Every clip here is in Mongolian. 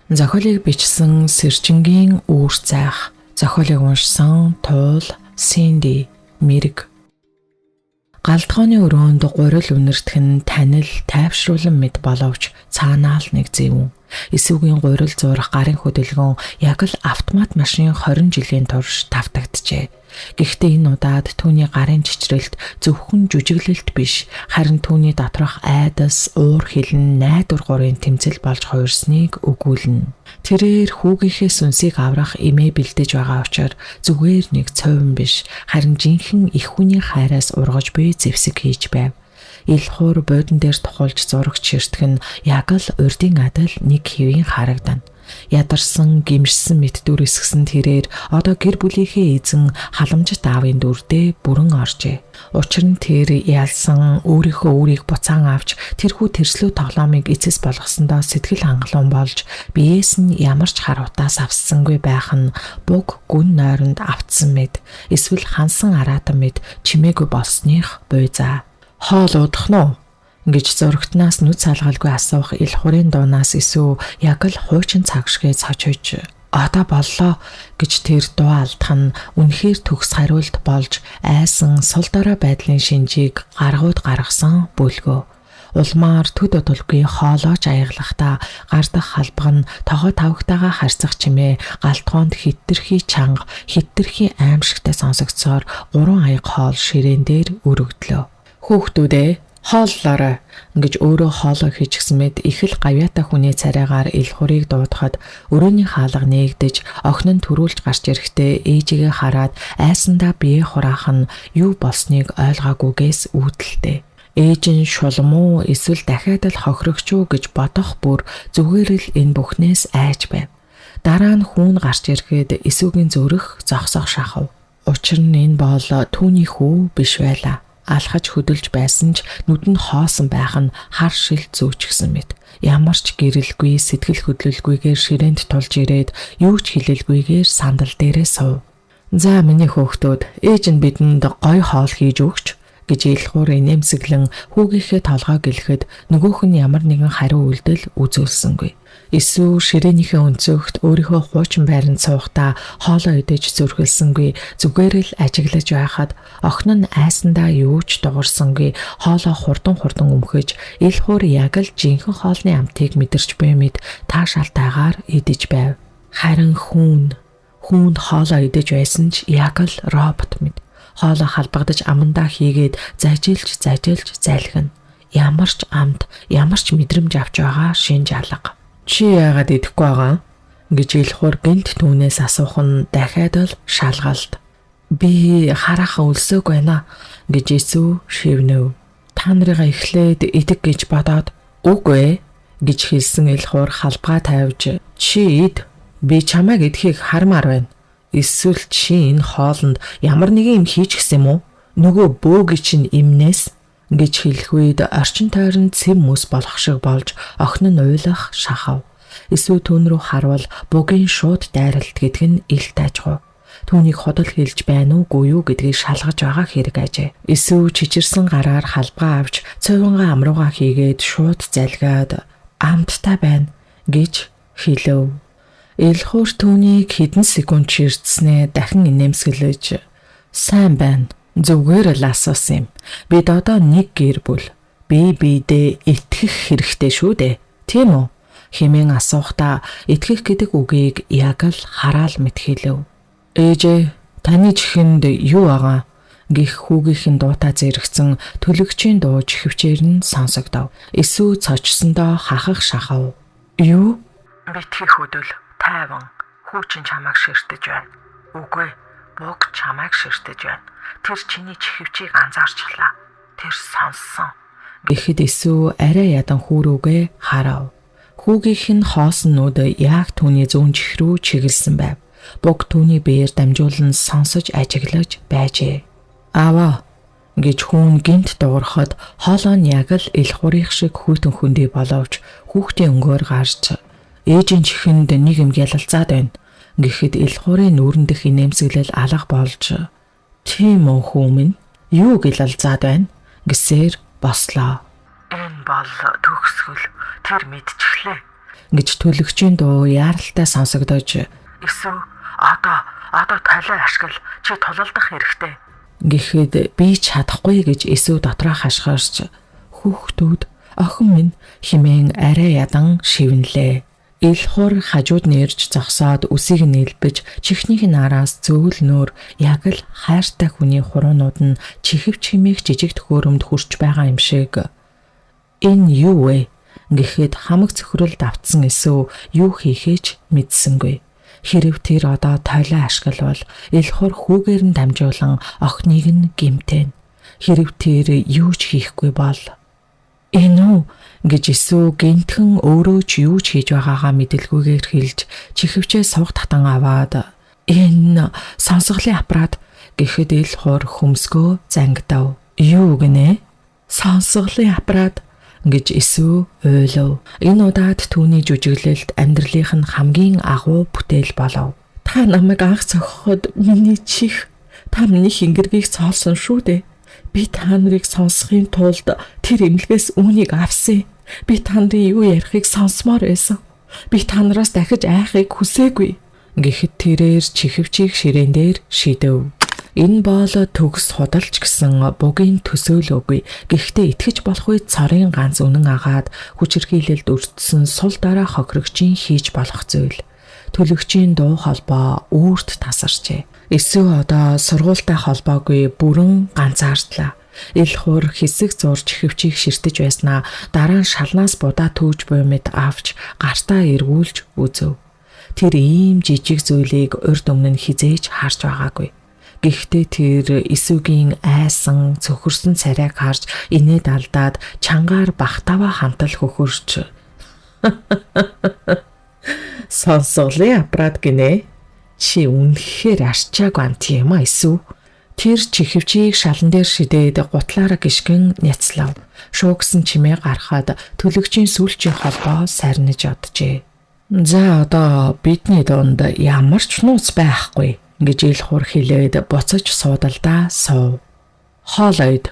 Зохиолыг бичсэн Сэржингийн үүр цайх. Зохиолыг уншсан Туул Синди Мэрэг. Галтгооны өрөөнд гурил үнэртэх нь танил тайвшруулан мэд боловч цаанаа л нэг зэвүүн. Эсвүүгийн гурил зурах гарын хөдөлгөөн яг л автомат машин 20 жилийн турш тавтагджээ. Гэхдээ энэ удаад түүний гарын чичрэлт зөвхөн жүжиглэлт биш, харин түүний доторх айдас, уур хилэн, найдвар гурийн тэмцэл болж хуурсныг өгүүлнэ. Тэрээр хүүгийнхээ сүнсийг аврах эмээ бэлдэж байгаа учраас зүгээр нэг цовин биш, харин жинхэнэ их хүний хайраас ургаж буй зэвсэг хийж байв. Илхуур буудан дээр тухулж зурагч ширтэх нь яг л урдын адил нэг хэвийн харагдана. Ядарсан, гимшсэн мэт дүр эсгсэн тэрээр одоо гэр бүлийнхээ эзэн халамжит аавын дүрдээ бүрэн оржээ. Учир нь тэр ялсан өөрийнхөө үрийг буцаан авч тэрхүү тэрслүү тоглоомыг эцэс болгосондоо сэтгэл хангалуун болж биеэс нь ямар ч харуутаас авссангүй байх нь буг гүн нойронд автсан мэд эсвэл хансан араатан мэд чимээгүй болсных буйзаа. Хоол удах нь гэж зурагтнаас нүд салгалгүй асуух Илхуурын дуунаас эсвэл яг л хуучин цаг шигээ цочиж одоо боллоо гэж тэр дуу алдах нь үнэхээр төгс хариулт болж айсан сул дорой байдлын шинжийг гаргууд гаргасан бүлгөө. Улмаар төд одолгүй хоолооч аяглахдаа гардах халбаг нь тогоо тавхтайгаа харьцах чимээ галтгоонд хиттэрхий чанга хиттэрхий аимшигтай сонсогдсоор 3 аяг хоол ширээн дээр өргөдлөө. Хүүхдүүдээ хооллоорой гэж өөрөө хоолоо хийчихсэн мэд их л гавьяатай хүний царайгаар Илхуурыг дуудахад өрөөний хаалга нээгдэж охин нь төрүүлж гарч ирэхдээ ээжигээ хараад айсандаа бие хураах нь юу болсныг ойлгоогүйгээс үүдэлтэй. Ээж нь шулам уу эсвэл дахиад л хохирогч уу гэж бодох бүр зүгээр л энэ бүхнээс айж байв. Дараа нь хүүн гарч ирэхэд эсүүгийн зүрх зогсох шахав. Учир нь энэ бол түүний хүү биш байлаа. Алхаж хөдөлж байсан ч нүдэнд хоосон байх нь хар шил зөөчгсөн мэт. Ямар ч гэрэлгүй сэтгэл хөдлөлгүйгээр ширээнд тулж ирээд юу ч хэлэлгүйгээр сандал дээрээ суув. За миний хөөхтүүд ээж нь бидэнд гоё хоол хийж өгч гэж Илхуур инээмсэглэн хүүгийнхээ толгой гэлэхэд нөгөөх нь ямар нэгэн хариу үйлдэл үзүүлсэнгүй. Эсвэл ширээнийхээ өнцөгт өөрийнхөө хуучин байранд суухдаа хоолоо идэж зүрхэлсэнгүй зүгээр л ажиглаж байхад охин нь айсандаа юу ч дуурсангүй хоолоо хурдан өмхөж Илхуур яг л жинхэнэ хоолны амтыг мэдэрч буй мэд таашаалтайгаар идэж байв. Харин хүүнд хоолоо идэж байсан ч яг л робот мэд хоолоо халбагдаж амандаа хийгээд зажилж залхина. Ямар ч амт, ямар ч мэдрэмж авч байгаа шинж алга. Чи яагаад идэхгүй байгаа гэж Илхуур гэнт түүнээс асуух нь дахиад л шалгалт. Би хараахан өлсөөг байна гэж эсүү шивнэв. Та нарыгаа эхлээд идэх гэж бодоод үгүй гэж хэлсэн Илхуур халбгаа тавьж чи ид би чамайг идэхийг хармаар байна. Эсвэл чи энэ хоолнд ямар нэгэн юм хийж гисэн юм уу? Нөгөө бөөгийн чинь имнээс гэж хэлэх үед орчин тойронд цэм мөс болох шиг болж охин нь уйлах шахав. Эсвэл түүн рүү харвал бугийн шууд дайралт гэдэг нь ил тайжгав. Түүнийг ходол хэлж байна уугүй юу гэдгийг шалгаж байгаа хэрэг ажээ. Эсвэл чичирсэн гараар халбгаа авч цовингаа амруугаа хийгээд шууд залгиад амттай байна гэж хэлв. Илхуур түүнийг хэдэн секунд чирдснээ дахин инээмсэглэж сайн байна. Зүгээр л асуусан юм. Бид одоо нэг гэр бүл. Бидээ итгэх хэрэгтэй шүү дээ. Тийм үү? Хэмээн асуухтаа итгэх гэдэг үгийг яг л хараал мэт хэлв. Ээжээ, таны чихэнд юу байгаа? Гэх хүүгийнхэн дуутаа зэрэгцэн төлөгчийн дуу чихвчээр нь сонсогдов. Эсүү цочсондоо хахах шахав. Юу? Битгий хөдөл, тайван, хүүчин чамайг ширтэж байна. Үгүй, буг чамайг ширтэж байна. Тэр чиний чихвчийг анзаарчлаа. Тэр сонссон. Гэхэд эсүү арай ядан хүүрүүгээ харав. Хүүгийнх нь хоосон нүд яг түүний зүүн чих рүү чиглэсэн байв. Буг түүний биеэр дамжуулан сонсож ажиглаж байжээ. Аваа гэж хүүн гинт дуурахад хоолой нь яг л Илхуурын шиг хүйтэн хөндөй боловч хүүхдийн өнгөөр гарч ээжийн чихэнд нэг юм гялалцаад байна. Гэхэд Илхуурын нүүрэн дэх инээмсэглэл алга болж тийм үү хүү минь юу гялалцаад байна гэсээр бослоо. Энэ бол төгсгөл тэр мэдчихлээ гэж төлөгчийн дуу яаралтай сонсогдож "Эсвэл одоо толио ашигла чи тулалдах хэрэгтэй" гэхэд би чадахгүй гэж эсвэл дотроо хашгирч "Хүүхдүүд охин минь" хэмээн арай ядан шивнэлээ. Ил хур хажууд нэрж зогсоод үсийг нэлбэж чихнийх нь араас зөөлнөөр яг л хайртай хүний хуруунууд нь чихв чимээх жижиг төхөөрөмд хүрч байгаа юм шиг. Энэ юу вэ гэхэд хамаг цөхрөлд автсан эсвэл юу хийхээч мэдсэнгүй. Хэрв тэр одоо тойлоо ашиглавал ил хур хүүгээр нь дамжуулан охиныг нь гэмтэн. Хэрв тэр юу ч хийхгүй бол "Энэ үү" гэж эсвэл гинтхэн өөрөө ч юу ч хийж байгаагаа мэдэлгүйгээр хэлж чихвчээ сувг татан аваад "Энэ сонсголын аппарат" гэхэд ил хур хөмсгөө зангидав. "Юу гинэ?" "Сонсголын аппарат" гэж эсвэл ойлов. Энэ удаад түүний жүжиглэлд амьдралынх нь хамгийн агуу бүтээл болов. "Та намайг анх зохиход миний чих, та миний хингэргийг соолсон шүү дээ. Би та нарыг сонсохын тулд тэр эмнэлгээс үүнийг авсан. Би та нарын юу ярихыг сонсомоор байсан. Би та нараас дахиж айхыг хүсээгүй" гэхэд тэрээр чихвчийг ширээн дээр шидэв. Энэ бол төгс худалч гэсэн бугийн төсөөлөөгүй. Гэхдээ итгэж болох үед цорын ганц үнэн агаад хүчирхийлэлд өртсөн сул дорой хохирогчийн хийж болох зүйл. Төлөгчийн дуу холбоо үүрт тасарчээ. Эсвэл одоо сургуультай холбоогүй бүрэн ганцаардлаа. Ил хур хэсэг зурж чихвчийг ширтэж байснаа дараа нь шалнаас будаа түүж буй мэд авч гартаа эргүүлж үзв. Тэр ийм жижиг зүйлийг урд өмнө нь хизээж харж байгаагүй. Гэхдээ тэр эсүүгийн айсан цөхөрсөн царайг харж инээд алдаад чангаар бахтаваа хамтал хөхөрч "Сонсголын аппарат гинэ. Чи үнэхээр арчааг ант юм а эсвэл" Тэр чихвчийг шалан дээр шидээд гутлаараа гიშгэн няцлав. Шуугсан чимээ гарахад төлөгчийн сүүлчийн холбоо сарниж оджээ. "За одоо бидний донд ямар ч нууц байхгүй" гэж ил хур хэлээд буцаж суудалдаа суув. Хоолойд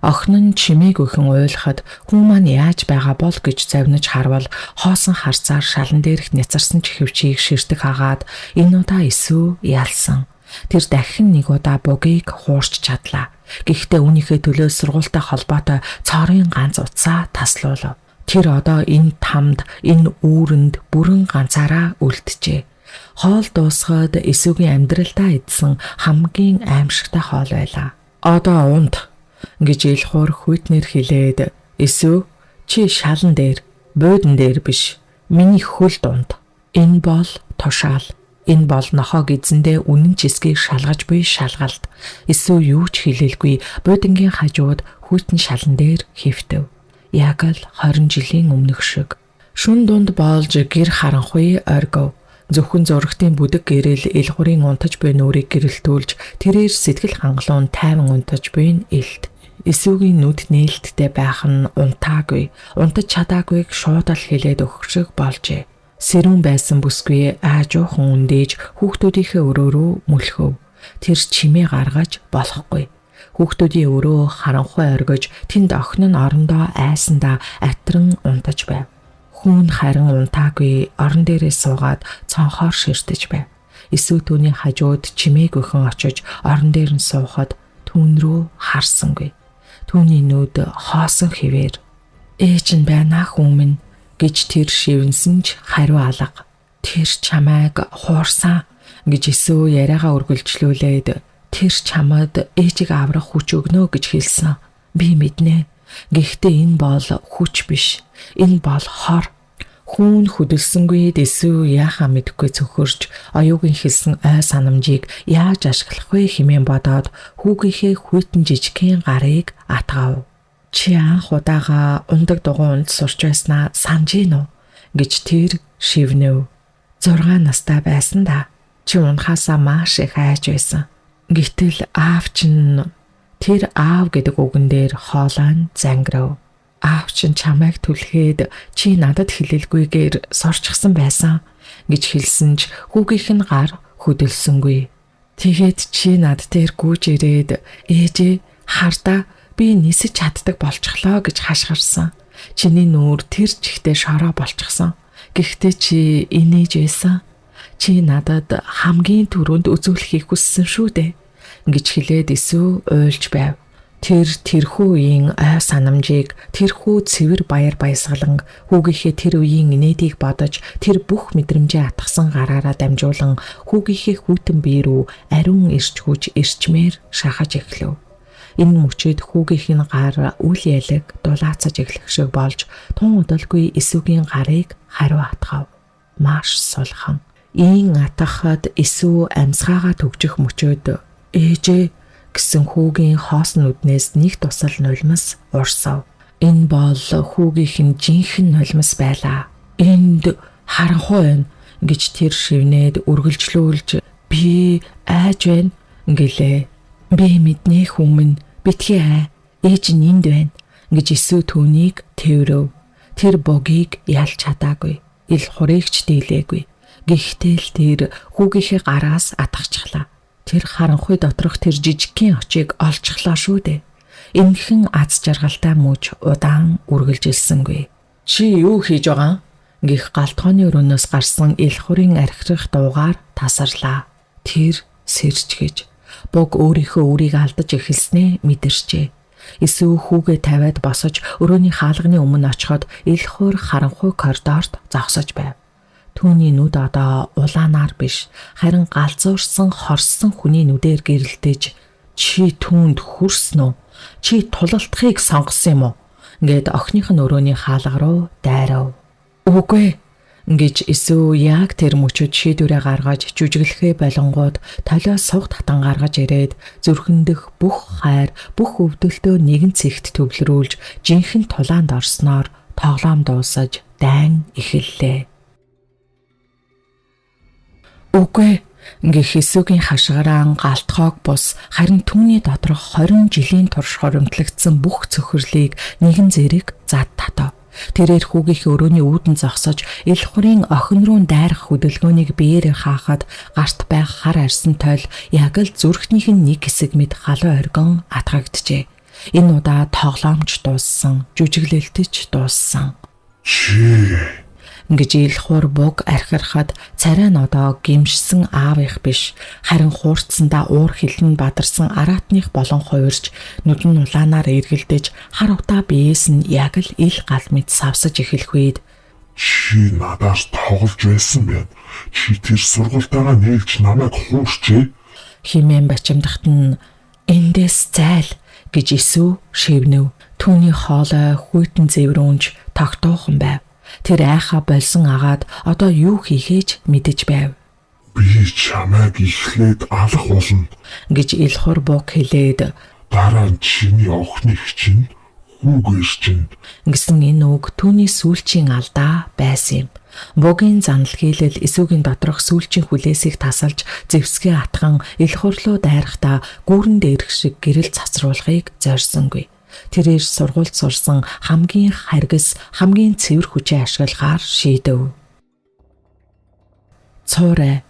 охин нь чимээг өхөн уйлахад хүн маань яаж байгаа бол гэж завнаж харвал хоосон харцаар шалан дээрх няцарсан чихвчийг ширтэг хагаад энэ удаа эсүү ялсан. Тэр дахин нэг удаа бугийг хуурч чадлаа. Гэхдээ үүнийхээ төлөө сургуультай холбоотой цорын ганц утсаа таслуулав. Тэр одоо энэ тамд, энэ үүрэнд бүрэн ганцаараа үлджээ. Хоол дуусгаад эсүүгийн амьдралдаа идсэн хамгийн аимшигтай хоол байлаа. "Одоо унд" гэж ил хур хүйтнэр хэлээд "Эсүү чи шалан дээр, буудан дээр биш. Миний хөлд унд. Энэ бол тушаал. Энэ бол нохоо эзэндээ үнэн чисгийг шалгаж буй шалгалт." Эсүү юу ч хэлэлгүй буудангийн хажууд хүйтэн шалан дээр хэвтэв. Яг л 20 жилийн өмнөх шиг. Шүн дунд болж гэр харанхуй оргив. Зөвхөн зурагтын бүдэг гэрэл ил хурын унтаж буй нүрийг гэрэлтүүлж тэрээр сэтгэл хангалуун тайван унтаж буй илт. Эсүүгийн нүд нээлттэй байх нь унтаагүй, унтаж чадаагүйг шууд л хэлээд өгөх шиг болжээ. Сэрүүн байсан бүсгүй аажуухан үндээж хүүхдүүдийнхээ өрөөрөө мөлхөв. Тэр чимээ гаргаж болохгүй. Хүүхдүүдийн өрөө харанхуй оргиж тэнд охин нь орондоо айсандаа атран унтаж байв. Хүн харин унтаагүй орон дээрээ суугаад цонхоор ширтэж байв. Эсүү түүний хажууд чимээг өхөн очиж орон дээр нь суухад түүн рүү харсангүй. Түүний нүд хоосон хിവэр "Ээж нь байна хүн минь" гэж тэр шивнсэн ч хариу алга. "Тэр чамайг хуурсан" гэж эсүү яриагаа үргэлжлүүлээд "Тэр чамд ээжийг аврах хүч өгнө" гэж хэлсэн. Би мэднэ. Гэхдээ энэ бол хүч биш. Энэ бол хор. Хүн хөдөлсөнгүй эсүү яахаа мэдэхгүй цөхөрч оюугийн хэлсэн ой санамжийг яаж ашиглах вэ хэмээн бодоод хүүгийнхээ хүйтэн жижигхэн гарыг атгав. "Чи анх удаага ундаг дугуй унд сурч байснаа санаж гин үү?" гэж тэр шивнэв. 6 настай байсан да. Чи унахаасаа маш их айж байсан. Гэтэл аав чинь тэр аав гэдэг үгэн дээр хоолой зангирав. "Аав чинь чамайг түлхээд чи надад хэлэлгүйгээр сорчихсан байсан" гэж хэлсэн ч хүүгийнх нь гар хөдөлсөнгүй. "Тэгээд чи над дээр гүйж ирээд ээжээ хардаа би нисэж чаддаг болчихлоо" гэж хашгирсан. Чиний нүүр тэр чихтэй шороо болчихсон. Гэхдээ чи инээж байсан. Чи надад хамгийн түрүүнд үзүүлэхийг хүссэн шүү дээ гэж хэлээд Иесус уйлж байв. Тэрхүү үеийн ой санамжийг тэрхүү цэвэр баяр баясгалан хүүгийнхээ тэр үеийн инээдийг бодож тэр бүх мэдрэмжээ атгсан гараараа дамжуулан хүүгийнхээ хүйтэн бие рүү ариун ирч хүч ирчмээр шахаж эхлэв. Энэ мөчөд хүүгийнх нь гар үл ялэг дулаацаж эхлэх шиг болж тун удалгүй Иесугийн гарыг хариу атгав. Маш сулхан. Ийн атгахад Иесус амьсгаагаа төгжих мөчөд ээжээ гэсэн хүүгийн хоосон нүднээс нэг тусал нулимс урсав. Энэ бол хүүгийнх нь жинхэнэ нулимс байлаа. Энд харанхуй байна гэж тэр шивнээд үргэлжлүүлж би айж байна гэлээ. Би мэднэх хүмүүс битгий аа ээж нь энд байна гэж Иесус түүнийг тэврэв. Тэр богийг ялж чадаагүй. Ил хурыг ч дийлээгүй. Гэхдээ л тэр хүүгийнхээ гараас атгахчлаа. Тэр харанхуй доторх тэр жижигхэн очийг олчихлоо шүү дээ. Энэхэн аз жаргалтай мууч удаан үргэлжилсэнгүй. Чи юу хийж байгаа? Гэх галтгооны өрөөнөөс гарсан ил хурын архирах дуугаар тасарлаа. Тэр сэрчгэж бог өөрийнхөө үрийг алдаж эхэлснээ мэдэрчээ. Иесус хүүгээ тавиад босож өрөөний хаалганы өмнө очиход ил хур харанхуй коридорт зогсож байв. Түүний нүд одоо улаанаар биш, харин галзуурсан хорссон хүний нүдээр гэрэлтэж чи түүнд хүрсэн үү? Чи тулалдахыг сонгосон юм уу? Гэд охиных нь өрөөний хаалга руу дайрав. Үгүй гэж Иесус яг тэр мөчөд шийдвэрээ гаргаж жүжиглэхээ болонгууд толиос суг татан гаргаж ирээд зүрхэндх бүх хайр, бүх өвдөлтөө нэгэн цэгт төвлөрүүлж жинхэнэ тулаанд орсноор тоглоом дуусаж дайн эхэллээ. Үгүй гэх Иесугийн хашгиран галтхойг бус харин түүний доторх 20 жилийн турш хоримтлагдсан бүх цөхрлийг нэгэн зэрэг зад татав. Тэрээр хүүгийнхээ өрөөний үүдэн зогсож ил хурын охин руу дайрах хөдөлгөөнийг биеэрээ хаахад гарт байх хар арьсан тойл яг л зүрхнийх нь нэг хэсэг мэд халуун оргин атгагджээ. Энэ удаа тоглоомч дууссан, жүжиглэлтэж дууссан. Гэж ил хур бог архирахад царай нь одоо гимшсэн аав их биш, харин хуурцсандаа уур хилэн бадарсан араатных болон хувирч нүд нь улаанаар эргэлдэж хар утаа биеэс нь яг л ил гал мэд савсаж эхлэх үед чи надаас тоглож байсан байна. Чи тэр сургуультайгаа нийлж намайг хуурчээ химэн бачимдахт нь эндээс зайл гэж Иесус шивнэв. Түүний хоолой хүйтэн зэврүүнж тогтоохон байв. Тэр айхаа болсон агаад одоо юу хийхээж мэдэж байв. Би чамайг ихлээд алах болно гэж ил хур бог хэлээд дараа нь чиний охиных чинь хүүгээр чинь гэсэн энэ үг түүний сүүлчийн алдаа байсан юм. Богийн занал хийлэл Иесугийн доторх сүүлчийн хүлээсийг тасалж зэвсгээ атхан ил хурлуу дайрахдаа гүүрэн дээрх шиг гэрэл цацруулахыг зорьсонгүй. Тэрээр сургуульд сурсан хамгийн харгас, хамгийн цэвэр хүчээ ашиглахаар шийдэв. Цуурай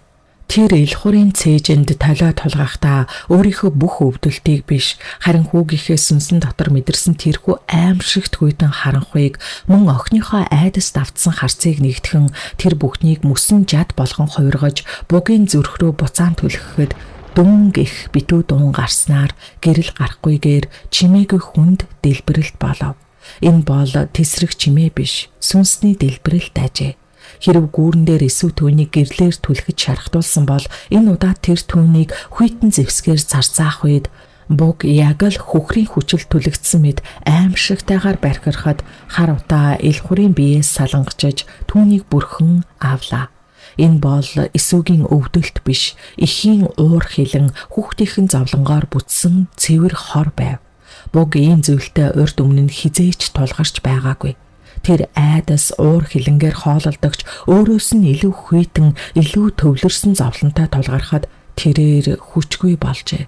тэр ил хурын цээжинд толио тулгахдаа өөрийнхөө бүх өвдөлтийг биш, харин хүүгийнхээ сүнсэн дотор мэдэрсэн тэрхүү аимшигт хүйтэн харанхуйг мөн охиныхоо айдас давтсан харцыг нэгтгэн тэр бүхнийг мөсөн жад болгон хувиргаж бугийн зүрх рүү буцаан түлхэхэд дүн гих битүү дуун гарснаар гэрэл гарахгүйгээр чимээгүй хүнд дэлбэрэлт болов. Энэ бол тесрэг чимээ биш, сүнсний дэлбэрэлт ажээ. Хэрв гүүрэн дээр Иесус түүнийг гэрлээр түлхэж шархтуулсан бол энэ удаа тэр түүнийг хүйтэн зэвсгээр зарцаах үед буг яг л хөхрийн хүчил түлэгдсэн мэд аимшигтайгаар бархирахад хар утаа ил хурын биеэс салангачиж түүнийг бүрхэн авлаа. Энэ бол Иесугийн өвдөлт биш, эхийн уур хилэн хүүхдийнхэн зовлонгоор бүтсэн цэвэр хор байв. Буг ийм зүйлтэй урд өмнө нь хизээч тулгарч байгаагүй. Тэр айдас уур хилэнгээр хоололдогч өөрөөс нь илүү хүйтэн, илүү төвлөрсөн зовлонтой тулгархад тэрээр хүчгүй болжээ.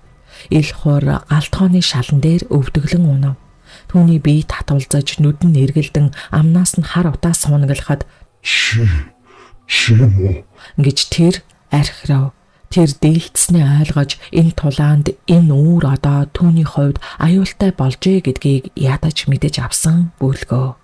Ил хур галтгооны шалан дээр өвдөглөн унав. Түүний бие татвалзаж нүд нь эргэлдэн амнаас нь хар утаа суунаглахад Шимүү гэж тэр архирав. Тэр дээлтснээ ойлгож энэ тулаанд энэ үүр одоо түүний хувьд аюултай болжээ гэдгийг ядаж мэдэж авсан бүлгөө.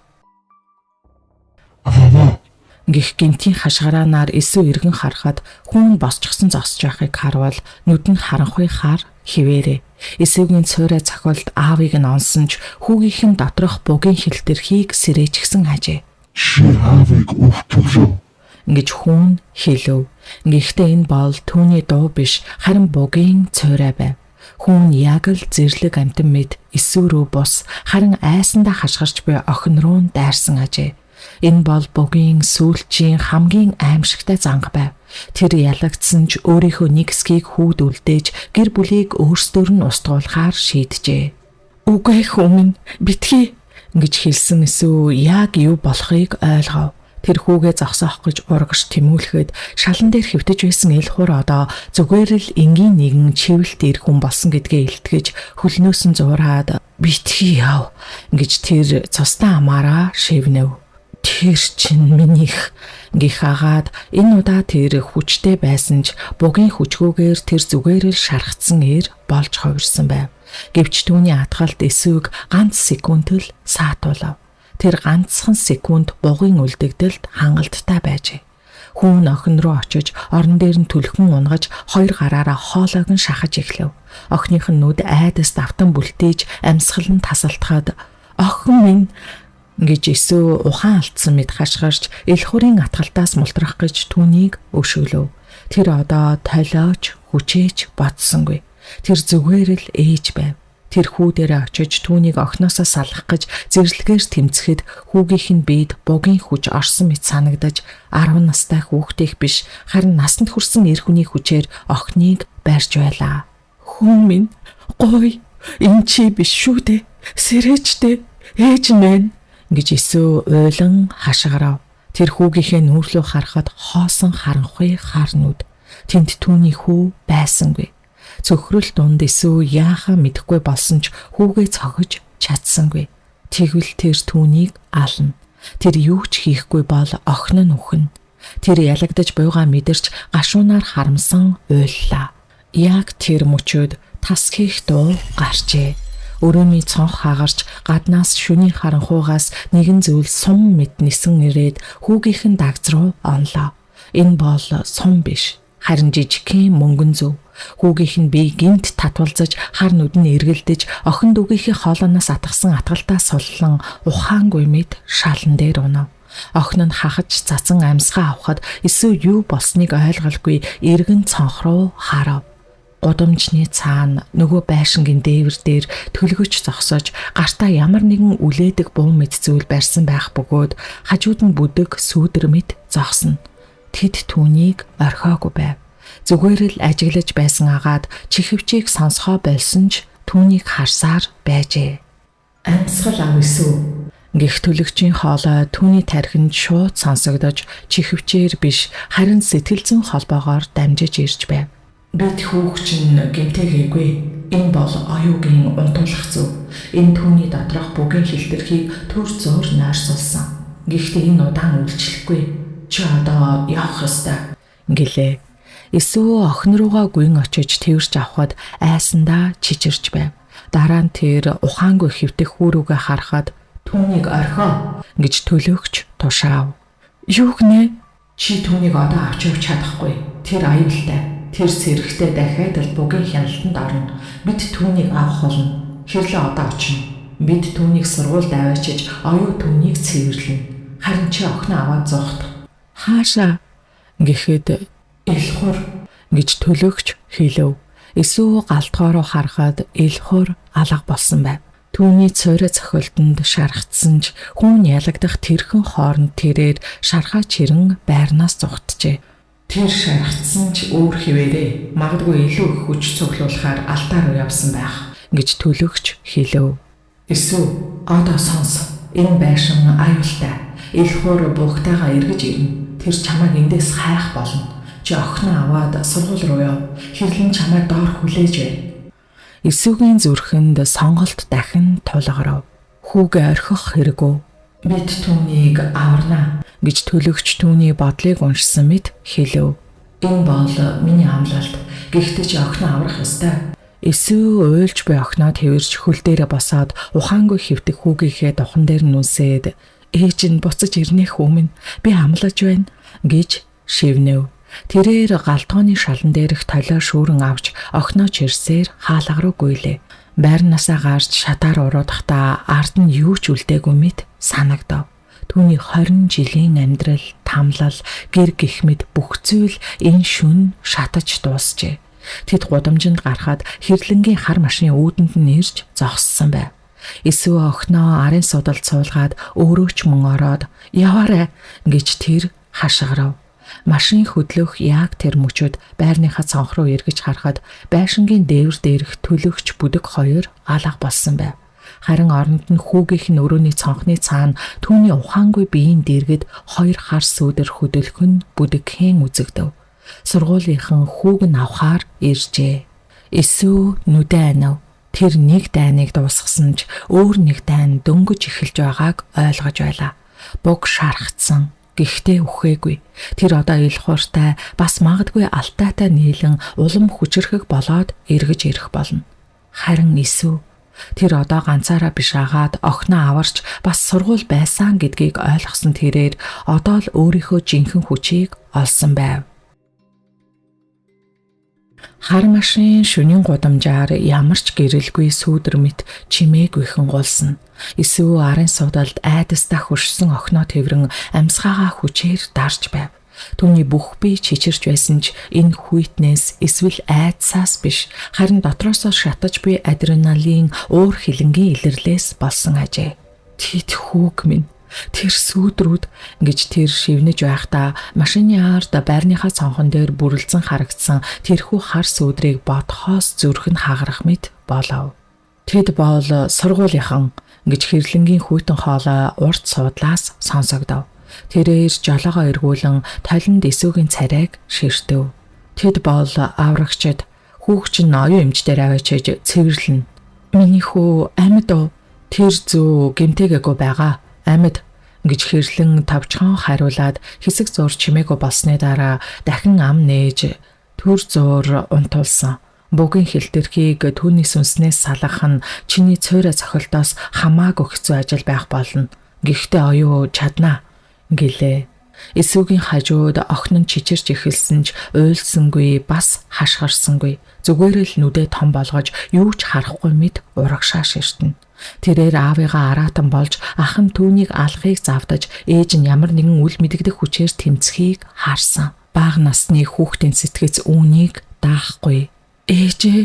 Гэх гинтийн хашгираанаар эсүү эргэн харахад хүн босчихсон зогсож байхыг харвал нүд нь харанхуй хар хിവэрэ. Эсүүгийн цойроо цохилд аавыг нь онсон ч хүүгийнх нь доторх бугийн хилтэрхийг сэрээчгсэн ажээ. Чи аавыг өвчүүлөө Гэж хүн хэлв. Гэхдээ энэ бол түүний дуу биш, харин бугийн цойроо байв. Хүн яг л зэрлэг амтан мэд эсүү рүү бус, харин айсандаа хашгирч буй охин руу дайрсан ажээ. Энэ бол бугийн сүүлчийн хамгийн аимшигтай занга байв. Тэр ялагдсан ч өөрийнхөө нэг хэсгийг хүүд үлдээж гэр бүлийг өөрсдөр нь устгуулахаар шийджээ. Үгүй хүн битгий гэж хэлсэн эсүү яг юу болохыг ойлгов. Тэр хүүгээ зогсоох гэж урагш тэмүүлэхэд шалан дээр хэвтэж байсан эл хур одоо зүгээр л энгийн нэгэн чивэлт ирэх хүн болсон гэдгээ илтгэж хөлнөөс нь зуураад битгий яв гэж тэр цустай амаараа шивнэв. Тэр чинь минийх гэх агаад энэ удаа тэр хүчтэй байсан ч бугийн хүчгүүгээр тэр зүгээр л шархацсан эр болж хувирсан байв. Гэвч түүний атгалт эсвэг ганц секунд л саатуулав. Тэр ганцхан секунд бугийн үлдэгдэлд хангалттай байжээ. Хүн охин руу очиж орон дээр нь түлхэн унгаж хоёр гараараа хоолойг нь шахаж эхлэв. Охиных нь нүд айдас давтан бүлтээж амьсгал нь тасалтахад охин минь гэж эсөө ухаан алдсан мэд хашгирч эл хурын атгалтаас мултрах гэж түүнийг өшөөлөв. Тэр одоо толиоч хүчээж бодсонгүй. Тэр зүгээр л ээж байв. Тэр хүү дээрээ очиж түүнийг охиноосоо салгах гэж зэрлэгээр тэмцэхэд хүүгийнх нь биед бугийн хүч орсон мэт санагдаж 10 настай хүүхдийнх биш харин насанд хүрсэн эр хүний хүчээр охиныг барьж байлаа. Хүн минь гой энэ чи биш шүү дээ. Сэрээжтэй ээж мэн гэж эсөө уйлан хашгирав. Тэр хүүгийнхээ нүүрлөө харахад хоосон харанхуй хар нүд. Тэнд түүний хүү байсангүй. Цөхрөл дунд эсүү яахаа мэдэхгүй болсон ч хүүгээ цохиж чадсангүй. Тэгвэл тэр түүнийг ална. Тэр юу ч хийхгүй бол охин нь үхэн. Тэр ялагдаж буйгаа мэдэрч гашуунаар харамсан уйллаа. Яг тэр мөчөөд тас хийх дуу гарчээ. Өрөөний цонх хагарч гаднаас шөнийн харанхуйгаас нэгэн зүйл сум мэт нисэн ирээд хүүгийнхэн дагц руу онлоо. Энэ бол сум биш, харин жижигхэн мөнгөн зөв. Хүүгийнх нь би гинт татвалзаж хар нүд нь эргэлдэж охин дүүгийнхээ хоолоноос атгсан атгалтаа суллан ухаангүй мэд шалан дээр унав. Охин нь хахаж цацан амьсгаа авахад эсүү юу болсныг ойлголгүй эргэн цонх руу харав. Гудамжны цаана нөгөө байшингийн дээвэр дээр төлгөж зогсож гартаа ямар нэгэн үлээдэг буу мэд зүйл барьсан байх бөгөөд хажууд нь бүдэг сүүдэр мэд зогсно. Тэд түүнийг орхиогүй байв. Зүгээр л ажиглаж байсан агаад чихвчийг сонсгоо болсон ч түүнийг харсаар байжээ. Амьсгал ав эсүү гэх төлөгчийн хоолой түүний тархинд шууд сонсогдож чихвчээр биш харин сэтгэл зүйн холбоогоор дамжиж ирж байв. Бид хүүхчин гэмтээгээгүй. Энэ бол оюугийн унтуулах зөв. Энэ түүний доторх бүгийн хилтэрхийг төр зөөр нойрсуулсан. Гэхдээ энэ удаан үйлчлэхгүй. Чи одоо явах ёстой гэлээ. Эсөө охин руугаа гүйн очиж тэрж авахад айсандаа чичирч байв. Дараа нь тэр ухаангүй хэвтэх хүүрүүгээ харахад түүнийг орхио гэж төлөөгч тушаав. Юу гэнэ? Чи түүнийг одоо авч явж чадахгүй. Тэр аюултай. Тэр сэрэгтэй дахиад л бугийн хяналтанд орно. Бид түүнийг авах болно. Хэрлээ одоо очино. Бид түүнийг сургуульд аваачиж оюу түүнийг цэвэрлэнэ. Харин чи охин аваад зогт. Хаашаа гэхэд элхур гэж төлөөгч хэлв. Эсүү галтгоороо харахад элхур алга болсон байв. Түүний цойроо цохилтонд шархацсан ч хүн ялагдах тэрхэн хооронд тэрээр шархаа чирэн байрнаас зугтжээ. Тэр шархацсан ч өөр хിവэрээ магадгүй илүү их хүч цуглуулахаар алдаа руу явсан байх гэж төлөөгч хэлв. Эсүү одоо сонс. Энэ байшин аюултай. Элхур буухтайгаа эргэж ирнэ. Тэр чамайг эндээс хайх болно. Чи охиноо аваад сургууль руу яв. Хэрлэн чамайг доор хүлээж байна. Эсүүгийн зүрхэнд сонголт дахин тулгарав. Хүүгээ орхих хэрэггүй. Бид түүнийг аварна гэж төлөгч түүний бодлыг уншсан мэт хэлв. Энэ бол миний амлалт. Гэхдээ чи охиноо аврах ёстой. Эсүү уйлж буй охиноо тэрж хөл дээрээ босоод ухаангүй хэвтэх хүүгийнхээ духан дээр нүсээд Ээж нь буцаж ирнэх өмнө би амлаж байна гэж шивнэв. Тэрээр галтгооны шалан дээрх толио шүүрэн авч охиноо чирсээр хаалга руу гуйлээ. Байрнасаа гарч шатаар уруудахдаа ард нь юу ч үлдээгүй мэт санагдав. Түүний 20 жилийн амьдрал, тамлал, гэр гих мэд бүх зүйл энэ шөнө шатаж дуусжээ. Тэд гудамжинд гарахад хэрлэнгийн хар машин үүдэнд нь ирж зогссон байв. Эсвэл охиноо арын судалд суулгаад өөрөө ч мөн ороод яваарай гэж тэр хашгирав. Машин хөдлөх яг тэр мөчөд байрныхаа цонх руу эргэж харахад байшингийн дээвэр дээрх төлөгч бүдэг хоёр алга болсон байв. Харин оронд нь хүүгийнх нь өрөөний цонхны цаана түүний ухаангүй биеийн дэргэд хоёр хар сүүдэр хөдөлгөх нь бүдэгхэн үзэгдэв. Сургуулийнхан хүүг нь авахаар иржээ. Эсвэл нүдэ анав. Тэр нэг дайныг дуусгасан ч өөр нэг дайн дөнгөж эхэлж байгааг ойлгож байлаа. Буг шархацсан. Гэхдээ үхээгүй. Тэр одоо ил хууртай бас магадгүй алтайтай нийлэн улам хүчрэхэг болоод эргэж ирэх болно. Харин эсвэл тэр одоо ганцаараа биш агаад охиноо аварч бас сургууль байсан гэдгийг ойлгосон тэрээр одоо л өөрийнхөө жинхэнэ хүчийг олсон байв. Хар машин шөнийн гудамжаар ямар ч гэрэлгүй сүүдэр мэт чимээгүйхэн гулсна. Эсвэл арын судалд айдастаа хөршсөн охиноо тэврэн амьсгаагаа хүчээр дарж байв. Түүний бүх бие чичирч байсан ч энэ хүйтнээс эсвэл айдсаас биш, харин дотроосоо шатаж буй адреналин уур хилэнгийн илэрлээс болсон ажээ. Тэд хүүг минь, тэр сүүдрүүд гэж тэр шивнэж байхдаа машины ард байрныхаа цонхон дээр бүрлдсэн харагдсан тэрхүү хар сүүдрийг бодхоос зүрх нь хагарах мэт болов. Тэд бол сургуулийнхан гэж хэрлэнгийн хүйтэн хоолой урт суудлаас сонсогдов. Тэрээр жолоогоо эргүүлэн толинд эсүүгийн царайг ширтэв. Тэд бол аврагчид хүүгч нь оюун эмчдэр аваачиж цэвэрлэнэ. Миний хүү амьд уу? Тэр зүү гэмтээгээгүй байгаа. Амьд гэж хэрлэн тавчхан хариулаад хэсэг зур чимээгүй болсны дараа дахин ам нээж төр зур унтуулсан. Бүгийн хилтэрхийг түүний сүнснээс салгах нь чиний цойроо цохилтоос хамаагүй хэцүү ажил байх болно. Гэхдээ оюу чаднаа гэлээ. Эсүүгийн хажууд охин нь чичирч эхэлсэн ч уйлсангүй бас хашгирсангүй. Зүгээр л нүдээ том болгож юу ч харахгүй мэд урагшаа ширтэнэ. Тэрээр аавыгаа араатан болж ах нь түүнийг алахыг завдаж ээж нь ямар нэгэн үл мэдэгдэх хүчээр тэмцхийг харсан. Бага насны хүүхдийн сэтгэц үүнийг даахгүй. Ээжээ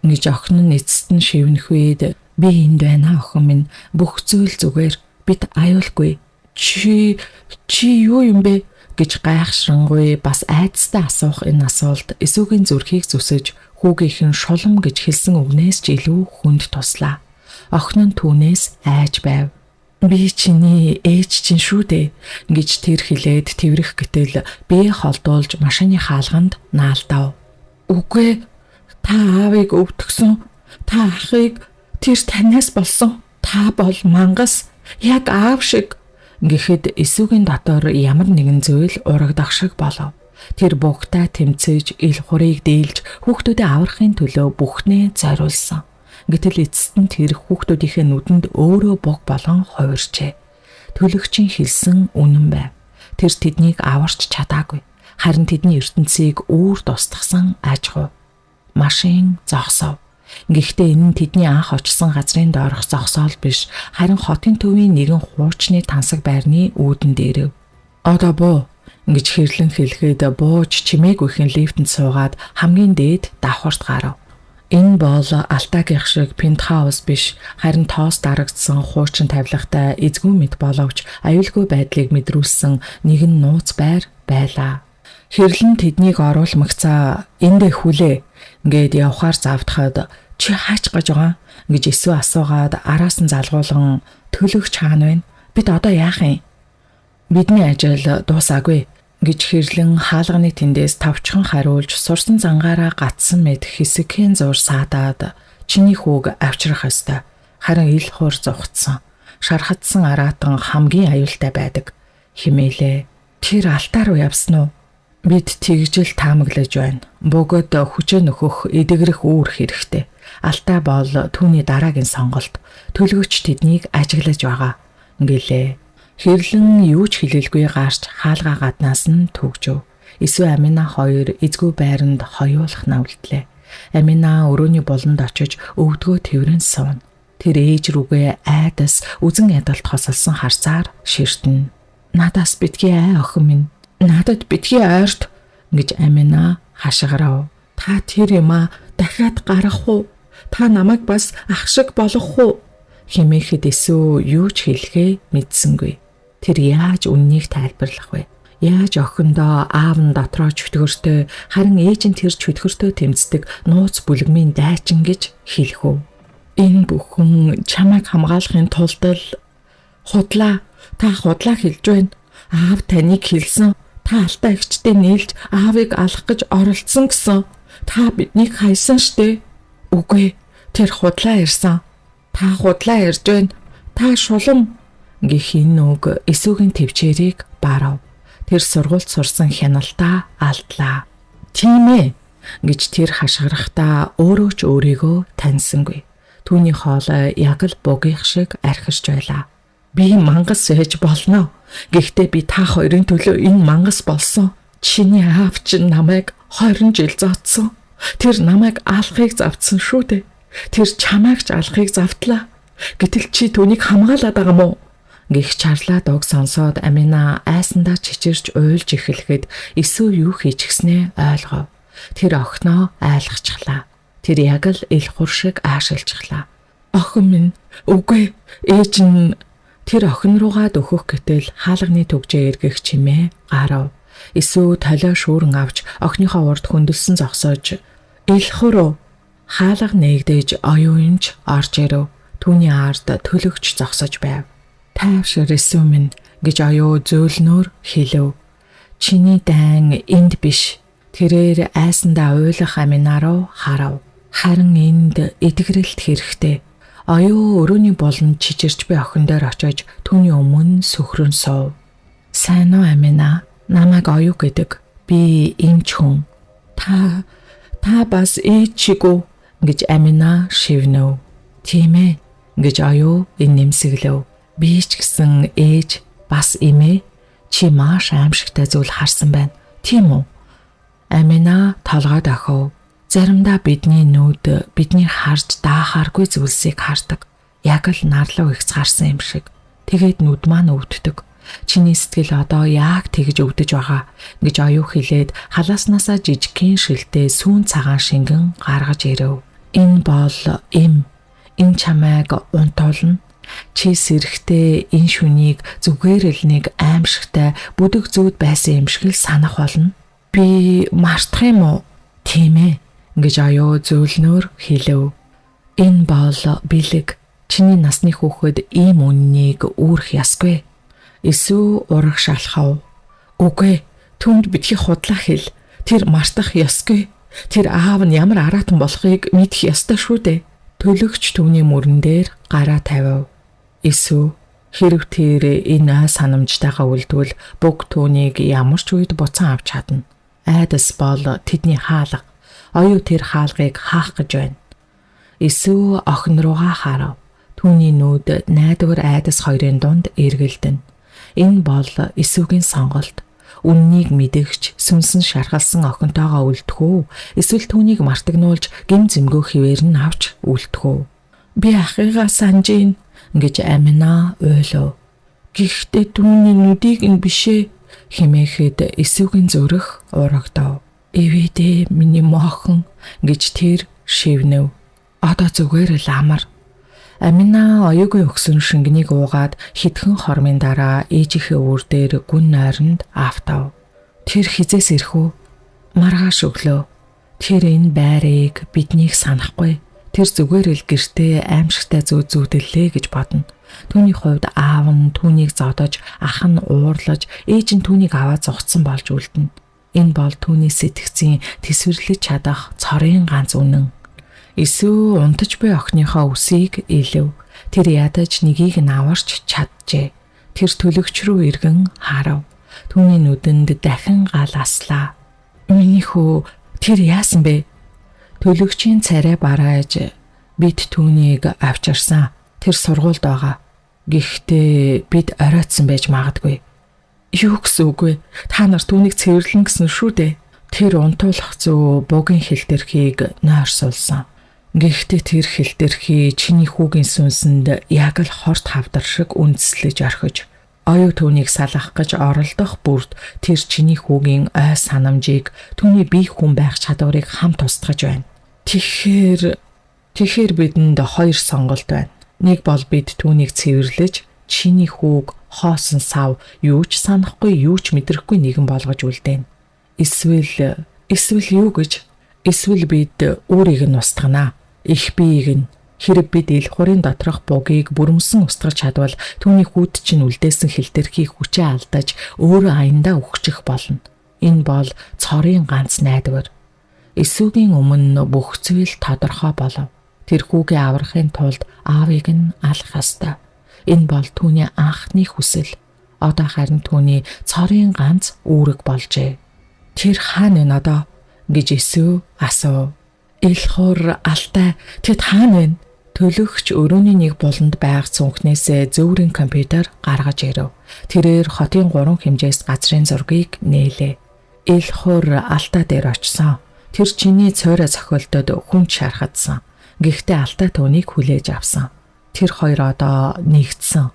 гэж охин нь эцэст нь шивнэх үед би энд байна охин минь, бүх зүйл зүгээр, бид аюулгүй. Чи юу юм бэ гэж гайхшрангуй бас айцтай асуух энэ асуулт эсүүгийн зүрхийг зүсэж хүүгийнхэн шулам гэж хэлсэн үгнээс ч илүү хүнд туслаа. Охин нь түүнээс айж байв. Би чиний ээж чинь шүү дээ гэж тэр хэлээд тэврэх гэтэл бие холдуулж машины хаалганд наалдав. Үгүй, та аавыг өвдгсөн, та ахыг тэр танаас болсон. Та бол мангас, яг аав шиг гэхэд эсүүгийн дотор ямар нэгэн зүйл урагдах шиг болов. Тэр бугтай тэмцэж ил хурыг дийлж хүүхдүүдээ аврахын төлөө бүхнээ зориулсан. Гэтэл эцэст нь тэр хүүхдүүдийнхээ нүдэнд өөрөө буг болон хувирчээ. Төлөгчийн хэлсэн үнэн байв. Тэр тэднийг аварч чадаагүй. Харин тэдний ертөнцийг үүр тусдагсан ажгүй. Машин зогсов. Гэхдээ энэ нь тэдний анх очсон газрын доорх зогсоол биш, харин хотын төвийн нэгэн хуучны тансаг байрны үүдэн дээрв. Одоо буу гэж хэрлэн хэлэхэд бууж чимээгүйхэн лифтэнд суугаад хамгийн дээд давхарт гарав. Энэ бол алтайгийнх шиг пентхаус биш, харин тоос дарагдсан хуучин тавилгатай эзгүй мэд боловч аюулгүй байдлыг мэдрүүлсэн нэгэн нууц байр байлаа. Хэрлэн тэднийг оруулмагцаа эндэ хүлээ гээд явхаар завдахад чи хаач гаж байгаа гэж эсвэ асуугаад араас нь залгуулan төлөгч хаана вэ? Бид одоо яах юм? Бидний ажил дуусаагүй гэж хэрлэн хаалганы тэндээс тавчхан хариулж сурсан зангаараа гатсан мэд хэсэгхэн зур саадаад чиний хүүг авчрах ёстой. Харин ил хуур зугтсан. Шархатсан араатан хамгийн аюултай байдаг химээлээ. Тэр алтаа руу явсан уу? Бид тэгжил таамаглаж байна. Бөгөөд хүчээ нөхөх эдгэрэх үүрэх хэрэгтэй. Алтай бол түүний дараагийн сонголт. Төлгөч тэднийг ажиглаж байгаа гэлээ. Хэрлэн юу ч хэлэлгүй гарч хаалгаа гаднаас нь түгжв. Эсвэл Амина хоёр эзгүй байранд хоёулах навлдлээ. Амина өрөөний болонд очиж өвдгөө тэврэн сууна. Тэр ээж рүүгээ айдас үзэн ядалт хосолсон харцаар ширтэн. Надаас битгий ай охин минь. Надад битгий ойрт гэж Амина хашгирав. Та тэр юма дахиад гарах уу? Та намайг бас ах шиг болгох уу? Хэмээхэд эсвэл юу ч хэлэхээ мэдсэнгүй. Тэр яаж үннийг тайлбарлах вэ? Яаж охиндоо аав нь дотроо чөтгөртөө харин ээж нь тэр чөтгөртөө тэмцдэг нууц бүлгмийн дайчин гэж хэлэх үү? Энэ бүхэн чамайг хамгаалахын тулд л худлаа хэлж байна. Аав таныг хэлсэн. Та алтаа эгчтэй нийлж аавыг алах гэж оролцсон гэсэн. Та биднийг хайсан штэ. Үгүй, тэр худлаа ирсэн. Та худлаа ирж байна. Та шулам гэх энэ үг эсүүгийн төвчээрийг барав. Тэр сургуульд сурсан хяналтаа алдлаа. Тийм ээ гэж тэр хашгирахдаа өөрөө ч өөрийгөө таньсангүй. Түүний хоолой яг л бугийнх шиг архирч байлаа. Би мангас сэж болно. Гэхдээ би та хоёрын төлөө энэ мангас болсон. Чиний аав чинь намайг 20 жил зодсон. Тэр намайг алахыг завдсан шүү дээ. Тэр чамайг ч алахыг завдлаа. Гэтэл чи түүнийг хамгаалаад байгаа мó? Гэх чарлаа дог сонсоод Амина айсандаа чичирч уйлж эхлэхэд эсвэл юу хийж гиснээ ойлгов. Тэр охиноо айлгачглаа. Тэр яг л ил хур шиг аашилжглаа. Охин минь, үгүй, ээж нь тэр охин руугаа дөхөх гэтэл хаалганы төгжээ эргэх чимээ гарав. Эсвэл толио шүүрэн авч охиныхоо урд хөндлсөн зогсоож ил хур хаалга нээгдэж оюунч орж ирэв. Түүний ард төлөгч зогсож байв. Тайвшир эсүү минь гэж оюу зөөлнөр хэлв. Чиний дайн энд биш. Тэрээр айсандаа уйлах Амина руу харав. Харин энд эдгэрэлт хэрэгтэй. Оюу өрөөний болонд чичирч би охин дээр очиж түүний өмнө сөхрөн суув. Сайн уу Амина? Намайг оюу гэдэг. Би эмч хүн. Та бас ээж шиг үү гэж Амина шивнэв. Тийм ээ гэж оюу нэмсэглэв. Би ч гэсэн ээж бас эмээ. Чи маш аимшигтай зүйл харсан байна. Тийм үү? Амина толгой дохив. Заримдаа бидний нүд бидний харж даахааргүй зүйлсийг хардаг. Яг л нарлуу ихц харсан юм шиг. Тэгээд нүд маань өвддөг. Чиний сэтгэл одоо яг тэгж өвдөж байгаа гэж оюу хэлээд халааснасаа жижигхэн шилтэй сүүн цагаан шингэн гаргаж ирэв. Энэ бол эм. Энэ чамайг унтуулна. Чи сэрэхтэй энэ шүнийг зүгээр л нэг аимшигтай бүдэг зүүд байсан юм шиг л санах болно. Би мартах юм уу? Тийм ээ гэж оюу зөөлнөр хэлв. Энэ бол бэлэг. Чиний насны хүүхэд ийм үннийг үүрэх ёсгүй. Эсвэл ураг шалхав. Үгүй, түнд битгий худлаа хэл. Тэр мартах ёсгүй. Тэр аав нь ямар аратан болохыг мэдэх ёстой шүү дээ. Төлөгч түүний мөрөн дээр гараа тавив. Эсвэл хэрв тэр энэ санамжтайгаа үлдвэл бүг түүнийг ямар ч үед буцаан авч чадна. Айдас бол тэдний хаалга. Оюу тэр хаалгыг хаах гэж байна. Эсвэл охин руугаа харав. Түүний нүд найдвар айдас хоёрын дунд эргэлдэн. Энэ бол эсүүгийн сонголт. Үннийг мэдэгч сүнсэн шархалсан охинтойгоо үлдэх үү? Эсвэл түүнийг мартагнуулж гим зэмгөө хിവэр нь авч үлдэх үү? Би ахыгаа санаж ийн гэж Амина ойлов. Гэхдээ түүний нүдийг нь бишээ хэмээхэд эсүүгийн зүрх урагдав. Эвэдээ миний мохон гэж тэр шивнэв. Одоо зүгээр л амар. Амина оюугийн өгсөн шингэнийг уугаад хитгэн хормын дараа ээжийнхээ үр дээр гүн нойронд автав. Тэр хизээс ирэх үү? Маргааш өглөө. Тэр энэ байрыг биднийг санахгүй. Тэр зүгээр л гэртээ аимшигтай зүүдэрлээ гэж бодно. Түүний хувьд аав нь түүнийг зодож, ах нь уурлаж, ээж нь түүнийг аваад зогтсон болж үлдэнэ. Энэ бол түүний сэтгцийн тэсвэрлэж чадах цорын ганц үнэн. Эсвэл унтаж буй охиныхоо үсийг илэв. Тэр ядаж нэгийг нь аварч чаджээ. Тэр төлөгч рүү эргэн харав. Түүний нүдэнд дахин гал аслаа. Миний хөө тэр яасан бэ? Төлөгчийн царай барааж бид түүнийг авчирсан. Тэр сургуульд байгаа. Гэхдээ бид оройтсон байж магадгүй. Юу гэсэн үг вэ? Та нар түүнийг цэвэрлэн гэсэн шүү дээ. Тэр унтуулах зүү бугийн хэлтэрхийг нойрсуулсан. Гэхдээ тэр хэлтэрхий чиний хүүгийн сүнсэнд яг л хорт хавдар шиг үндэслэж орхиж, оюу түүнийг салгах гэж оролдох бүрд тэр чиний хүүгийн ой санамжийг, түүний бие хүн байх чадварыг хамт устгаж байна. Тэгэхээр бидэнд хоёр сонголт байна. Нэг бол бид түүнийг цэвэрлэж, чиний хүүг хоосон сав юу ч санахгүй, юу ч мэдрэхгүй нэгэн болгож үлдээн. Эсвэл юу гэж? Эсвэл бид өөрийг нь устгана. Их биеийг нь. Хэрэг бид ил хурын доторх бугийг бүрмсэн устгаж чадвал түүний хүүд чинь үлдээсэн хэлтэрхий хүчээ алдаж өөрөө аяндаа үхчих болно. Энэ бол цорын ганц найдвар. Эсвүүгийн өмнө бүх зүйл тодорхой болов. Тэр хүүгээ аврахын тулд аавыг нь алах ёстой. Энэ бол түүний анхны хүсэл. Одоо харин түүний цорын ганц үүрэг болжээ. Тэр хаана вэ одоо? Гэж Есүс асуув. Илхуур Алтай тэд хаана вэ? Төлөгч өрөөний нэг буланд байх цүнхнээсээ зөөврийн компьютер гаргаж ирэв. Тэрээр хотын 3 хэмжээс газрын зургийг нээлээ. Илхуур Алтай дээр очсон. Тэр чиний цойроо цохилтод хүнд шархадсан. Гэхдээ Алтай түүнийг хүлээж авсан. Тэр хоёр одоо нэгдсэн.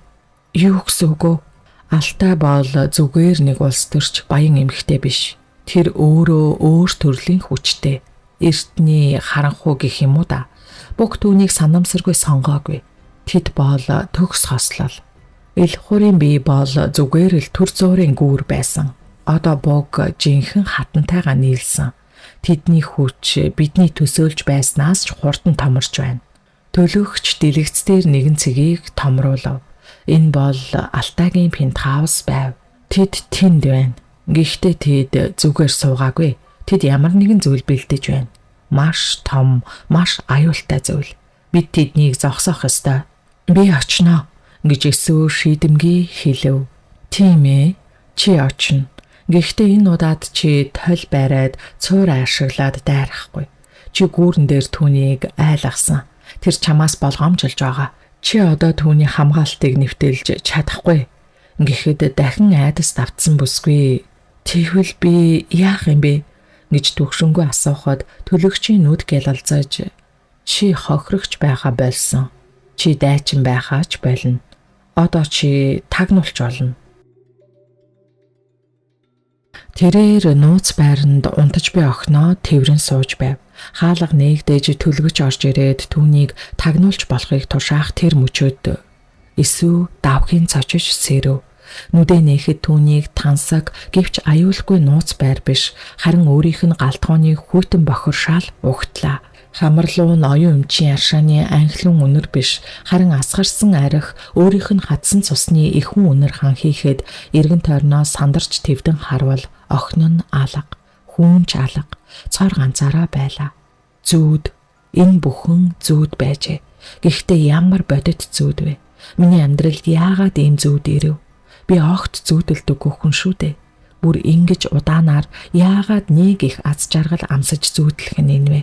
Юу гэсэн үг вэ? Алтай бол зүгээр нэг улс төрч баян эмэгтэй биш. Тэр өөрөө өөр төрлийн хүчтэй. Эртний харанхуй гэх юм уу да. Бүх түүнийг санамсаргүй сонгоогүй. Тэд бол төгс хослол. Илхуурын бие бол зүгээр л төр зуурын гүүр байсан. Одоо буг жинхэнэ хатантайгаа нийлсэн. Тэдний хүч бидний төсөөлж байснаас ч хурдан томорч байна. Төлөгч дэлгэцээр нэгэн цэгийг томруулав. Энэ бол Алтайгийн пентхаус байв. Тэд тэнд байна. Гэхдээ тэд зүгээр суугаагүй. Тэд ямар нэгэн зүйл бэлдэж байна. Маш том, маш аюултай зүйл. Бид тэднийг зогсоох ёстой. Би очно гэж Есүс шийдэмгий хэлэв. Тийм ээ, чи очно. Гэхдээ энэ удаад чи толь бариад цуур ашиглаад дайрахгүй. Чи гүүрэн дээр түүнийг айлгасан. Тэр чамаас болгоомжлж байгаа. Чи одоо түүний хамгаалтыг нэвтэлж чадахгүй. Гэхдээ дахин айдас давтсан бүсгүй. Тэгвэл би яах юм бэ? Гэж төгшөнгөө асуухад төлөгчийн нүд гялалзаж чи хохирогч байгаа болсон. Чи дайчин байхаач болно. Одоо чи тагнуулч болно. Тэрээр нууц байранд унтаж буй охиноо тэврэн сууж байв. Хаалга нээгдэж төлгөж орж ирээд түүнийг тагнуулж болохыг тушаах тэр мөчөөд Есүс давхын цочиж сэрэв. Нүдэ нээхэд түүнийг тансаг гэвч аюулгүй нууц байр биш, харин өөрийнх нь галтгооны хүйтэн бохиршаал угтлаа. Хамарлуун оюун эмчийн аршааны анхлын үнэр биш, харин асгарсан арх өөрийнх нь хатсан цусны ихэнх үнэр хан хийхэд эргэн тойрноо сандарч твдэн харвал охин нь алга, хүүнч алга, цор ганцаараа байлаа. Зүүд, энэ бүхэн зүүд байжээ. Гэхдээ ямар бодит зүүд вэ? Миний амьдралд яагаад ийм зүүд ирэв? Би огт зүүдэлдэггүй хүн шүү дээ. Бүр ингэж удаанаар яагаад нэг их аз жаргал амсаж зүүдлэх нь энэ вэ?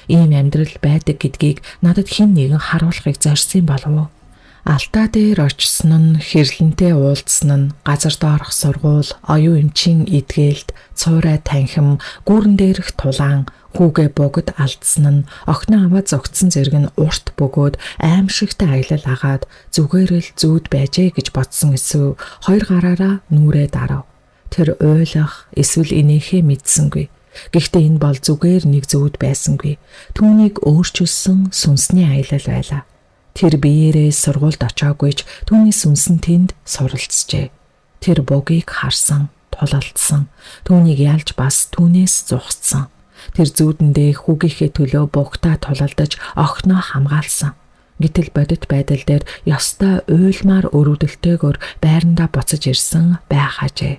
Ийм амьдрал байдаг гэдгийг надад хэн нэгэн харуулахыг зорьсон болов уу? Алтаа дээр очсон нь, хэрлэнтэй уулзсан нь, газар доорх сургуул, оюун эмчийн эдгээлт, цуурай танхим, гүүрэн дээрх тулаан, хүүгээ богд алдсан нь, охиноо аваад зогтсон зэрэг нь урт бөгөөд аимшигтай аялал агаад зүгээр л зүүд байжээ гэж бодсон Есүс хоёр гараараа нүрээ дарав. Тэр ойлгох эсвэл инээхээ мэдсэнгүй. Гэхдээ энэ бол зүгээр нэг зүүд байсангүй. Түүнийг өөрчилсөн сүнсний аялал байлаа. Тэр биеэрээ сургуульд очоогүйч түүний сүнс нь тэнд суралцжээ. Тэр богийг харсан, тулалдсан. Түүнийг ялж бас түүнээс зугцсан. Тэр зүүдэндээ хүүгийнхээ төлөө бугтаа тулалдаж охиноо хамгаалсан. Гэтэл бодит байдал дээр ёстой уйлмаар өрөвдөлтэйгээр байрандаа буцаж ирсэн байхажээ.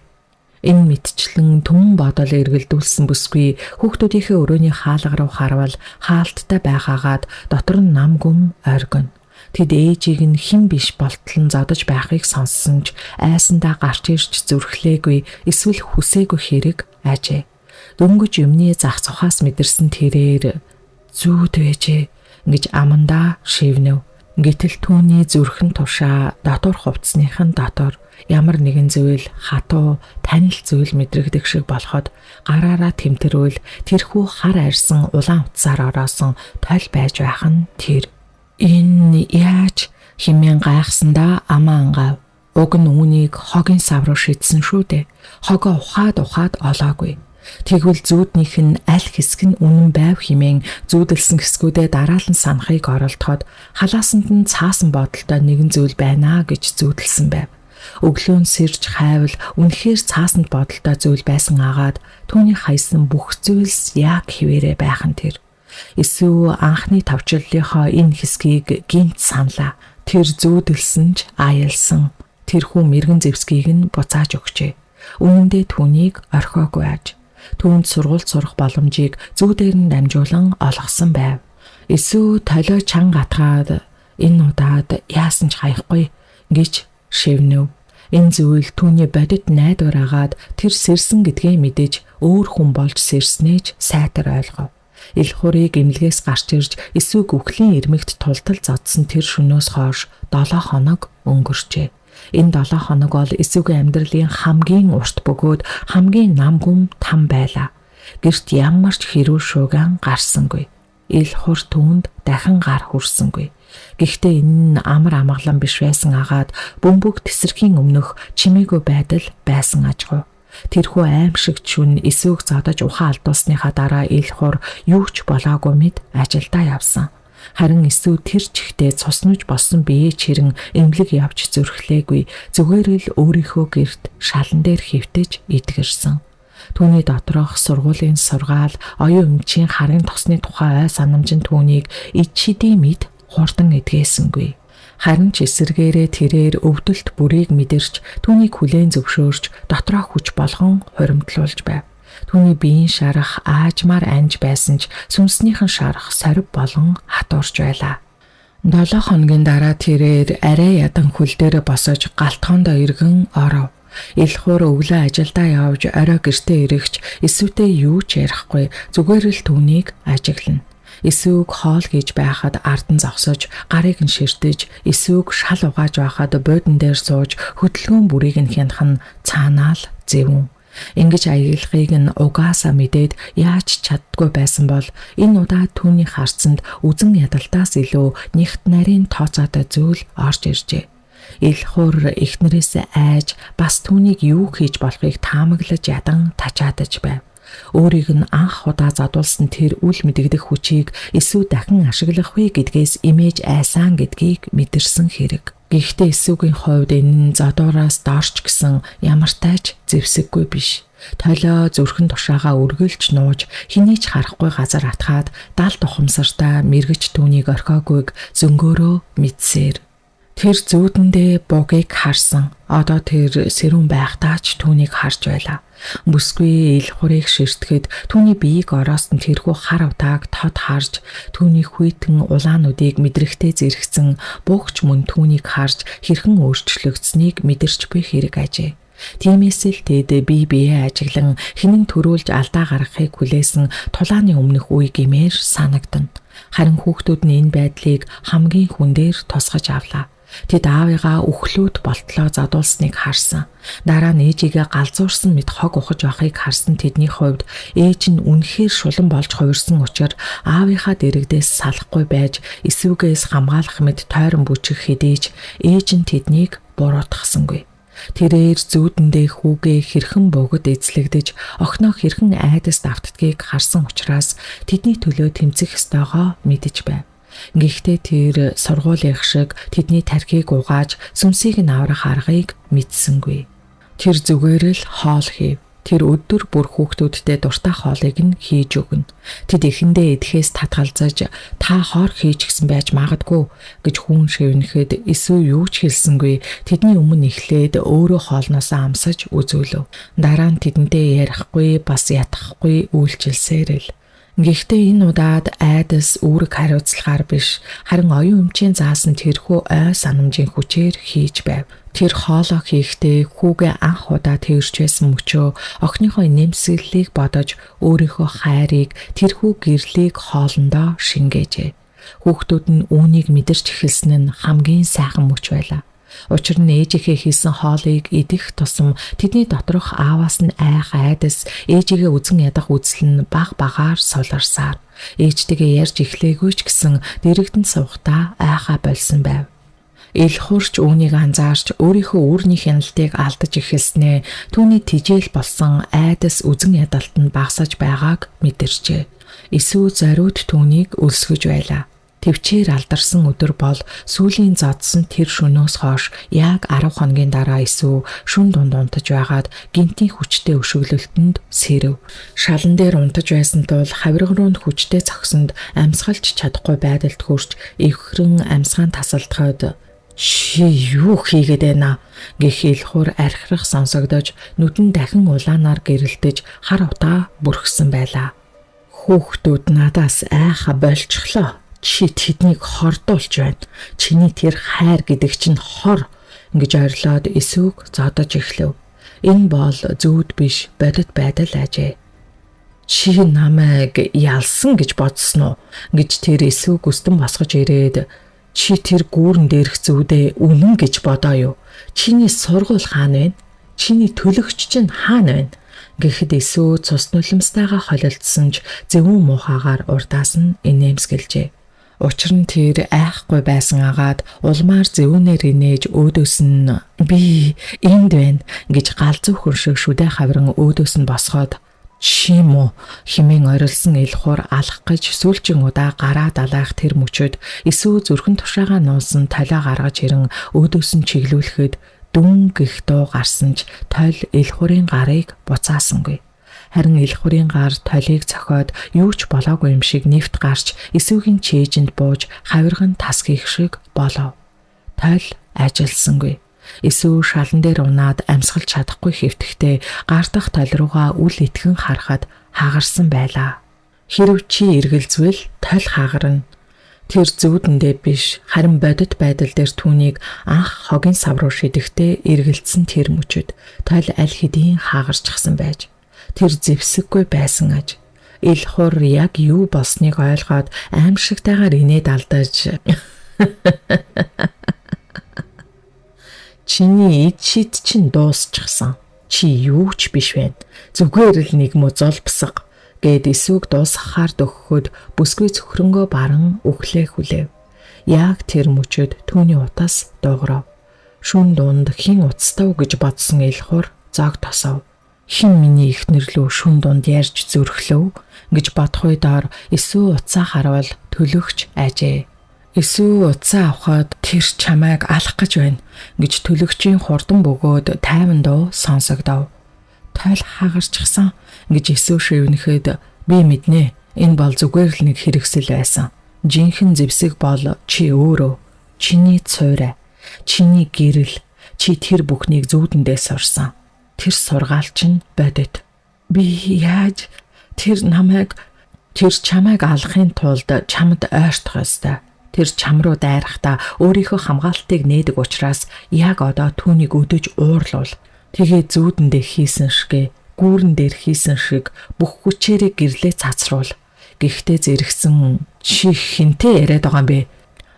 Энэ мэдчлэн түмэн бодол эргэлдүүлсэн бүсгүй хүүхдүүдийнхээ өрөөний хаалга руу харвал хаалттай байгаагаад дотор нь нам гүм оргино. Тэд ээжийг нь хэн биш болтлон зодож байхыг сонссон ч айсандаа гарч ирж зүрхлээгүй эсвэл хүсээгүй хэрэг ажээ. Дөнгөж юмны зах цухаас мэдэрсэн тэрээр зүүд байжээ гэж амандаа шивнэв. Гэтэл түүний зүрхэн тушаа дотор хувцсныхан дотор ямар нэгэн зүйл хатуу танил зүйл мэдрэгдэх шиг болоход гараараа тэмтэрвэл тэрхүү хар арьсан улаан утсаар ороосон тойл байж байх нь тэр. Энэ яаж хэмээн гайхсандаа амаа ангав. Уг нь үүнийг хогийн сав руу шидсэн шүү дээ. Хогоо ухаад олоогүй. Тэгвэл зүүднийх нь аль хэсэг нь үнэн байв хэмээн зүүдэлсэн хэсгүүдээ дараалан санахыг оролдоход халаасанд нь цаасан бодолтой нэгэн зүйл байна гэж зүүдэлсэн байв. Өглөө нь сэрж хайвал үнэхээр цаасанд бодолтой зүйл байсан агаад түүний хайсан бүх зүйлс яг хിവэрэ байх нь тэр. Эсвэл анхны тавчлалынхаа энэ хэсгийг гинт саналаа. Тэр зүүдэлсэн ч аялсан. Тэрхүү мэрэгэн зэвсгийг нь буцааж өгчээ. Үнэн дээр түүнийг орхиогүй аж. Түүнд сургууль сурах боломжийг зүүдээр нь дамжуулан олгосон байв. Эсвэл толио чанга атгаад энэ удаад яасан ч хаяхгүй гэж шивнэв. Энэ зүйл түүний бодит найдвар агаад тэр сэрсэн гэдгээ мэдэж өөр хүн болж сэрснээж сайтар ойлгов. Ил хурыг эмнэлгээс гарч ирж эсвэл үхлийн ирмэгт тултал зодсон тэр шөнөөс хойш 7 хоног өнгөрчээ. Энэ 7 хоног бол эсвэгийн амьдралын хамгийн урт бөгөөд хамгийн нам гүм там байлаа. Гэрт ямар ч хэрүүл шууган гарсангүй. Ил хур түүнд дахин гар хүрсэнгүй. Гэхдээ энэ нь амар амгалан биш байсан агаад бөмбөг тесрэхийн өмнөх чимээгүй байдал байсан ажгүй. Тэрхүү аимшигт шүн эсвэг зодож ухаан алдуулсныхаа дараа ил хур юу ч болоогүй мэд ажилдаа явсан. Харин эсвэг тэр чихтэй цуснаж болсон биеэ чирэн эмнэлэг явж зүрхлээгүй. Зүгээр л өөрийнхөө гэрт шалан дээр хөвтөж идгэрсэн. Түүний доторх сургуулийн сургаал, оюун өмчийн харын тосны тухай ой санамж нь түүнийг ичидий мэд хурдан эдгээсэнгүй. Харин ч эсэргээрээ тэрээр өвдөлт бүрийг мэдэрч түүнийг хүлээн зөвшөөрч дотроо хүч болгон хуримтлуулж байв. Түүний биеийн шарах аажмаар анж байсан ч сүнснийхэн шарах сорив болон хатуурч байлаа. 7 хоногийн дараа тэрээр арай ядан хөл дээр босож галтгоондоо иргэн оров. Ил хур өглөө ажилдаа явж орой гэртээ ирэгч эсвэтэй юу ч ярихгүй зүгээр л түүнийг ажиглана. Эсвэг хоол хийж байхад ардан зогсож гарыг нь ширтэж эсвэг шал угааж байхад буудан дээр сууж хөдөлгөөн бүрийг нь хянах нь цаанаал зэвүүн. Ингэж аяглахыг нь угаасаа мэдээд яаж чаддгүй байсан бол энэ удаа түүний харцанд үзэн ядалтаас илүү нэгт нарийн тооцоотой зүйл орж иржээ. Ил хур эхнэрээс айж бас түүнийг юу хийж болохыг таамаглаж ядан тачаадаж байв. Өөрийг нь анх удаа задуулсан тэр үл мэдэгдэх хүчийг эсүү дахин ашиглах вэ гэдгээс имэж айсан гэдгийг мэдэрсэн хэрэг. Гэхдээ эсүүгийн хувьд энэ нь задуураас дорч гисэн ямартайч зэвсэггүй биш. Толио зүрхэн тушаага үргэлж нууж хинээч харахгүй газар атгаад дал тухамсартаа мэргэж түүнийг орхиогүйг зөнгөөрөө мэдсээр. Тэр зүүдэндээ бугийг харсан. Одоо тэр сэрүүн байхдаа ч түүнийг харж байлаа. Бүсгүй ил хурыг ширтгэхэд түүний биеийг ороос нь тэрхүү хар утааг тод харж түүний хүйтэн улаануудыг мэдрэгтэй зэрэгцэн бугч мөн түүнийг харж хэрхэн өөрчлөгдсөнийг мэдэрч буй хэрэг ажээ. Тиймээс л тэд бие ажиглан хинэн төрүүлж алдаа гаргахыг хүлээсэн тулааны өмнөх үе гэмээр санагдана. Харин хүүхдүүд нь энэ байдлыг хамгийн хүндээр тусгаж авлаа. Тэд аавыгаа үхлүүд болтлоо задуулсныг харсан. Дараа нь ээжигээ галзуурсан мэт хог ухаж байхыг харсан тэдний хувьд ээж нь үнэхээр шулан болж хувирсан учраас аавынхаа дэрэгдээс салахгүй байж эсвэгээс хамгаалах мэт тойрон бүжиг хэдийж ээж нь тэднийг буруутгасангүй. Тэрээр зүүдэндээ хүүгээ хэрхэн богод эзлэгдэж охиноо хэрхэн айдаст автдгийг харсан учраас тэдний төлөө тэмцэх ёстойгоо мэдэж байв. Гэхдээ тэр сургуулийн шиг тэдний тархийг угааж сүнсийг нь аврах аргыг мэдсэнгүй. Тэр зүгээр л хоол хийв. Тэр өдөр бүр хүүхдүүдтэй дуртай хоолыг нь хийж өгнө. Тэд эхэндээ эдэхээс татгалзаж та хоор хийж гисэн байж магадгүй гэж хүн шивнэхэд эсвэл юу ч хэлсэнгүй. Тэдний өмнө эхлээд өөрөө хоолноосоо амсаж үзүүлв. Дараа нь тэдэнтэй ярихгүй бас ятгахгүй үйлчилсээр л. Гэхдээ энэ удаад айдас үүрэг хариуцлагаар биш харин оюун өмчийн заасан тэрхүү ой санамжийн хүчээр хийж байв. Тэр хоолоо хийхдээ хүүгээ анх удаа тэрч байсан мөчөө охиныхоо нэмсэглэлийг бодож өөрийнхөө хайрыг тэрхүү гэрлийг хоолндоо шингээжээ. Хүүхдүүд нь үүнийг мэдэрч эхэлсэн нь хамгийн сайхан мөч байлаа. Учир нь ээжийнхээ хийсэн хоолыг идэх тусам тэдний доторх ааваас нь айх айдас, ээжигээ үзэн ядах үзэл нь баг багаар суларсаар ээжтэйгээ ярьж эхлэегүй ч гэсэн дэрэгдэнд суухдаа айхаа болсон байв. Ил хурч үүнийг анзаарч өөрийнхөө үүрний хяналтыг алдаж эхэлснээ түүний тижээл болсон айдас үзэн ядалт нь багасаж байгааг мэдэрчээ. Эсвэл зориуд түүнийг өлсгөж байлаа. Тэвчээр алдарсан өдөр бол сүүлийн зодсон тэр шөнөөс хойш яг 10 хоногийн дараа эсвэл шүн дунд унтаж байгаад гинтийн хүчтэй өшөглөлтөнд сэрэв. Шалан дээр унтаж байсан тул хавирга руу хүчтэй зогсонд амьсгалж чадахгүй байдалд хүрч эвхрэн амьсгаан тасалдахад "Чи юу хийгээд байна?" гэх илхуур архирах сонсогдож нүдэн дахин улаанаар гэрэлтэж хар утаа бүрхсэн байлаа. "Хүүхдүүд надаас айха болчихлоо. Чи тэднийг хордуулж байна. Чиний тэр хайр гэдэг чинь хор" гэж ойрлоод эсвэг зодож эхлэв. Энэ бол зүуд биш бодит байдал ажээ. "Чи намайг ялсан гэж бодсон уу?" гэж тэр эсвэг өстөн босгож ирээд "Чи тэр гүүрэн дээрх зүудээ үнэн гэж бодоо юу? Чиний сургууль хаана вэ? Чиний төлөгч чинь хаана вэ?" гэхэд эсвэг цус нулимстайгаа холилдсон ч зөвүүн муухагаар урдаас нь инээмсгэлжээ. Учир нь тэр айхгүй байсан агаад улмаар зөвүүнээр инээж өөдөөс нь "Би энд байна" гэж галзуу хүн шиг шүдэ хавран өөдөөс нь босгоод "Чи мө" хэмээн орилсон илхуур алах гэж сүүлчийн удаа гараа далайх тэр мөчөд эсвүү зүрхэн тушаага нуусан толио гаргаж ирэн өөдөөс нь чиглүүлэхэд дүн гих дуу гарсан ч тойл илхуурын гарыг буцаасангүй. Харин илхуурын гар толийг цохиод юу ч болоогүй юм шиг нэвт гарч эсвэгийн чэйжинд бууж хавирган тасгийх шиг болов. Тойл ажилсангүй. Эсвүү шалан дээр унаад амьсгалж чадахгүй хэвтэхдээ гар дах тойл руугаа үл итгэн харахад хагарсан байлаа. Хэрв чи эргэлзвэл тойл хагарна. Тэр зүудэндээ биш харин бодит байдал дээр түүнийг анх хогийн сав руу шидэхдээ эргэлцсэн тэр мөчөд тойл аль хэдийн хагарчихсан байж. Тэр зэвсэггүй байсан аж. Илхуур яг юу болсныг ойлгоод аимшигтайгаар инээд алдаж "Чиний эд шид чинь дуусчихсан. Чи юу ч биш байна. Зүгээр л нэг музолбсаг" гэд эсвэг дуусгахаар дөхөхөд бүсгүй цөхрөнгөө баран өглөө хүлээв. Яг тэр мөчөд түүний утас дуугарав. Шүн дунд хин уцтав гэж бодсон илхуур зог тосов. "Хин миний ихнэр лөө шүн дунд ярьж зөрхлөв" гэж бодох үедээ эсвүү уцаа харавал төлөгч ажээ. Эсвүү уцаа авахад "Тэр чамайг алах гэж байна" гэж төлөгчийн хурдан бөгөөд тайван дуу сонсогдов. "Тойл хагарчихсан" гэж эсвүү шивнэхэд "Би мэднэ. Энэ бол зүгээр л нэг хэрэгсэл байсан. Жинхэнэ зэвсэг бол чи өөрөө. Чиний цуурай. Чиний гэрэл. Чи тэр бүхнийг зүүдэндээ сурсан. Тэр сургаал чинь бодит. Би яаж тэр чамайг алахын тулд чамд ойртох ёстой. Тэр чам руу дайрахдаа өөрийнхөө хамгаалтыг нээдэг учраас яг одоо түүнийг өдөж уурлуул. Тэгээ зүүдэндээ хийсэн шигэ, гүүрэн дээр хийсэн шиг бүх хүчээрээ гэрлээ цацруул. Гэхдээ зэрэгсэн "Чи хинтээ яриад байгаа юм бэ?"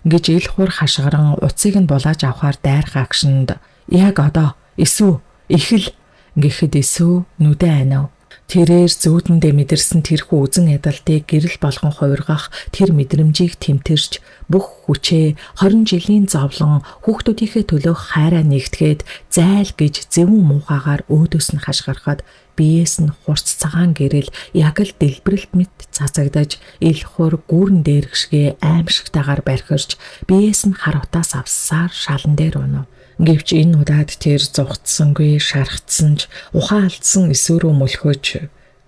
гэж илхуур хашгиран уцыг нь булааж авахар дайрах агшинд "Яг одоо эсвүү ихэл" гэхэд эсвүү нүдэ айнав. Тэрээр зүүдэндээ мэдэрсэн тэрхүү үзэн ядалтыг гэрэл болгон хувиргах тэр мэдрэмжийг тэмтэрч бүх хүчээ 20 жилийн зовлон хүүхдүүдийнхээ төлөө хайраа нэгтгээд зайл гэж зөвүүн муухагаар өөдөөс нь хашгирахад биеэс нь хурц цагаан гэрэл яг л дэлбэрэлт мэт цацагдаж илхуур гүүрэн дээргшгээ аимшигтайгаар бархирч биеэс нь хар утаас авсаар шалан дээр унав. Гэвч энэ удаад тэр зугтсангүй шархтсан ч ухаан алдсан эсвэрүү мөлхөж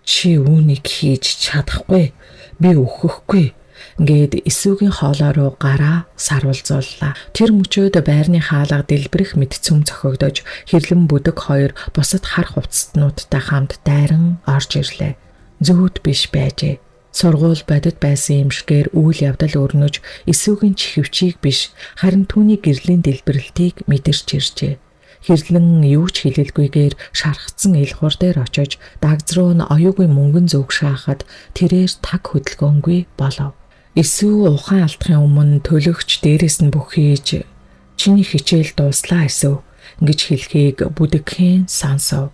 "Чи үүнийг хийж чадахгүй. Би өөхөхгүй" гэд эсвэгийн хоолой руу гараа сарвалзууллаа. Тэр мөчөөд байрны хаалга дэлбэрэх мэт цөм зохигдож хэрлэн бүдэг хоёр бусад хар хувцаснуудтай хамт дайран орж ирлээ. Зүуд биш байжээ. Сургууль бодит байсан юм шигээр үйл явдал өрнөж эсвэгийн чихвчийг биш харин түүний гэрлийн дэлбэрэлтийг мэдэрч иржээ. Хэрлэн юу ч хэлэлгүйгээр шархацсан илхуур дээр очиж дагз руу нь оюугүй мөнгөн зүг шаахад тэрээр таг хөдөлгөөнгүй болов. Эсвэл ухаан алдахын өмнө төлөгч дээрээс нь бүх хийж чиний хичээл дууслаа эсвэл гэж хэлхийг бүдэгхэн сонсов.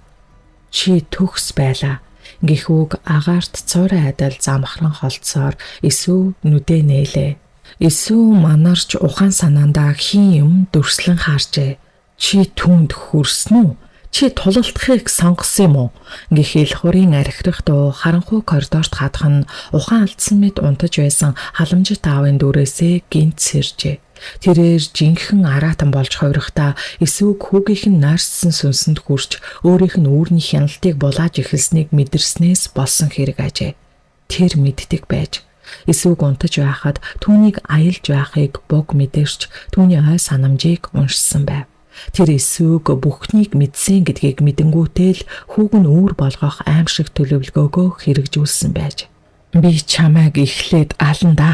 Чи төгс байлаа. Гэх үг агаарт цуурай адил замхран холцоор эсвэл нүдэ нээлээ. Эсвэл манарч ухаан санаандаа хин юм дүрслэн харжээ. Чи түнд хүрсэн үү? Чи тулалдахыг сонгосон юм уу? Гэх ил хурын архирах дуу харанхуй коридорт хадах нь ухаан алдсан мэд унтаж байсан халамжит аавын дүрээсээ гинт сэржээ. Тэрээр жинхэнэ араатан болж хувирхдаа эсвэл хүүгийнх нь нойрссон сүнсэнд хүрч өөрийнх нь үүрний хяналтыг булааж эхэлснийг мэдэрснээс болсон хэрэг ажээ. Тэр мэддэг байж эсвэл унтаж байхад түүнийг аялж байхыг буг мэдэрч түүний ой санамжийг уншсан байв. Тэр эсвэг бүхнийг мэдсэн гэдгийг мэдэнгүүтэл хүүг нь үүр болгох аимшиг төлөвлөгөөгөө хэрэгжүүлсэн байж. Би чамайг эхлээд ална да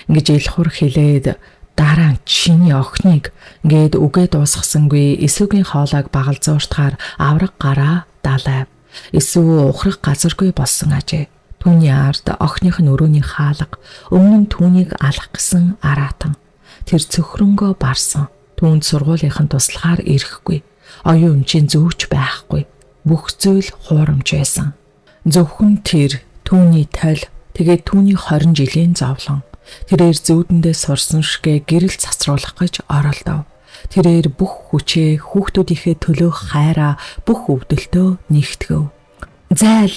гэж илхур хэлээд дараа нь чиний охиныг гээд үгээ дуусгасангүй эсвэгийн хоолойг багалзууртахаар авраг гараа далайв. Эсвэ ухрах газаргүй болсон ажээ. Түүний ард охиных нь өрөөний хаалга, өмнө нь түүнийг алах гэсэн араатан. Тэр цөхрөнгөө барсан. Түүнд сургуулийнхан туслахаар ирэхгүй. Оюун өмчийн зөөч байхгүй. Бүх зүйл хуурамч байсан. Зөвхөн тэр түүний толь, тэгээд түүний 20 жилийн зовлон. Тэрээр зүүдэндээ сурсан шигэ гэрэл цацруулах гэж оролдов. Тэрээр бүх хүчээ хүүхдүүдийнхээ төлөөх хайраа бүх өвдөлтөө нэгтгэв. Зайл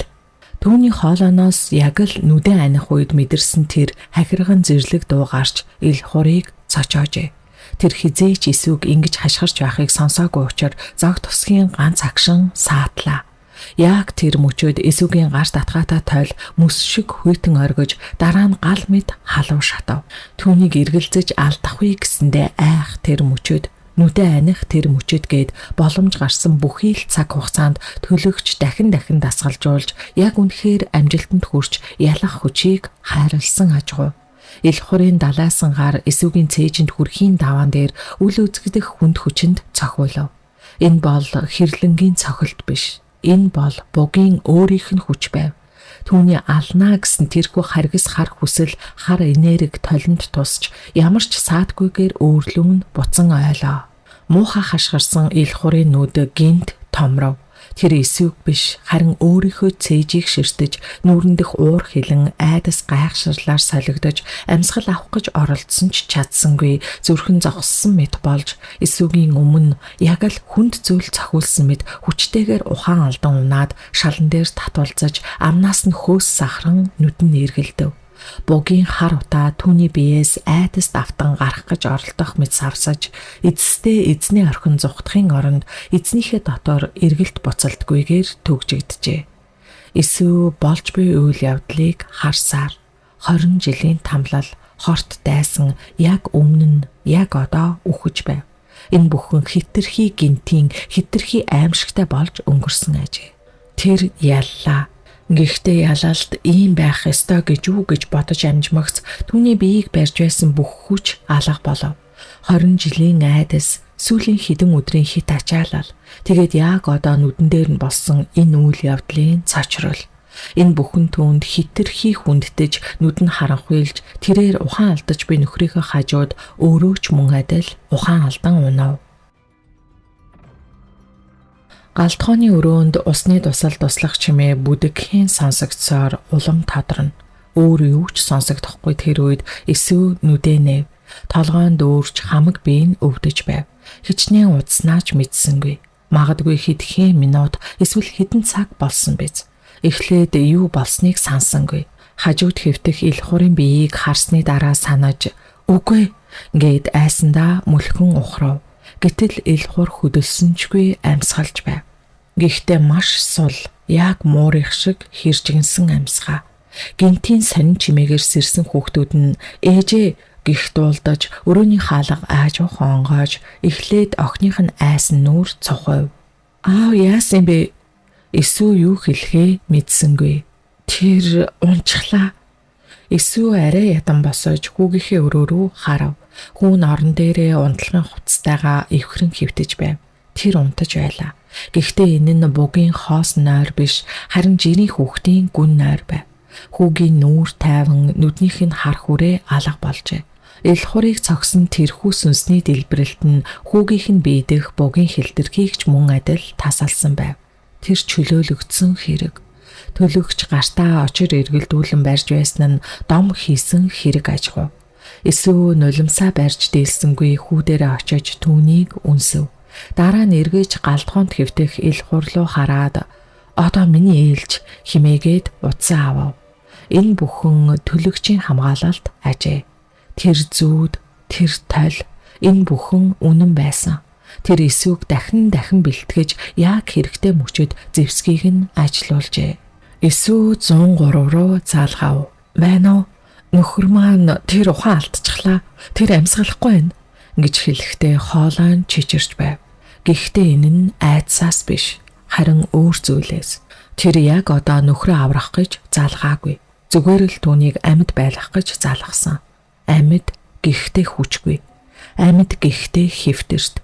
түүний хоолойноос яг л нүдэн аних үед мэдэрсэн тэр хахирган зэрлэг дуу гарч ил хурыг цочоожээ. Тэр хизээч эсвэг ингэж хашгирч байхыг сонсоогүй учраас зог тусгийн ганц агшин саатлаа. Яг тэр мөчөөд эсвэгийн гар татгаатай тойл мөс шиг хүйтэн оргиж дараа нь гал мэд халуун шатав. Түүнийг эргэлзэж алдахгүй гэсэндээ айх тэр мөчөөд нүдэ аних тэр мөчөд гээд боломж гарсан бүхий л цаг хугацаанд төлөгч дахин дасгалжуулж яг үнэхээр амжилтанд хүрч ялах хүчийг хайрлсан ажгүй. Ил хурын далайсан гар эсвэгийн цээжинд хүрхийн даваан дээр үл үзэгдэх хүнд хүчинд цохиулав. Энэ бол хэрлэнгийн цохилт биш. Энэ бол бугийн өөрийнх нь хүч байв. Түүний алнаа гэсэн тэрхүү харгас хар хүсэл хар энерги толинд тусч ямар ч саадгүйгээр өөрлөн буцан ойлоо. Муухай хашгирсан ил хурын нүд гинт томров. Тэр эсвэг биш харин өөрийнхөө цээжийг ширтэж нүүрэндх уур хилэн айдас гайхширлаар солигдож амьсгал авах гэж оролдсон ч чадсангүй зүрхэн зогссон мэт болж эсвэгийн өмнө яг л хүнд зүйл цохиулсан мэт хүчтэйгээр ухаан алдан унаад шалан дээр татуулзаж амнаас нь хөөс сахран нүдэн эргэлдэв. Бугийн хар утаа түүний биеэс айдаст автан гарах гэж оролдох мэт савсаж эцэстээ эзний орхин зүхтахын оронд эзнийхээ дотор эргэлт буцалтгүйгээр төгжигджээ. Эсвэл болж буй үйл явдлыг харсаар 20 жилийн тамлал хорт дайсан яг өмнө нь яг одоо үхэж байв. Энэ бүхэн хитрхи гинтийн хитрхи аимшигтай болж өнгөрсөн ажээ. Тэр яллаа. Гэхдээ ялалт ийм байх ёстой гэж үү гэж бодож амжмагц түүний биеийг барьж байсан бүх хүч алга болов. 20 жилийн айдас сүүлийн хэдэн өдрийн хит ачаалал тэгээд яг одоо нүдэн дээр нь болсон энэ үйл явдлын цочрол. Энэ бүхэн түүнд хитрхи хүндэж нүд нь харанхуйлж тэрээр ухаан алдаж буй нөхрийнхөө хажууд өөрөө ч мөн адил ухаан алдан унав. Галтгооны өрөөнд усны тусал туслах чимээ бүдэгхэн сонсогдсоор улам тодорно. Өөр юу ч сонсогдохгүй тэр үед эсвэ нүдэнэ. Толгойн дүүрч хамаг бие нь өвдөж байв. Хичнээн удснаач мэдсэнгүй. Магадгүй хэдхэн минут эсвэл хэдэн цаг болсон биз. Эхлээд юу болсныг сансангүй. Хажууд хэвтэх ил хурын биеийг харсны дараа санаж "Үгүй" гээд айсандаа мөлхөн ухрав. Гэтэл ил хур хөдөлсөнчгүй амьсгалж байв. Гэхдээ маш сул, яг муурих шиг хэржигнсэн амьсгаа. Гинтийн сонин чимээгээр сэрсэн хүүхдүүд нь ээжээ гих дуулдаж өрөөний хаалга аажуу хонгоож эхлээд охиных нь айсан нүүр цохов. "Аа яасан бэ?" Эсвэ юу хэлэхээ мэдсэнгүй. Тэр унчглаа. Эсвэ арай ядан босож хүүгийнхээ өрөө рүү харав. Хүүн орон дээрээ унтлагын хувцастайгаа эвхрэн хөвтөж байв. Тэр унтаж байлаа. Гэхдээ энэ нь бугийн хоос нойр биш, харин жирийн хүүхдийн гүн нойр байв. Хүүгийн нүүр тайван нүднийх нь хар хүрээ алга болжээ. Ил хурыг цогсон тэрхүү сүнсний дэлбэрэлт нь хүүгийнх нь биедэх бугийн хэлтэрхийг ч мөн адил тасалсан байв. Тэр чөлөөлөгдсөн хэрэг. Төлөгч гартаа очир эргэлдүүлэн барьж байсан нь дом хийсэн хэрэг аж ахуй. Эсвэл нулимсаа барьж дийлсэнгүй хүү дээрээ очиж түүнийг үнсэв. Дараа нь эргэж галдгоонд хэвтэх ил хур руу хараад одоо миний ээлж химээгээд утсаа авав. Энэ бүхэн төлөгчийн хамгаалалт ажээ. Тэр зүүд, тэр тол энэ бүхэн үнэн байсан. Тэр эсвэг дахин бэлтгэж яг хэрэгтэй мөчөд зэвсгийг нь ажилуулжээ. Эсвэг 103 руу заалгав. Байна уу? Нөхөр маань тэр ухаан алдчихлаа. Тэр амьсгалахгүй байна гэж хэлэхдээ хоолой нь чичирч байв. Гэхдээ энэ нь айдсаас биш, харин өөр зүйлээс. Тэр яг одоо нөхрөө аврах гэж заалгаагүй. Зүгээр л түүнийг амьд байлгах гэж заалгасан. Амьд гэхдээ хүчгүй. Амьд гэхдээ хэвтэрт.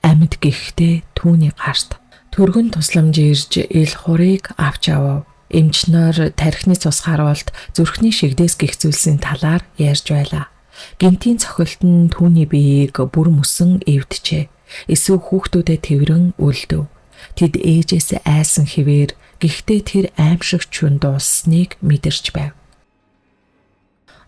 Амьд гэхдээ түүний гарт. Төргөн тусламж ирж ил хурыг авч авав. Эмчнэр тархины цус харуулт зүрхний шигдээс гихцүүлсийн талаар ярьж байлаа. Гинтийн цохилт нь түүний биеийг бүр мөсөн эвдэжээ. Эсвэл хүүхдүүдэд тэрэн үлдэв. Тэд ээжээс айсан хിവэр гэхдээ тэр аимшигч хүн дууссаныг мэдэрч байв.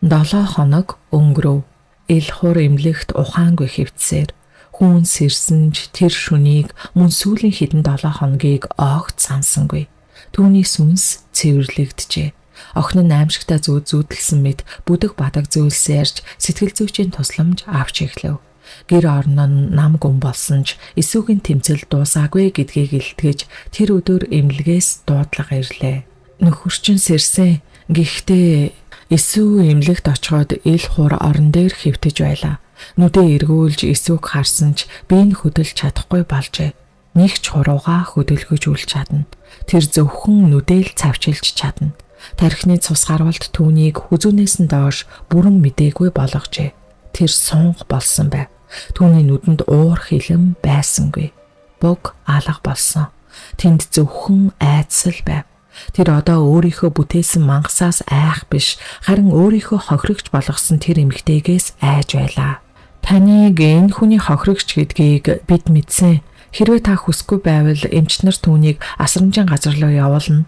7 хоног өнгөрөв. Ил хур эмлэгт ухаангүй хэвтсээр хүн сэрсэнж тэр шүнийг мөн сүүлийн хэдэн 7 хоногийг огт сансангүй. Түүний сүнс цэвэрлэгдэжээ. Охин нь аимшигтай зүүдэлсэн мэт бүдэг бадаг зүйлсээрж сэтгэл зүйчийн тусламж авч эхлэв. Гэр орон нь нам гүн болсон ч эсүүгийн тэмцэл дуусаагүй гэдгийг илтгэж тэр өдөр эмнэлгээс дуудлага ирлээ. Нөхөрчин сэрсэн. Гэхдээ эсүү эмнэлэгт очиход ил хур орон дээр хэвтэж байлаа. Нүдээ эргүүлж эсүүг харсан ч биеийг хөдөлж чадахгүй болжээ. Нэг ч хурууга хөдөлгөж үл чадна. Тэр зөвхөн нүдэл цавчилж чадна. Тархины цус харуулт түүнийг хүзүүнээс нь доош бүрэн мэдээгүй болгожээ. Тэр сунг болсон байв. Түүний нүдэнд уур хилэн байсангүй. Буг алга болсон. Тэнд зөвхөн айдсал байв. Тэр одоо өөрийнхөө бүтээсэн мангасаас айх биш, харин өөрийнхөө хохирогч болгосон тэр эмэгтэйгээс айж байлаа. Таныг энэ хүний хохирогч гэдгийг бид мэдсэн. Хэрвээ та хүсэхгүй байвал эмчнэр түүнийг асрамжийн газар руу явуулна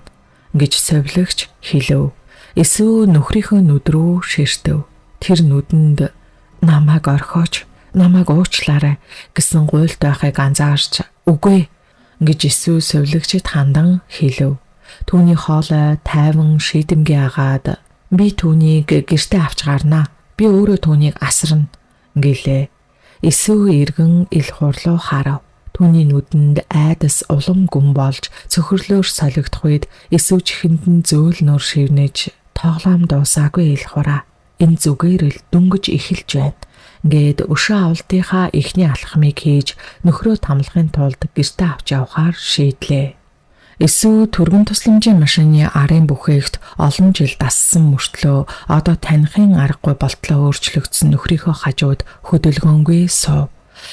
гэж совилогч хэлв. Эсвэл нөхрийнхөө нүд рүү ширтэв. Тэр нүдэнд намайг орхиоч, намайг уучлаарай гэсэн гуйлт байхыг анзаарч үгүй гэж эсвэл совилогчид хандан хэлв. Түүний хоолой тайван шийдэмгий агаад би түүнийг гэртээ авч гарнаа. Би өөрөө түүнийг асарна гэлээ. Эсвэл эргэн ил хур руу харав. Түүний нүдэнд айдас улам гүн болж цөхрлөөр солигдох үед эсүү чихэнд нь зөөл нур шивнэж тоглоом дуусаагүй ил хураа. Энэ зүгээр л дөнгөж эхэлж байна гэд өшөө авалтынхаа эхний алхмыг хийж нөхрөө тамлахын тулд гэртээ авч явахаар шийдлээ. Эсүү төргөн тусламжийн машины арын бүхээгт олон жил дассан мөртлөө одоо танихын аргагүй болтлоо өөрчлөгдсөн нөхрийнхөө хажууд хөдөлгөөнгүй суув.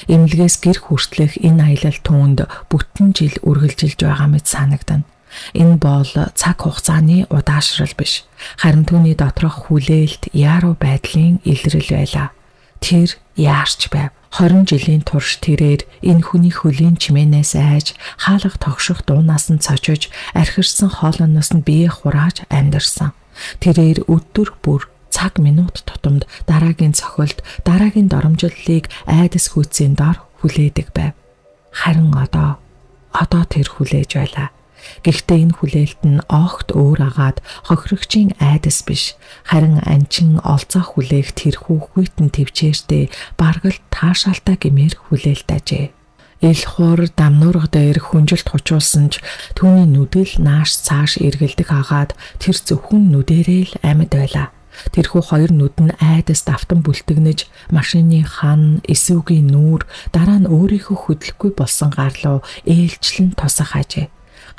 Эмнэлгээс гэр хүртлэх энэ аялал түүнд бүтэн жил үргэлжилж байгаа мэт санагдана. Энэ бол цаг хугацааны удаашрал биш. Харин түүний доторх хүлээлт яруу байдлын илрэл байлаа. Тэр яарч байв. 20 жилийн турш тэрээр энэ хүний хөлийн чимээнээс айж, хаалга тогших дуунаас нь цочиж, архирсан хоолойноос нь бие хурааж амьдарсан. Тэрээр өдөр бүр цаг минут тутамд дараагийн цохилт, дараагийн доромжллыг айдас хүйцийн дор хүлээдэг байв. Харин одоо тэр хүлээж байлаа. Гэхдээ энэ хүлээлт нь огт өөр агаад хохирогчийн айдас биш, харин анчин олзоо хүлээх тэрхүү хүйтэн төвчээртэй баргал таашаалтай гэмээр хүлээлт ажээ. Ил хур дамнуурга дээр хүнжилт хучуулсан ч түүний нүдэл нааш цааш эргэлдэх агаад тэр зөвхөн нүдэрээ л амьд байлаа. Тэрхүү хоёр нүд нь айдас давтан бүлтгнэж машины хан, эсүүгийн нүүр, дараа нь өөрийнхөө хөдлөхгүй болсон гар руу ээлжлэн тусах ажээ.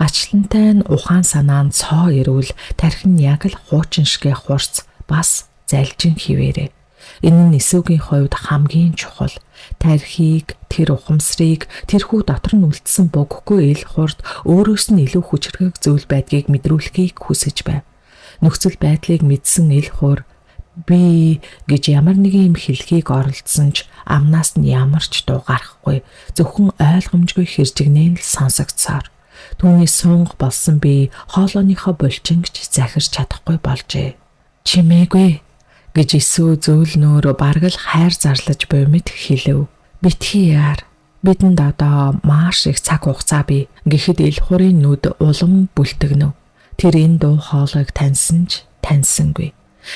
Гачлантай нь ухаан санаа нь цоо ирвэл тархин яг л хуучин шигэ хурц бас залжин хിവэрэ. Энэ нь эсүүгийн хувьд хамгийн чухал. Тархийг, тэр ухамсарыг, тэрхүү дотор нь үлдсэн боггүй ил хурд өөрөөс нь илүү хүчрхэг зүйл байдгийг мэдрүүлэхийг хүсэж байв. Нөхцөл байдлыг мэдсэн ил хуур би гэж ямар нэгэн юм хэлхийг оролдсон ч амнаас нь ямар ч дуу гарахгүй, зөвхөн ойлгомжгүй хэржигнэн л сонсогдсоор. Түүний сунг болсон би хоолойныхоо булчингч захирч чадахгүй болжээ. Чимээгүй гэж Иесус зөөлнөөр бараг л хайр зарлаж буймит хэлв. Битгий яар. Бидэнд одоо маш их цаг хугацаа бий. Гэхэд ил хурын нүд улам бүлтгэнэв. Тэр энэ дуу хоолойг таньсан ч таньсангүй.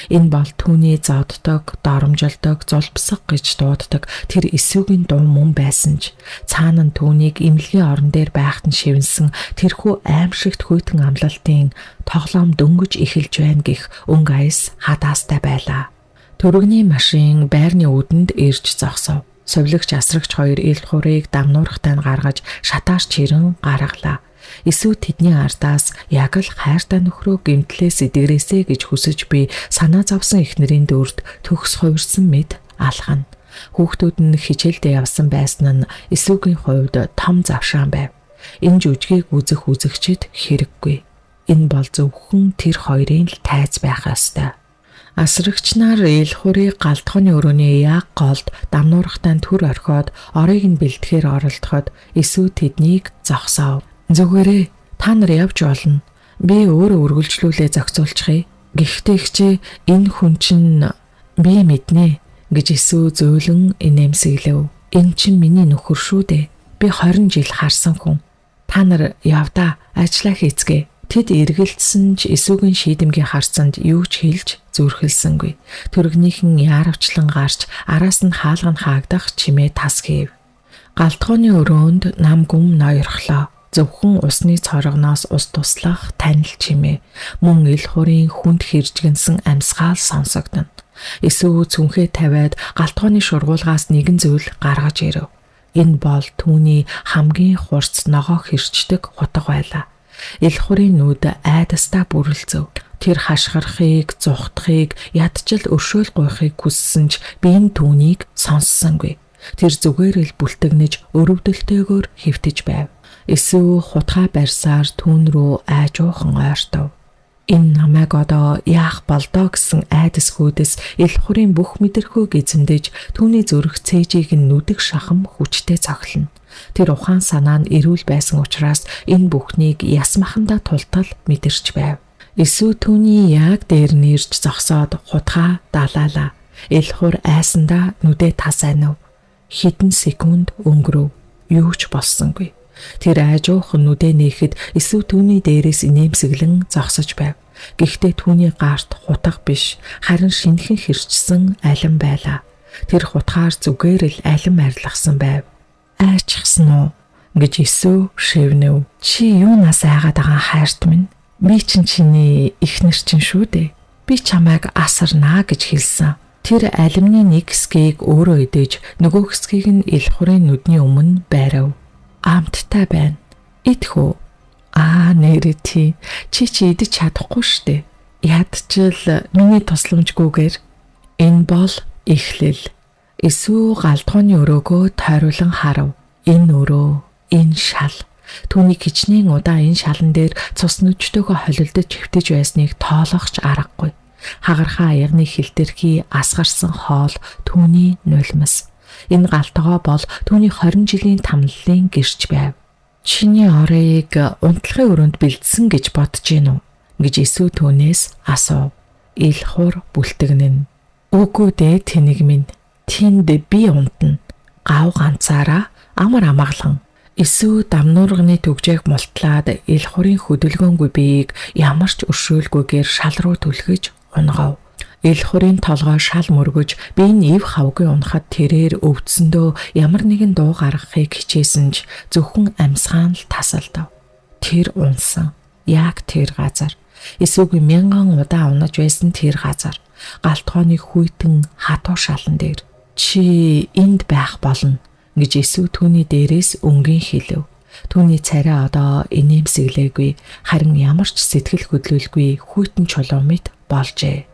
Энэ бол түүний зоддог, доромжилдог, зулбсаг гэж дууддаг тэр Иесугийн дуу мөн байсан ч цаана нь түүнийг эмнэлгийн орон дээр байхад нь шивнсэн тэрхүү аимшигт хүйтэн амлалтын тоглоом дөнгөж эхэлж байна гэх өнгө аяс хадаастай байлаа. Төрөгний машин байрны үүдэнд ирж зогсов. Совилогч асрагч хоёр ил хурыг дамнуурхтай нь гаргаж шатаарч хэрэн гаргалаа. Иесус тэдний ардаас яг л хайртай нөхрөө гэмтлээс эдгэрээсэ гэж хүсэж би санаа зовсон эхнэрийн дүрд төгс хувирсан мэд алхана. Хүүхдүүд нь хичээлдээ явсан байсан нь Иесугийн хувьд том завшаан байв. Энэ жүжигийг үзэх үзэгчид хэрэггүй. Энэ бол зөвхөн тэр хоёрын л тайз байх ёстой. Асрагч нар ил хурыг галтгооны өрөөний яг голд дамнуурхтай төр орхиод орыг нь бэлтгэхээр оролдоход Иесус тэднийг зогсоов. Зүгээрээ та нар явж болно. Би өөрөө үргэлжлүүлээ зохицуулчихъя. Гэхдээ хчээ энэ хүн чинь би мэднэ гэж Иесус зөөлөн инээмсэглэв. Энэ чинь миний нөхөр шүү дээ. Би 20 жил харсан хүн. Та нар явдаа ажиллаа хийцгээе. Тэд эргэлдсэн ч Иесугийн шийдэмгийн харцанд юу ч хэлж зүрхэлсэнгүй. Төрөгнийхэн яаравчлан гарч араас нь хаалган хаагдах чимээ тас хийв. Галтгооны өрөөнд нам гүм ноёрхлоо. Зөвхөн усны цорогноос ус туслах танил чимээ мөн ил хурын хүнд хэржгэнсэн амьсгаал сонсогдно. Иесус цүнхээ тавиад галтгооны шургуулгаас нэгэн зүйл гаргаж ирэв. Энэ бол түүний хамгийн хурц ногоо хэрчдэг хутга байлаа. Ил хурын нүд айдастаа бүрэлзэв. Тэр хашгирахыг, зүхтахыг, ядчил өршөөл гуйхыг хүссэн ч би энэ түүнийг сонссонгүй. Тэр зүгээр л бүлтгнэж өрөвдөлтэйгээр хэвтэж байв. Иесус хутгаа барьсаар түүн рүү айжуухан ойртов. Энэ намайг одоо яах болдоо гэсэн айдасгүйдэс ил хурын бүх мэдрэхүйг эзэмдэж түүний зүрх цээжийг нь нүдэг шахам хүчтэй цоглоно. Тэр ухаан санаа нь эрүүл байсан учраас энэ бүхнийг ясмахандаа тултал мэдэрч байв. Иесус түүний яг дээр нь ирж зогсоод хутгаа далаалаа. Ил хур айсандаа нүдээ тасайнав. Хэдэн секунд өнгөрөв. Юу ч болсонгүй. Тэр айжуухан нүдээ нээхэд Иесус түүний дээрээс инээмсэглэн зогсож байв. Гэхдээ түүний гарт хутга биш, харин шинхэн хэрчсэн алим байлаа. Тэр хутгаар зүгээр л алим арилгасан байв. Айчсан уу гэж Иесус шивнэв. Чи юунаас айгаад байгаа хайрт минь? Би чиний ихнэр чинь шүү дээ. Би чамайг асарнаа гэж хэлсэн. Тэр алимны нэг хэсгийг өөрөө идэж, нөгөө хэсгийг нь ил хурын нүдний өмнө байрав. Амттай байна. Идэх үү? Нэрээ чи идэж чадахгүй штэ. Ядчил миний тусламжгүйгээр. Энэ бол эхлэл. Иесус галтгооны өрөөгөө тойруулан харав. Энэ өрөө, энэ шал. Түүний хичнээн удаа энэ шалан дээр цус нүчтэйгөө холилдож хөвтөж байсныг тоолохч аргагүй. Хагархаа аягны хилтэрхий асгарсан хоол түүний нулимс. Энэ галтгоо бол түүний 20 жилийн тамлалын гэрч байв. Чиний орыг унтлагын өрөөнд бэлдсэн гэж бодож гин үү? Гэж Иесус түүнээс асуув. Ил хур бүлтгэнэн. Үгүй дээ тэнэг минь. Тэнд би унтна. Гав ганцаараа амар амгалан. Иесус дамнуурганы төгжээг мултлаад ил хурын хөдөлгөөнгүй биеийг ямар ч өршөөлгүйгээр шал руу түлхэж унгав. Ил хурын толгой шал мөргөж би энэ ив хавгүй унахад тэрээр өвдсөндөө ямар нэгэн дуу гаргахыг хичээсэн ч зөвхөн амьсгаан л тасалдав. Тэр унсан. Яг тэр газар. Иесугийн 1000 удаа унаж байсан тэр газар. Галтгооны хүйтэн хатуу шалан дээр. Чи энд байх болно гэж Иесус түүний дээрээс өнгийн хэлв. Түүний царай одоо инээмсэглээгүй, харин ямар ч сэтгэл хөдлөлгүй хүйтэн чулуумит болжээ.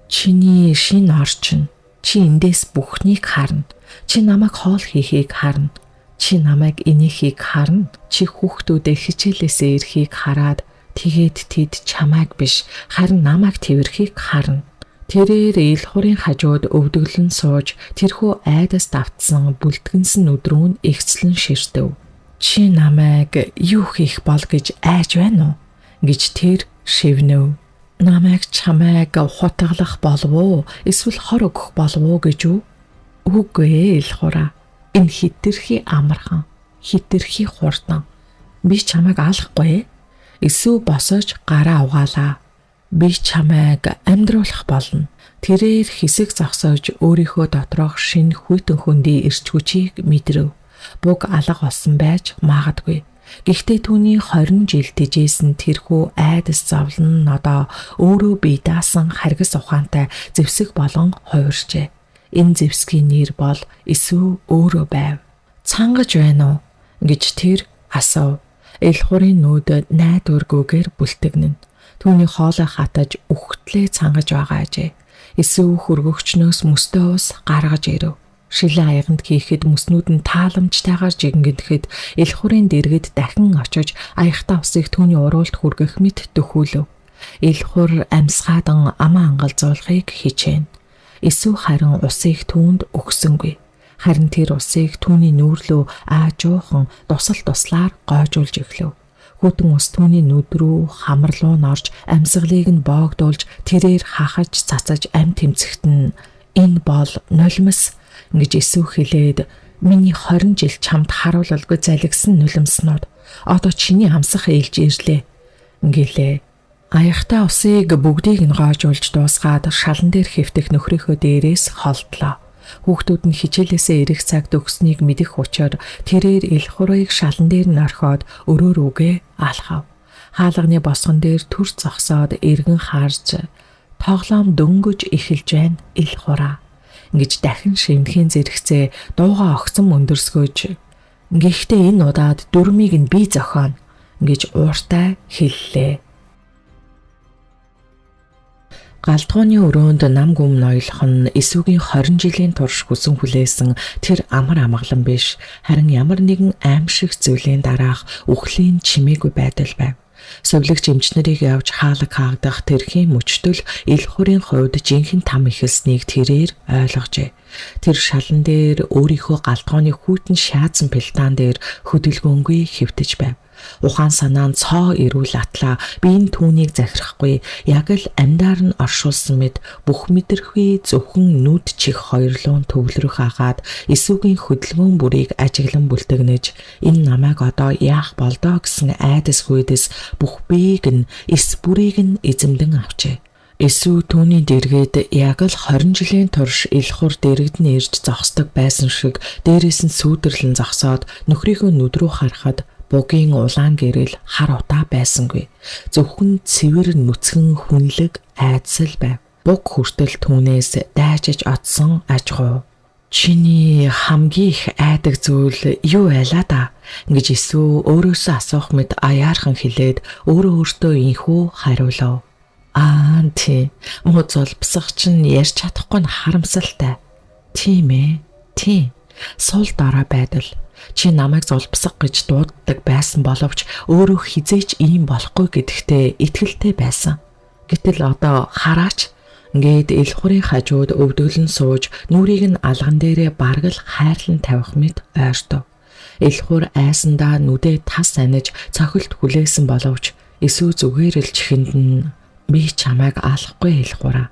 Чиний шин орчин, чи эндээс бүхнийг харна. Чи намайг хоол хийхийг харна. Чи намайг инехийг харна. Чи хүүхдүүдээ хичээлээсээ ирэхийг хараад Тэгээд тэд чамайг биш харин намайг тэвэрхийг харна. Тэрээр ил хурын хажууд өвдөглөн сууж тэрхүү айдас давтсан бүлтгэнсэн өдрүүн эгцлэн ширтэв. Чи намайг юу хийх бол гэж айж байна уу? Гэж тэр шивнэв. Намайг чамайг хутгалах болов уу? Эсвэл хор өгөх болов уу гэж үү? Үгүй ил хураа. Энэ хитрхи амархан, хитрхи хурдан. Би чамайг алахгүй. Эсвэл босож гараа угаалаа. Би чамайг амьдруулах болно. Тэрээр хэсэг зогсоож өөрийнхөө доторх шинэ хүйтэн хөндий ирч хүчийг мэдрэв. Буг алга болсон байж магадгүй. Гэхдээ түүний 20 жил тэжээсэн тэрхүү айдас зовлон нь одоо өөрөө бие даасан харгас ухаантай зэвсэг болон хувирчээ. Энэ зэвсгийн нэр бол Есүс өөрөө байв. Цангаж байна уу гэж тэр асуув. Ил хурын нүүдэд найдваргүйгээр бүлтэгнэн. Түүний хоолой хатаж үхтлээ цангаж байгаа ажээ. Есүс хөргөгчнөөс мөстөө ус гаргаж ирэв. Шилэн аяганд хийхэд мөснүүд нь тааламжтайгаар жигэнгэнэхэд ил хурын дэргэд дахин очиж аягтай усыг түүний уруулд хүргэх мэт дөхүүлв. Ил хур амьсгаадан амаа ангалзуулахыг хичээн. Есүс харин усыг түүнд өгсөнгүй. Харин тэр усыг түүний нүүрлөө аажуухан туслаар гойжуулж эхлэв. Хүтэн ус түүний нүд рүү хамарлуу норж амьсгалыг нь боогдуулж тэрээр хахаж цацаж амь тэмцэхт нь энэ бол нулимс гэж Есүс хэлээд миний 20 жил чамд харуулалгүй залгисан нулимснууд одоо чиний амсах ээлж ирлээ гэлээ. Аягтай усыг бүгдийг нь гоожуулж дуусгаад шалан дээр хэвтэх нөхрийнхөө дээрээс холдлоо. Хүүхдүүд нь хичээлээсээ ирэх цагт өгснийг мэдэх учраас тэрээр ил хурыг шалан дээр нь орхиод өрөө рүүгээ алхав. Хаалганы босгон дээр түр зогсоод эргэн харж тоглоом дөнгөж эхэлж байна ил хураа гэж дахин шивнэхийн зэрэгцээ дууга огцом өндөрсгөөж гэхдээ энэ удаад дүрмийг нь би зохионо гэж ууртай хэллээ. Галтгооны өрөөнд нам гүм ноёлох нь Есүсийн 20 жилийн турш хүсэн хүлээсэн тэр амар амгалан биш харин ямар нэгэн аимшиг зүйлийн дараах үхлийн чимээгүй байдал байв. Совлогч эмчнэрийг явж хаалга хаагдах тэрхийн мөчтөл ил хурын хувьд жинхэнэ там ихэлснийг тэрээр ойлгожээ. Тэр шалан дээр өөрийнхөө галтгооны хүйтэн шаазан пелтан дээр хөдөлгөөнгүй хэвтэж байв. Ухаан санаа нь цоо ирүүл атлаа биеийн түүнийг захирахгүй яг л амьдаар нь оршуулсан мэд бүх мэдрэхүй зөвхөн нүд чих хоёрлуун төвлөрөх агаад Есүсийн хөдөлгөөн бүрийг ажиглан бүлтэгнэж энэ намайг одоо яах болдоо гэсэн айдас хүйдэс бүх биеийг нь эс бүрийг нь эзэмдэн авчээ. Есүс түүний дэргэд яг л 20 жилийн турш ил хур дэргэд нь ирж зогсдог байсан шиг дээрээс нь сүйдэрлэн зогсоод нөхрийнхөө нүд рүү харахад бугийн улаан гэрэл хар утаа байсангүй. Зөвхөн цэвэр нүцгэн хүнлэг айдсал байв. Буг хүртэл түүнээс дайжиж отсон ажгуу. Чиний хамгийн их айдаг зүйл юу байлаа да? Гэж Есүс өөрөөсөө асуух мэт аяархан хэлээд өөртөө инхүү хариулав. Тий. Муу золбсох чинь ярьж чадахгүй нь харамсалтай. Тийм ээ. Тийм. Сул дараа байдал. Чи намайг золбсох гэж дууддаг байсан боловч өөрөө хизээч ийм болохгүй гэдэгтээ итгэлтэй байсан. Гэтэл одоо хараач ингээд ил хурын хажууд өвдөглөн сууж нүрийг нь алган дээрээ бараг л хайрлан тавих мэт ойртов. Ил хур айсандаа нүдээ тас аниж цохилт хүлээсэн боловч Есүс зүгээр л чихэнд нь би чамайг алахгүй ил хураа.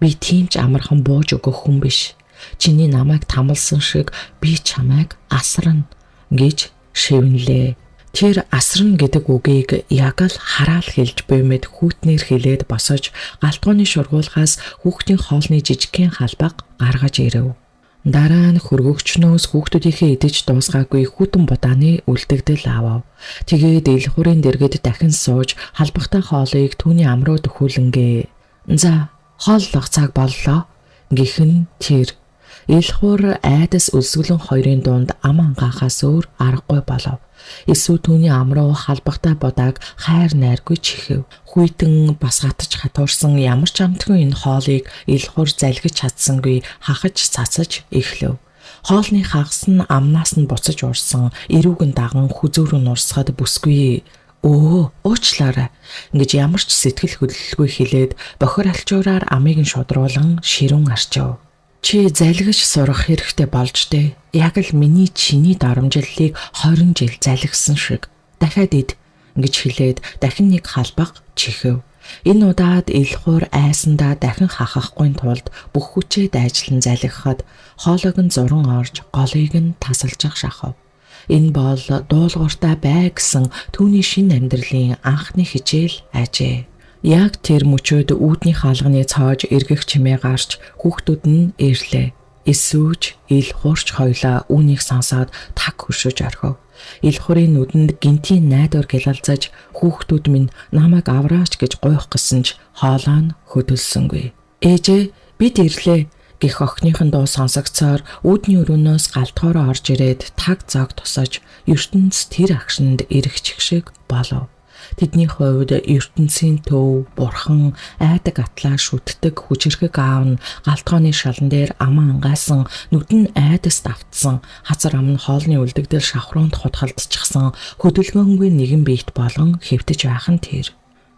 Би тийм ч амархан бууж өгөх хүн биш. Чиний намайг тамалсан шиг би чамайг асрана гэж шивнэлээ. Тэр асрана гэдэг үгийг яг л хараал хэлж буй мэд хүүтнэр хэлээд босож галтгооны шургуулгаас хүүхдийн хоолны жижигхэн халбаг гаргаж ирэв. Дараа нь хөргөгчнөөс хүүхдүүдийнхээ идэж дуусгаагүй хүүтэн будааны үлдэгдэл авав. Тэгээд ил хурын дэргэд дахин сууж халбагтай хоолыг түүний ам руу дөхүүлэнгээ. За, хооллох цаг боллоо гэхэн тэр ил хур айдас үлсгэлэн хоёрын дунд ам ангаахаас өөр аргагүй болов. Есүс түүний ам руу халбагтай бодааг хайр найргүй чихэв. Хүйтэн бас гатаж хатуурсан ямар ч амтгүй энэ хоолыг ил хур залгиж чадсангүй хахаж цацаж эхлэв. Хоолны хагас нь амнаас нь буцаж урсан эрүүгэн даган хүзүүрэн урсгад бүсгүй Уучлаарай гэж ямар ч сэтгэл хөдлөлгүй хэлээд бохир алчуураар амийг нь шудруулан ширүүн арчив. Чи залгиж сурах хэрэгтэй болж дээ. Яг л миний чиний дарамжлалыг 20 жил залгисан шиг. Дахиад ид гэж хэлээд дахин нэг халбаг чихэв. Энэ удаад Илхуур айсандаа дахин хахахгүй тулд бүх хүчээ дайжлан залгихад хоолойг нь зуран орж голыг нь тасалжих шахав. Энэ бол дуулууртай бай гэсэн түүний шинэ амьдралын анхны хичээл ажээ. Яг тэр мөчөөд үүдний хаалганы цоож эргэх чимээ гарч хүүхдүүд нь ирлээ. Эсвүүж Илхуурч хоёлаа үүнийг сонсоод таг хөшөж орхив. Илхуурын нүдэнд гинтийн найдвар гялалзаж хүүхдүүд минь намайг авраач гэж гуйх гэсэн ч хоолоо нь хөдөлсөнгүй. Ээжээ бид ирлээ гэх охиныхон дуу сонсогцоор үүдний өрөөнөөс галтгоороо орж ирээд таг зог тусаж ертөнц тэр агшинд эргчих шиг болов. Тэдний хувьд ертөнцийн төв, бурхан, айдаг атлаа шүтдэг хүчирхэг аав нь галтгооны шалан дээр аман ангайсан, нүд нь айдаст автсан, хазар ам нь хоолны үлдэгдэл шавхруунд хутгалдчихсан хөдөлгөөнгүй нэгэн биет болгон хэвтэж байх нь тэр.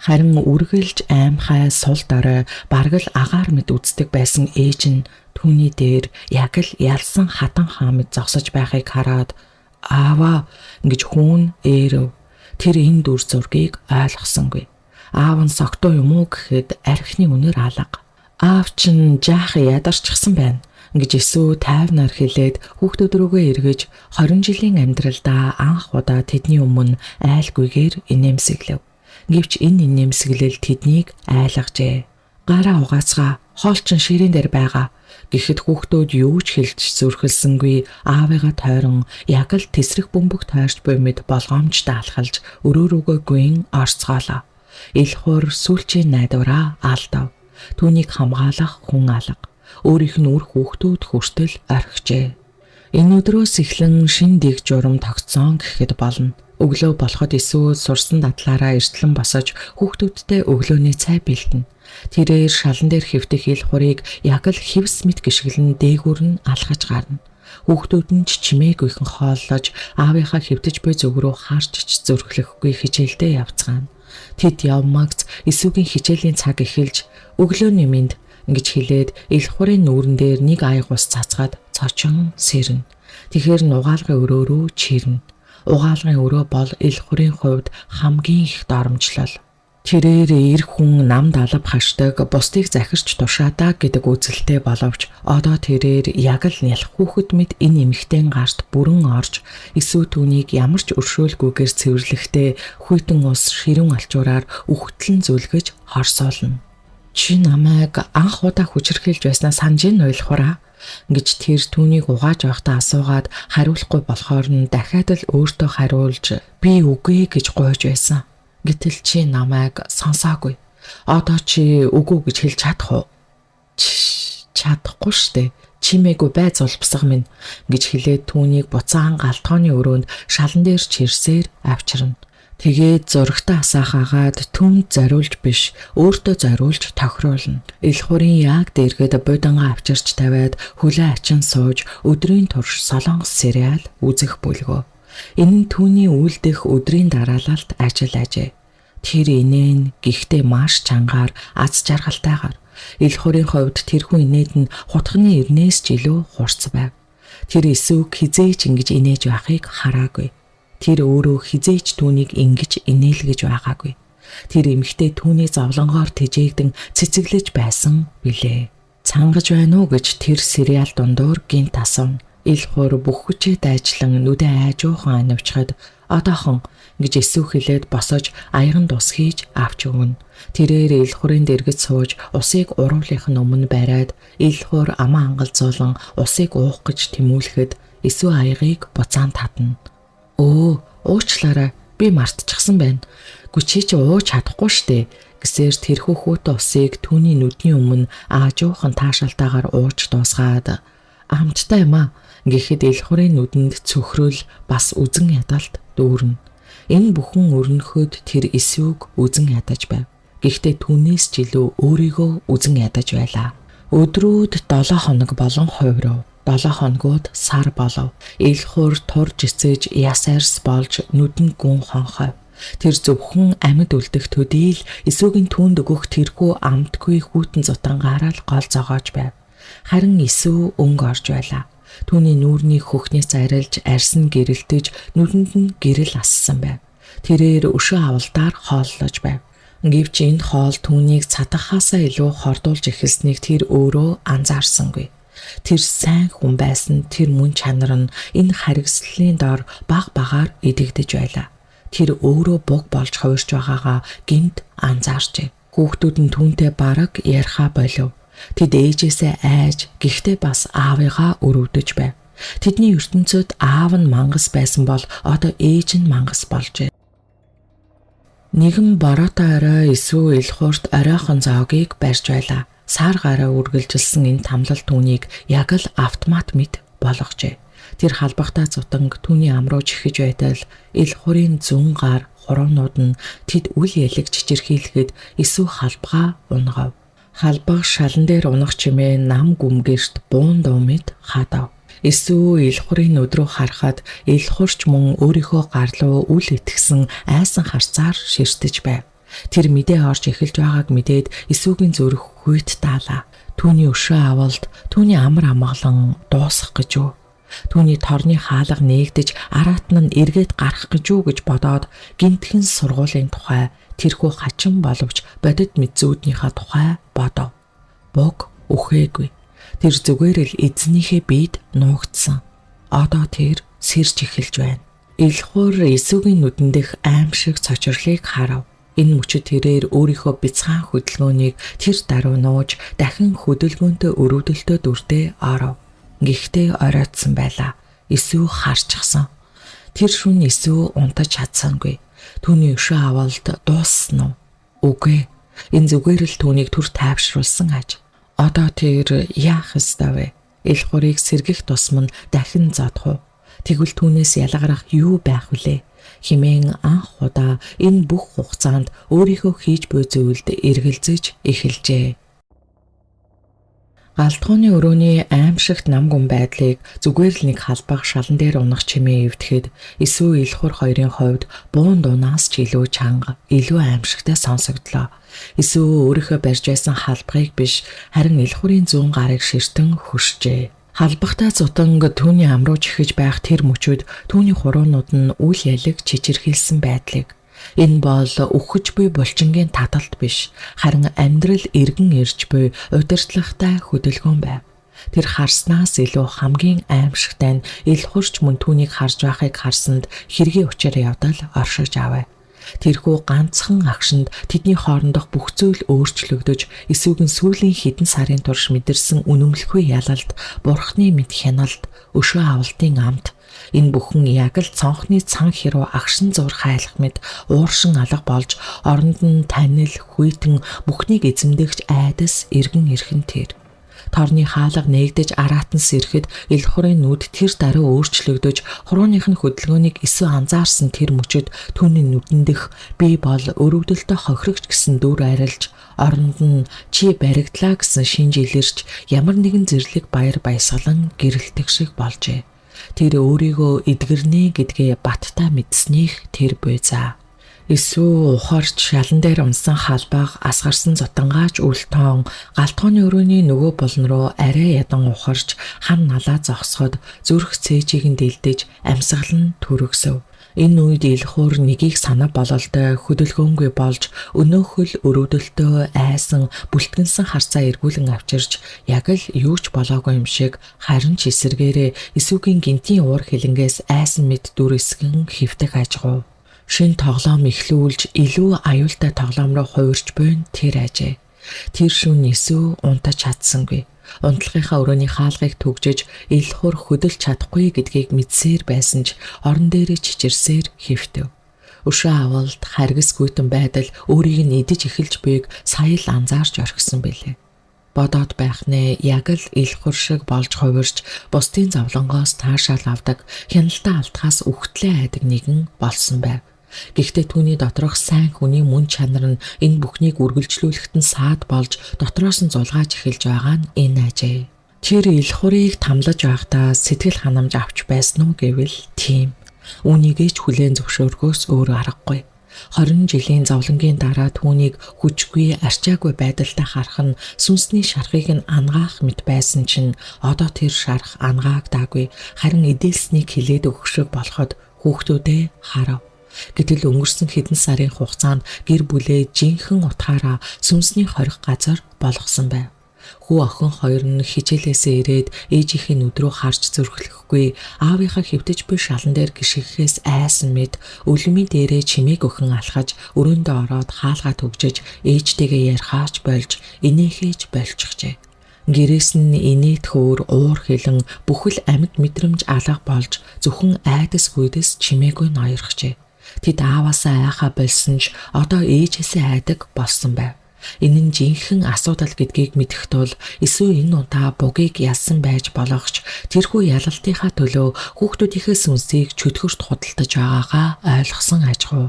Харин үргэлж аймхай сул дорой бараг л агаар мэд үздэг байсан ээж нь түүний дээр яг л ялсан хатан хаамд зогсож байхыг хараад аава гэж хүүн ээрэв. Тэр энэ дүр зургийг ойлгосонгүй. Аав нь согтуу юм уу гэхэд архины үнэр алга. Аав чинь жаах ядарчихсан байна гэж эсүү тайвнаар хэлээд хүүхдүүд рүүгээ эргэж 20 жилийн амьдралдаа анх удаа тэдний өмнө айлгүйгээр инээмсэглэв. Гэвч энэ инээмсэглэл тэднийг айлгажээ. Гараа угаацгаа, хоол чин ширийн дээр байгаа гэхэд хүүхдүүд юу ч хэлж зүрхэлсэнгүй аавыгаа тойрон яг л тесрэх бөмбөг тойрч буй мэд болгоомжтой алхалж өрөөрөөгөө гүйн орцгоолоо. Илхуур сүүлчийн найдвараа алдав. Түүнийг хамгаалах хүн алга. Өөрийнх нь үр хүүхдүүд хүртэл орхижээ. Энэ өдрөөс эхлэн шин дэг журам тогтсон гэхэд болно. Өглөө болоход эсвэл сурсан дадлаараа эртлэн босож хүүхдүүдтэй өглөөний цай бэлтэнэ. Тэрээр шалан дээр хэвтэх Илхуурыг яг л хевс мэт гიშгэлэн дээгүүр нь алхаж гарна. Хүүхдүүд нь чимээгүйхэн хооллож аавынхаа хэвтэж буй зүг рүү харж ч зөрөхлөхгүй хичээлдээ явцгаана. Тэд явмагц эсүүгийн хичээлийн цаг эхэлж өглөөний минь гэж хэлээд Илхуурын нүүрэн дээр нэг аяг ус цацгаад цочин сэрнэ. Тэгэхэр нугаалгын өрөө рүү чирнэ. Угаалгын өрөө бол Илхуурын хувьд хамгийн их доромжлол. Тэрээр ирэх хүн намд алав хашдаг, бусдыг захирч тушаадаг гэдэг үзэлтэй боловч одоо тэрээр яг л нялх хүүхэд мэд энэ эмэгтэй гарт бүрэн орж эсүү түүнийг ямар ч өршөөлгүйгээр цэвэрлэхдээ хүйтэн ус ширүүн алчуураар үхтлэн зүлгэж хорсоолно. Чи намайг анх удаа хүчрхийлж байснаа санаж ин ойлгохораа гэж тэр түүнийг угааж байхдаа асуугаад хариулахгүй болохоор нь дахиад л өөртөө хариулж би үгүй гэж гуйж байсан. Гэтэл чи намайг сонсоогүй. Одоо чи үгүй гэж хэлж чадах уу? Чадахгүй штэ. Чимээгүй байц улбсаг минь гэж хэлээд түүнийг буцаан галтгооны өрөөнд шалан дээр чирсээр авчирна. Тэгээд зурагтаа асаахаагаад түнд зориулж биш, өөртөө зориулж тохируулна. Илхуурын яг дээргэд буйдангаа авчирч тавиад хүлээ ачин сууж өдрийн турш солонгос сериал үзэх бүлгөө. Энэ нь түүний үйлдэх өдрийн дараалалт ажил ажээ. Тэр инээн гихтээ маш чангаар аз жаргалтайгаар. Илхуурын хувьд тэрхүү инээд нь хутганы ирнээс ч илүү хурц байв. Тэр эсвэг хизээч ингэж инээж байхыг хараагүй. Тэр өөрөө хизээч түүнийг ингэж инээлгэж байгаагүй. Тэр эмэгтэй түүний зовлонгоор тэжээгдэн цэцэглэж байсан билээ. Цангаж байна уу гэж тэр сериал дундуур гинт асуув. Илхуур бүх хүчээ дайжлан нүдэн айжуухан анивчхад одоохон гэж эсвэг хэлээд босож аяган дус хийж авч өгнө. Тэрээр Илхуурын дэргэд сууж усыг уруулах нь өмнө бариад Илхуур амаа ангалзуулан усыг уух гэж тэмүүлэхэд эсвэг аягыг буцаан татна. Уучлаарай, би мартчихсан байна. Гүчи чи ууж чадахгүй штэ гэсээр тэрхүү хүүтэ усыг түүний нүдний өмнө аажуухан таашаалтайгаар ууж дуусгаад амттай юм аа гэхэд Илхуурын нүдэнд цөхрөл бас үзэн ядалт дүүрнэ. Энэ бүхэн өрнөхөд тэр эсвэг үзэн ядаж байв. Гэхдээ түүнээс ч илүү өөрийгөө үзэн ядаж байлаа. Өдрүүд 7 хоног болон хувирав. 7 хоногуд сар болов. Илхуур турж эцэж яс арс болж нүдэнд гүн хонхов. Тэр зөвхөн амьд үлдэх төдийл Иесугийн түүнд өгөх тэрхүү амтгүй хүйтэн зутангаараа л гол зогоож байв. Харин Иесүү өнгө орж байлаа. Түүний нүүрний хөхнээс арилж арьсан гэрэлтэж нүдэнд нь гэрэл ассан байв. Тэрээр өшөө авалтаар хооллож байв. Гэвч энэ хоол түүнийг цатахаасаа илүү хордуулж эхэлснийг тэр өөрөө анзаарсангүй. Тэр сайн хүн байсан тэр мөн чанар нь энэ харгислалын дор баг багаар идэгдэж байлаа. Тэр өөрөө буг болж хувирч байгаагаа гинт анзаарчээ. Хүүхдүүд нь түүнтэй бараг ярихаа болов. Тэд ээжээсээ айж, гэхдээ бас аавыгаа өрөвдөж байв. Тэдний ертөнцөд аав нь мангас байсан бол одоо ээж нь мангас болжээ. Нэгэн бороотой орой Иесүү Илхуурт оройхон зоогийг барьж байлаа. Сар гараа үргэлжилсэн энэ тамлал түүнийг яг л автомат мэд болгожээ. Тэр халбахтаа зутанг түүний ам руу чихэж байтал Илхуурын зүүн гар хуруунууд нь тэд үл ялэг чичирхийлэхэд Иесүү халбгаа унгав. Халбах шалан дээр унах чимээ нам гүмгэрт буун дуу мэд хадав. Иесүү Илхуурын өдрөө харахад Илхуурч мөн өөрийнхөө гар руу үл итгэсэн айсан харцаар ширтэж байв. Тэр мэдээ орж эхэлж байгааг мэдээд Иесүүгийн зүрх хүйт даалаа. Түүний өшөө авалт, түүний амар амгалан дуусах гэж юу? Түүний торны хаалга нээгдэж араатан нь эргээд гарах гэж юу гэж бодоод гинтхэн сургуулийн тухай, тэрхүү хачин боловч бодит мэдзүүднийхээ тухай бодов. Буг үхээгүй. Тэр зүгээр л эзнийхээ биед нуугдсан. Одоо тэр сэрж эхэлж байна. Илхуур Иесүүгийн нүдэндх аимшиг цочрлыг харав. Энэ мөчөд тэрээр өөрийнхөө бяцхан хөдөлгөөнийг тэр даруй нууж дахин хөдөлгөөнтэй өрөвдөлтөд үрдээ оров. Гэхдээ оройтсан байлаа. Иесүү харчихсан. Тэр шөнө Иесүү унтаж чадсангүй. Түүний өшөө авалт дууссан уу? Үгүй. Энэ зүгээр л түүнийг түр тайвшруулсан аж. Одоо тэр яах ёстой вэ? Илхуурыг сэргэх тусам нь дахин зодох уу? Тэгвэл түүнээс ялгарах юу байх вүлээ? Химэн анх удаа энэ бүх хугацаанд өөрийнхөө хийж буй зүйлд эргэлзэж эхэлжээ. Галтгооны өрөөний аимшигт намгүн байдлыг зүгээр л нэг халбах шалан дээр унах чимээ эвдэхэд Иесүү Илхуур хоёрын хувьд буун дуунаас ч илүү чанга, илүү аимшигтай сонсогдлоо. Иесүү өөрийнхөө барьж байсан халбахыг биш, харин Илхуурын зүүн гарыг ширтэн хөшжээ. Халбахтай зутанг түүний ам руу чихэж байх тэр мөчөд түүний хуруунууд нь үл ялэг чичирхийлсэн байдлыг. Энэ бол үхэж буй булчингийн таталт биш, харин амьдрал эргэн ирж буй удирдлагатай хөдөлгөөн байв. Тэр харснаас илүү хамгийн аимшигтай нь Илхуурч мөн түүнийг харж байхыг харсанд хэргийн учир явдал оршиж авав. Тэрхүү ганцхан агшинд тэдний хоорондох бүх зүйл өөрчлөгдөж Иесүүгийн сүүлийн хэдэн сарын турш мэдэрсэн үнэмлэхгүй ялалт, Бурхны мэд хяналт, өшөө авалтын амт энэ бүхэн яг л цонхны цан хэрүү агшин зур хайлах мэд ууршин алга болж оронд нь танил, хүйтэн бүхнийг эзэмдэгч айдас эргэн ирхэн тэр. Торны хаалга нээгдэж араатан сэрэхэд Илхуурын нүд тэр даруй өөрчлөгдөж хурууных нь хөдөлгөөнийг Иесүү анзаарсан тэр мөчөд түүний нүдэндх би бол өрөвдөлтөй хохирогч гэсэн дүр арилж оронд нь чи баригдлаа гэсэн шинж илэрч ямар нэгэн зэрлэг баяр баясгалан гэрэлтэх шиг болжээ. Тэр өөрийгөө эдгэрнэ гэдгээ баттай мэдснийх тэр буйзаа. Иесүү ухаарч шалан дээр унсан халбаг асгарсан зутангааж үлтоон галтгооны өрөөний нөгөө булан руу арай ядан ухарч хан налаа зогсоход зүрх цээжийг нь дэлдэж амьсгал нь төрөгсөв. Энэ үед Илхуур нэгийг санаа бололтой хөдөлгөөнгүй болж өнөөхөл өрөвдөлтөө айсан бүлтгэнсэн харцаа эргүүлэн авчирч яг л юу ч болоогүй юм шиг харин ч эсэргээрээ Иесүүгийн гинтийн уур хилэнгээс айсан мэд дүр эсгэн хөвтөх ажгав. Шин тоглоом эхлүүлж илүү аюултай тоглоом руу хувирч буйн тэр ажээ. Тэр шөнө Иесүү унтаж чадсангүй. Унтлагынхаа өрөөний хаалгыг түгжиж Илхуур хөдөлж чадахгүй гэдгийг мэдсээр байсан ч орон дээрээ чичирсээр хэвтэв. Өшөө авалт, харгисгүйтэн байдал өөрийг нь идэж эхэлж буйг сая л анзаарч орхисон билээ. Бодоод байх нэ яг л Илхуур шиг болж хувирч бусдын зовлонгоос таашаал авдаг, хяналтаа алдхаас үхтлээ айдаг нэгэн болсон байв. Гэхдээ түүний доторх сайн хүний мөн чанар нь энэ бүхнийг үргэлжлүүлэхэд нь саад болж дотроос нь зулгааж эхэлж байгаа нь энэ ажээ. Тэр Илхуурыг тамлаж байхдаа сэтгэл ханамж авч байсан уу гэвэл тийм. Үүнийгээ ч хүлээн зөвшөөрөхөөс өөр аргагүй. 20 жилийн зовлонгийн дараа түүнийг хүчгүй, арчаагүй байдалтай харах нь сүнсний шархыг нь ангаах мэт байсан чинь одоо тэр шарх ангаагдаагүй, харин эдэлснийг хилээд өгөх шиг болоход хүүхдүүдээ харав. Гэтэл өнгөрсөн хэдэн сарын хугацаанд гэр бүлээ жинхэнэ утгаараа сүнсний хорих газар болгосон байв. Хүү охин хоёр нь хичээлээсээ ирээд ээжийнхээ нүд рүү харж зөрөхлөхгүй, аавынхаа хэвтэж буй шалан дээр гიშгэхээс айсан мэд өлмийн дээрээ чимээг өхөн алхаж өрөөндөө ороод хаалгаа төгжиж ээжтэйгээ ярихаач болж инээхээж болчихжээ. Гэрээс нь инээд хөөр уур хилэн бүхэл амьд мэдрэмж алга болж зөвхөн айдас гүйдэс чимээгүй ноёрхжээ. Тэд ааваасаа айхаа болсон ч одоо ээжээсээ айдаг болсон байв. Энэ нь жинхэнэ асуудал гэдгийг мэдэх тул эсвэл энэ удаа бугийг ялсан байж болохч тэрхүү ялалтынхаа төлөө хүүхдүүдийнхээ сүнсийг чөтгөрт худалдаж байгаагаа ойлгосон аж ахуй.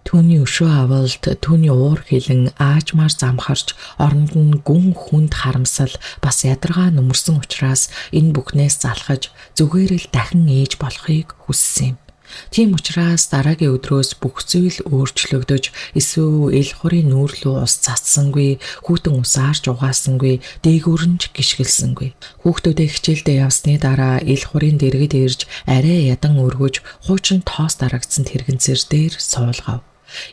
Түүний өшөө авалт, түүний уур хилэн аажмаар замхарч оронд нь гүн хүнд харамсал бас ядаргаа нүмерсэн учраас энэ бүхнээс залхаж зүгээр л дахин ээж болохыг хүссэн юм. Тийм учраас дараагийн өдрөөс бүх зүйл өөрчлөгдөж, эсвэл эл хорийн нүүрлүү ус цацсангүй, хүүтэн усаарч угаасангүй, дээгүүрнж гიშгэлсэнгүй. Хүүхдүүдээ хичээлдээ явсны дараа эл хорийн дэргэд ирж арай ядан өргөж, хуучин тоос дарагдсан тэрэгэнцэр дээр суулгав.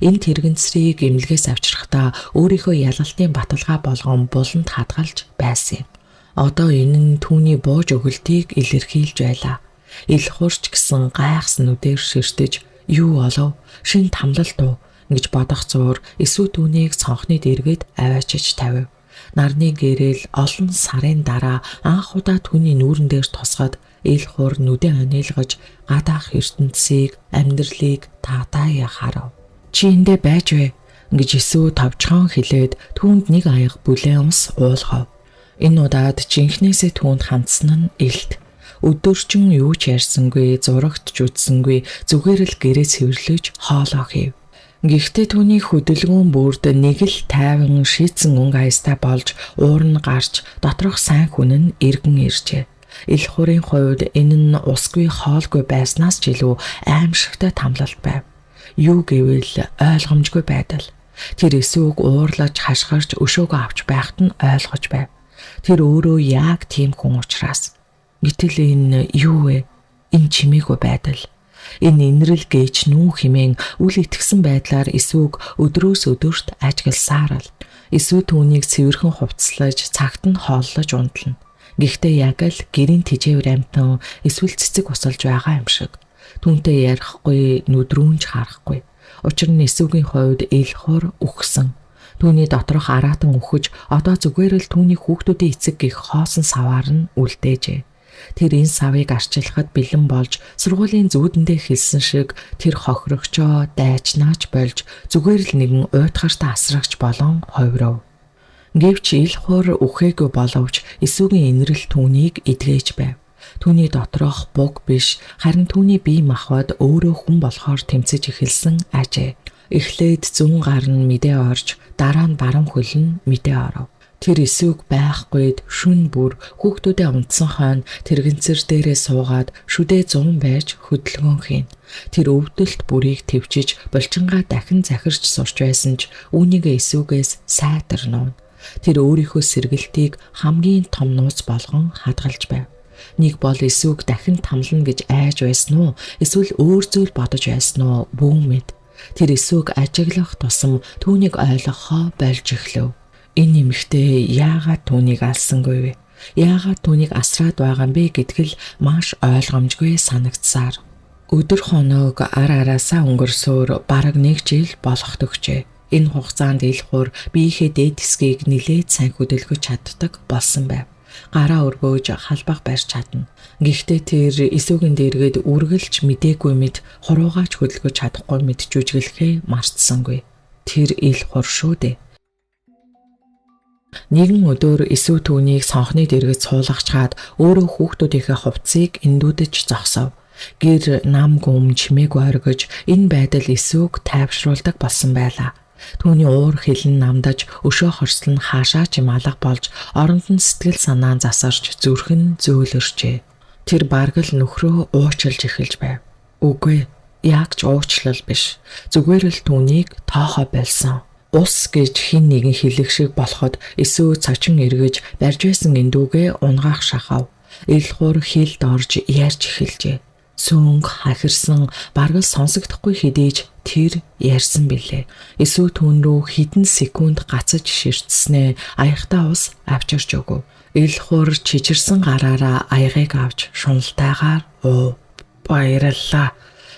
Энэ тэрэгэнцрийг эмнэлгээс авчрахдаа өөрийнхөө ялалтын баталгаа болгон буланд хадгалж байсан юм. Одоо энэ нь түүний бууж өгөлтийг илэрхийлж байлаа. Ил хурч гэсэн гайхсан нүдээр ширтэж юу олов, шин тамлалт уу гэж бодох зуур эсвэл түүнийг цонхны дэргэд аваачиж тавив. Нарны гэрэл олон сарын дараа анх удаа түүний нүүрэн дээр тусгад ил хур нүдэ онилгож гадаах ертөнцийг, амьдралыг таатаая харав. Чи эндэ байж вэ гэж эсвэл товчхон хэлээд түүнд нэг аяга бүлээн ус уулгав. Энэ удаад жинхнээсээ түүнд хандсан нь илт. Өдөржин юу ч ярьсангүй, зурагт ч үзсэнгүй, зүгээр л гэрээ цэвэрлэж хоолоо хийв. Гэхдээ түүний хөдөлгөөн бүрд нэг л тайван шийдсэн өнгө аястай болж уур нь гарч доторх сайн хүн нь эргэн иржээ. Ил хурийн хувьд энэ нь усгүй хоолгүй байснаас ч илүү аимшигтай тамлалт байв. Юу гэвэл ойлгомжгүй байдал. Тэр эсвэг уурлаж хашгирч өшөөгөө авч байхад нь ойлгож байв. Тэр өөрөө яг тийм хүн учраас. Гэтэл энэ юу вэ? Энэ чимээгүй байдал. Энэ инрэл гээч нүү химэн үл итгэсэн байдлаар эсвэг өдрөөс өдөрт ажигласаар л. Эсвэг түүнийг цэвэрхэн хувцлаж, цагт нь хооллож ундлана. Гэхдээ яг л гэрийн тэжээвэр амтан эсвэл цэцэг усалж байгаа юм шиг. Түүнтэй ярихгүй, нүдрүүнж харахгүй. Учир нь эсвэгийн хувьд ил хур үхсэн. Түүний доторх араатан үхэж одоо зүгээр л түүний хүүхдүүдийн эцэг гих хоосон саваар нь үлдээжээ. Тэр энэ савыг арчилахад бэлэн болж сургуулийн зүүдэндээ хэлсэн шиг тэр хохирогчоо дайчнаач болж зүгээр л нэгэн уйтгартай асрагч болон ховров. Гэвч ил хур үхээгүй боловч эсвэгийн инрэл түүнийг эдгэж байв. Түүний доторх буг биш, харин түүний бие махбод өөрөө хүн болохоор тэмцэж эхэлсэн ажээ. Эхлээд зүүн гар нь мэдээ орж, дараа нь баруун хөл нь мэдээ оров. Тэр эсвэг байхгүйд шүн бүр хүүхдүүдээ унтсан хойно тэрэгэнцэр дээрээ суугаад шүдээ 100 байж хөдөлгөөн хийн. Тэр өвдөлт бүрийг твчиж булчингаа дахин захирч сурч байсан ч үүнийгээ эсвэгээс сайтар нуун. Тэр өөрийнхөө сэргэлтийг хамгийн том нууц болгон хадгалж байв. Нэг бол эсвэг дахин тамлана гэж айж байсан уу? Эсвэл өөр зүйл бодож байсан уу? Бүүн мэд. Тэр эсвэг ажиглах тусам түүнийг ойлгохоо болж эхлэв. Энэ нэмэгтэй яагаад түүнийг алсангүй вэ? Яагаад түүнийг асраад байгаа юм бэ гэдгэл маш ойлгомжгүй санагдсаар. Өдөр хоног араасаа өнгөрсөөр бараг 1 жил болох төгчээ. Энэ хугацаанд ил хур биеийнхээ дээд хэсгийг нилээд сайн хөдөлгөж чаддаг болсон байв. Гараа өргөөж халбах барьж чадна. Гэхдээ тэр эсвэгийн дэргэд үргэлж мдээгүй мэд хуруугаач хөдөлгөж чадахгүй мэд жүжиглэхээ мартсангүй. Тэр ил хур шүү дээ. Нэгэн өдөр эсвэг түүнийг сонхны дэргэд суулгачаад өөрөө хүүхдүүдийнхээ хувцсыг эндүүдэж зогсов. Гэр нам гүм чимээг оргиж энэ байдал эсвэг тайвшруулдаг болсон байлаа. Түүний уур хилэн намдаж өшөө хорслон хаашаа ч юм алга болж оронд нь сэтгэл санаа засарч зүрхэн зөөлөрчээ. Тэр бараг л нөхрөө уучлж эхэлж байв. Үгүй, яг ч уучлал биш. Зүгээр л түүнийг тоохоо болсон. Ус гэж хин нэгэн хэлэх шиг болоход Есүс цочин эргэж барьж байсан эндүүгээ унгаах шахав. Илхуур хилд орж ярьж эхэлжээ. Сүнг хахирсан бараг сонсогдохгүй хэдийж тэр ярьсан билээ. Есүс түүн рүү хэдэн секунд гацаж ширтснээ аяхтаа ус авчирч өгөв. Илхуур чичирсэн гараараа аягыг авч шуналтайгаар баярлалаа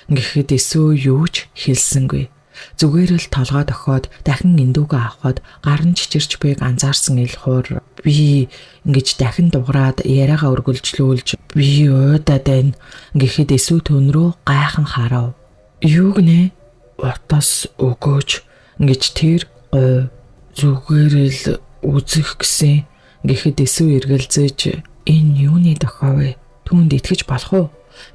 гэхэд Есүс юу ч хэлсэнгүй. Зүгээр л толгой дохиод дахин эндүүгээ авахд гарын чичирч байг анзаарсан Илхуур би ингэж дахин дуграад яриагаа өргөлжлүүлж би уйдаад байна гэхэд Есүс түүн рүү гайхан харав. Юу гинэ? Утас өгөөч гэж тэр зүгээр л үзэх гэсэн гэхэд Есүс эргэлзэж энэ юуны дохио вэ? Түүнд итгэж болох уу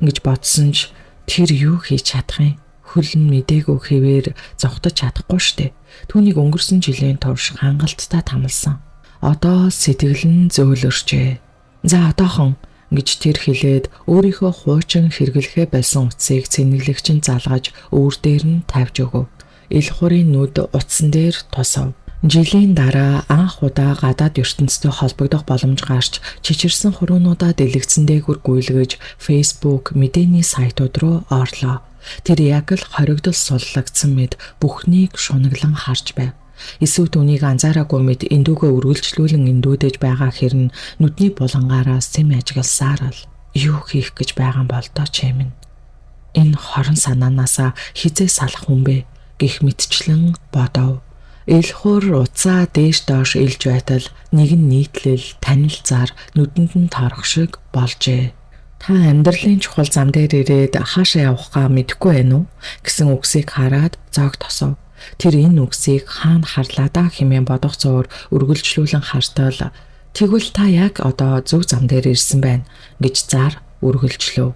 гэж бодсон ч тэр юу хийж чадах юм? Хөлн мдээгүй хэвээр зогтож чадахгүй штэ. Түүнийг өнгөрсөн жилийн турш хангалттай тамалсан. Одоо сэтгэл нь зөөлөрчээ. За одоохон гэж тэр хэлээд өөрийнхөө хуучин хэрэглэхээ байсан утсыг цэнэглэгчин залгаж өөр дээр нь тавьж өгөв. Илхуурын нүд утсан дээр тусав. Жилийн дараа анх удаа гадаад ертөнцтэй холбогдох боломж гарч чичирсэн хуруунуудаа дэлгэцэн дээгүр гүйлгэж Facebook мэдээний сайтууд руу орлоо. Тэр яг л хоригдол суллагдсан мэд бүхнийг шунаглан харж байв. Есүс түүнийг анзаараагүй мэд эндүүгээ үргэлжлүүлэн эндүүдэж байгаа хэрн нүдний булангаараа сэм ажигласаар л юу хийх гэж байгаа юм бол доо чимэн. Энэ хорон санаанаасаа хизээ салах хүн бэ гэх мэтчлэн бодов. Илхуур уцаа дээш доош илж байтал нэгэн нийтлэл танилцаар нүдэнд нь торох шиг болжээ. Та амьдралын чухал зам дээр ирээд хаашаа явахгаа мэдэхгүй байна уу гэсэн үгсийг хараад зог тосов. Тэр энэ үгсийг хаана харлаа да хэмээн бодох зуур үргэлжлүүлэн хартал тэгвэл та яг одоо зөв зам дээр ирсэн байна гэж зар үргэлжлөв.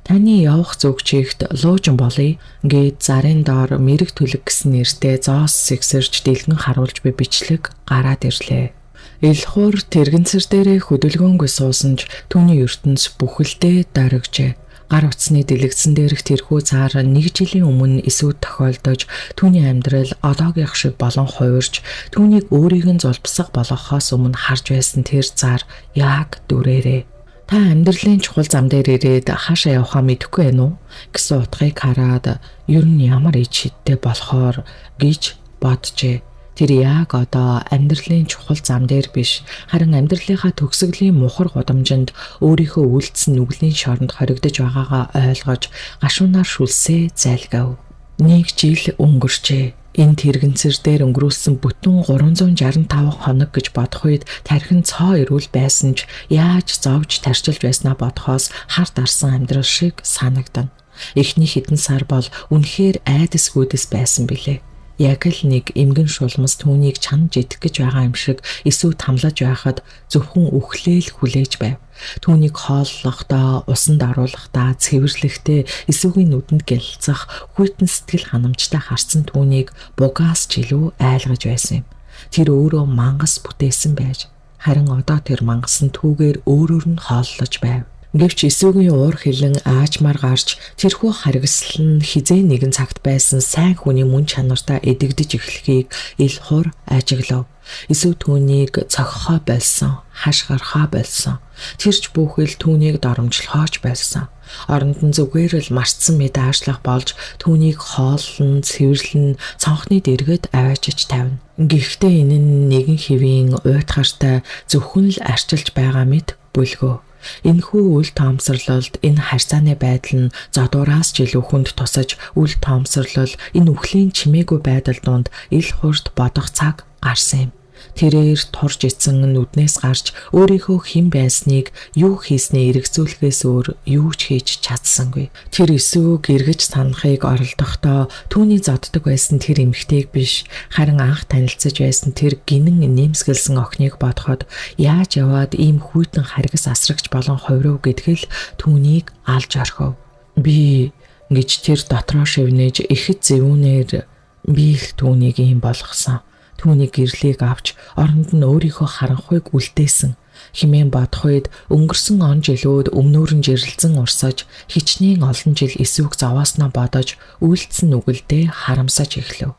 Таны явах зүг чигт луужин болъё гээд зарын доор мэрэг төлөг гэсэн нэртэй зоос сэгсэрч дэлгэн харуулж буй бичлэг гараад ирлээ. Илхуур тэрэгцэр дээрээ хөдөлгөөнгүй суусан ч түүний ертөнц бүхэлдээ дөрөгжээ. Гар утасны дэлгэцэн дээрх тэрхүү цаар 1 жилийн өмнө Есүс тохиолдож түүний амьдрал одоогийнх шиг болон хувирч түүнийг өөрийг нь зулбсах болгохоос өмнө харж байсан тэр цаар яг дүрээрээ. Та амьдралын чухал зам дээр ирээд хаашаа явахаа мэдэхгүй байна уу гэсэн утгыг хараад ер нь ямар ич хиттэй болохоор гэж боджээ. Тэр яг одоо амьдралын чухал зам дээр биш, харин амьдралынхаа төгсгөлийн мухар гудамжинд өөрийнхөө үлдсэн нүглийн шоронд хоригдож байгаагаа ойлгож гашуунаар шүлсээ зайлгав. 1 жил өнгөрчээ. Энэ тэрэгцэр дээр өнгөрүүлсэн бүтэн 365 хоног гэж бодох үед тархин цоо ирүүл байсан ч яаж зовж тарчилж байснаа бодохоос хар дарсан амьдрал шиг санагдана. Эхний хэдэн сар бол үнэхээр айдасгүйдэс байсан билээ. Яг л нэг эмгэн шулмас түүнийг чанж идэх гэж байгаа юм шиг Есүс тамлаж байхад зөвхөн үхлээл хүлээж байв. Түүнийг хооллохдоо, усанд оруулахдаа, цэвэрлэхдээ Есүсийн нүдэнд гялцах, хүйтэн сэтгэл ханамжтай харсан түүнийг бугаас ч илүү айлгаж байсан юм. Тэр өөрөө мангас бүтээсэн байж, харин одоо тэр мангас нь түүгээр өөрөөр нь хооллож байв. Гэвч Есүсийн уур хилэн аажмаар гарч тэрхүү харгислал нь хизээ нэгэн цагт байсан сайн хүний мөн чанартай эдэгдэж эхлэхийг Илхуур ажиглав. Есүс түүнийг цогхоо болсон, хашгирхаа болсон. Тэрч бүхэл түүнийг доромжлохооч байсан. Оронд нь зүгээр л марцсан мэд аашлах болж түүнийг хооллон, цэвэрлэн, цонхны дэргэд аваачиж тавина. Гэхдээ энэ нь нэгэн хэвийн уйтгартай зөвхөн л арчилж байгаа мэд бүлгөө. Энэхүү үл тоомсорлолд энэ харьцааны байдал нь зодуураас ч илүү хүнд тусаж үл тоомсорлол энэ үхлийн чимээгүй байдал донд Илхуурт бодох цаг гарсан юм. Тэрээр турж ицсэн нүднээс гарч өөрийнхөө хэн байсныг юу хийснээ эргцүүлэхээс өөр юу ч хийж чадсангүй. Тэр Есүс гэргэж санахыг оролдохдоо түүний зоддог байсан тэр эмэгтэйг биш, харин анх танилцж байсан тэр гинэн нэмсгэлсэн охиныг бодоход яаж яваад ийм хүйтэн харгас асрагч болон ховров гэдгэл түүнийг алж орхив. Би гэж тэр дотроо шивнэж ихэд зэвүүнээр би л түүнийг ийм болгосон. Түүний гэрлийг авч оронд нь өөрийнхөө харанхуйг үлдээсэн. Хэмээн бодох үед өнгөрсөн он жилүүд өмнөөрн жирэлзэн урсаж хичнээн олон жил эсвэг зовоосноо бодож үйлдсэн нүгэлдээ харамсаж эхлэв.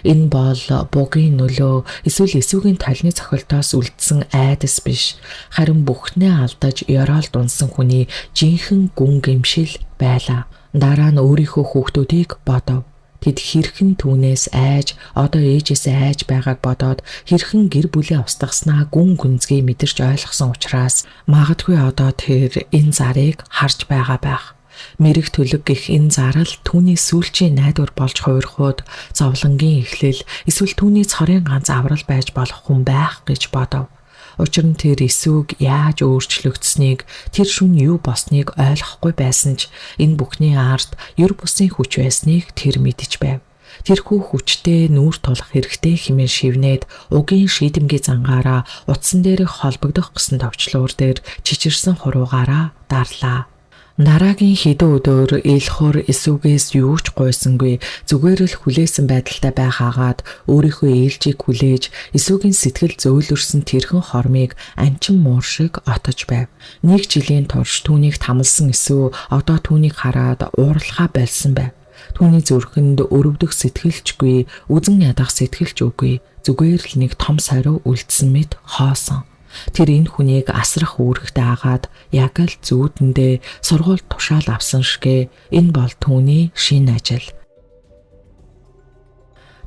Энэ бол бугийн нөлөө эсвэл эсвэгийн толны цохилтоос үлдсэн айдас биш, харин бүхнээ алдаж ёроол дунсан хүний жинхэнэ гүн гэмшил байлаа. Дараа нь өөрийнхөө хүүхдүүдийг бодов. Тэд хэрхэн түүнээс айж, одоо ээжээсээ айж байгааг бодоод хэрхэн гэр бүлээ устгаснаа гүн гүнзгий мэдэрч ойлгосон учраас магадгүй одоо тэр энэ зарыг харж байгаа байх. Мэрэг төлөг гэх энэ зар л түүний сүүлчийн найдвар болж хувирахуд зовлонгийн эхлэл эсвэл түүний цорын ганц аврал байж болох хүн байх гэж бодов. Учир нь тэр эсвэг яаж өөрчлөгдсөнийг, тэр шүн юу болсныг ойлгохгүй байсан ч энэ бүхний ард ер бусын хүч байсныг тэр мэдэж байв. Тэрхүү хүчтэй нүүр тулах хэрэгтэй хэмээн шивнээд угийн шийдэмгийн зангаараа утсан дээрх холбогдох гэсэн товчлуур дээр чичирсэн хуруугаараа дарлаа. Дараагийн хэдэн өдөр Элхор эсвгээс юу ч гуйсангүй, зүгээр л хүлээсэн байдалтай байхаагаад өөрийнхөө ээлжийг хүлээж эсвгийн сэтгэл зөөлрсөн тэрхэн хормыг анчин муур шиг отож байв. Нэг жилийн турш түүнийг тамалсан эсв одоо түүнийг хараад уурлахаа болсон байв. Түүний зүрхэнд өрөвдөх сэтгэлчгүй, үзэн ядах сэтгэлч үгүй, зүгээр л нэг том сариу үлдсэн мэт хоосон. Тэр энэ хүнийг асрах үүрэгтэй агаад яг л зүүдэндээ сургууль тушаал авсан шигэ энэ бол түүний шинэ ажил.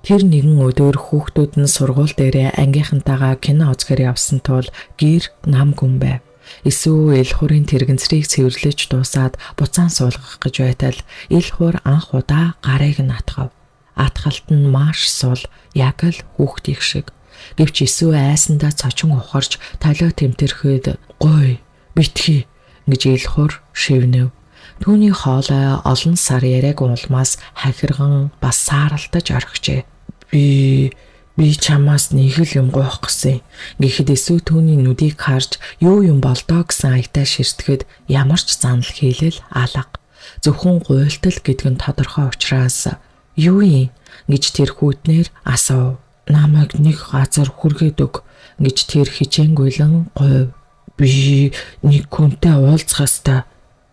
Тэр нэгэн өдөр хүүхдүүд нь сургууль дээрээ ангийнхантайгаа кино үзэхээр явсан тул гэр нам гүн байв. Эсвэл Элхурын тэрэгэнцрийг цэвэрлэж дуусаад буцаан суулгах гэж байтал Элхур анх удаа гарыг нь атгав. Атгалт нь маш сул, яг л хүүхдийг шиг. Гэвч эсүү айсандаа цочин ухарч толио тэмтэрхэд "Гой, битгий" гэж Элхур шивнэв. Түүний хоолой олон сар яриаг улмаас хахирган бас сааралтаж орхижээ. Би чамаас нэг л юм гоох гэсэн. Гэхэд эсүү түүний нүдийг харж юу юм болдоо гэсэн аятаа ширтгэхэд ямар ч занал хийлэл алга. Зөвхөн гуйлтал гэдэг нь тодорхой учраас "Юу юм?" гэж тэр хүүтнэр асуув. "Намайг нэг газар хүргээд өг" гэж тэр хичээнгүйлэн гуйв. "Би нэг хүнтэй уулзах ёстой."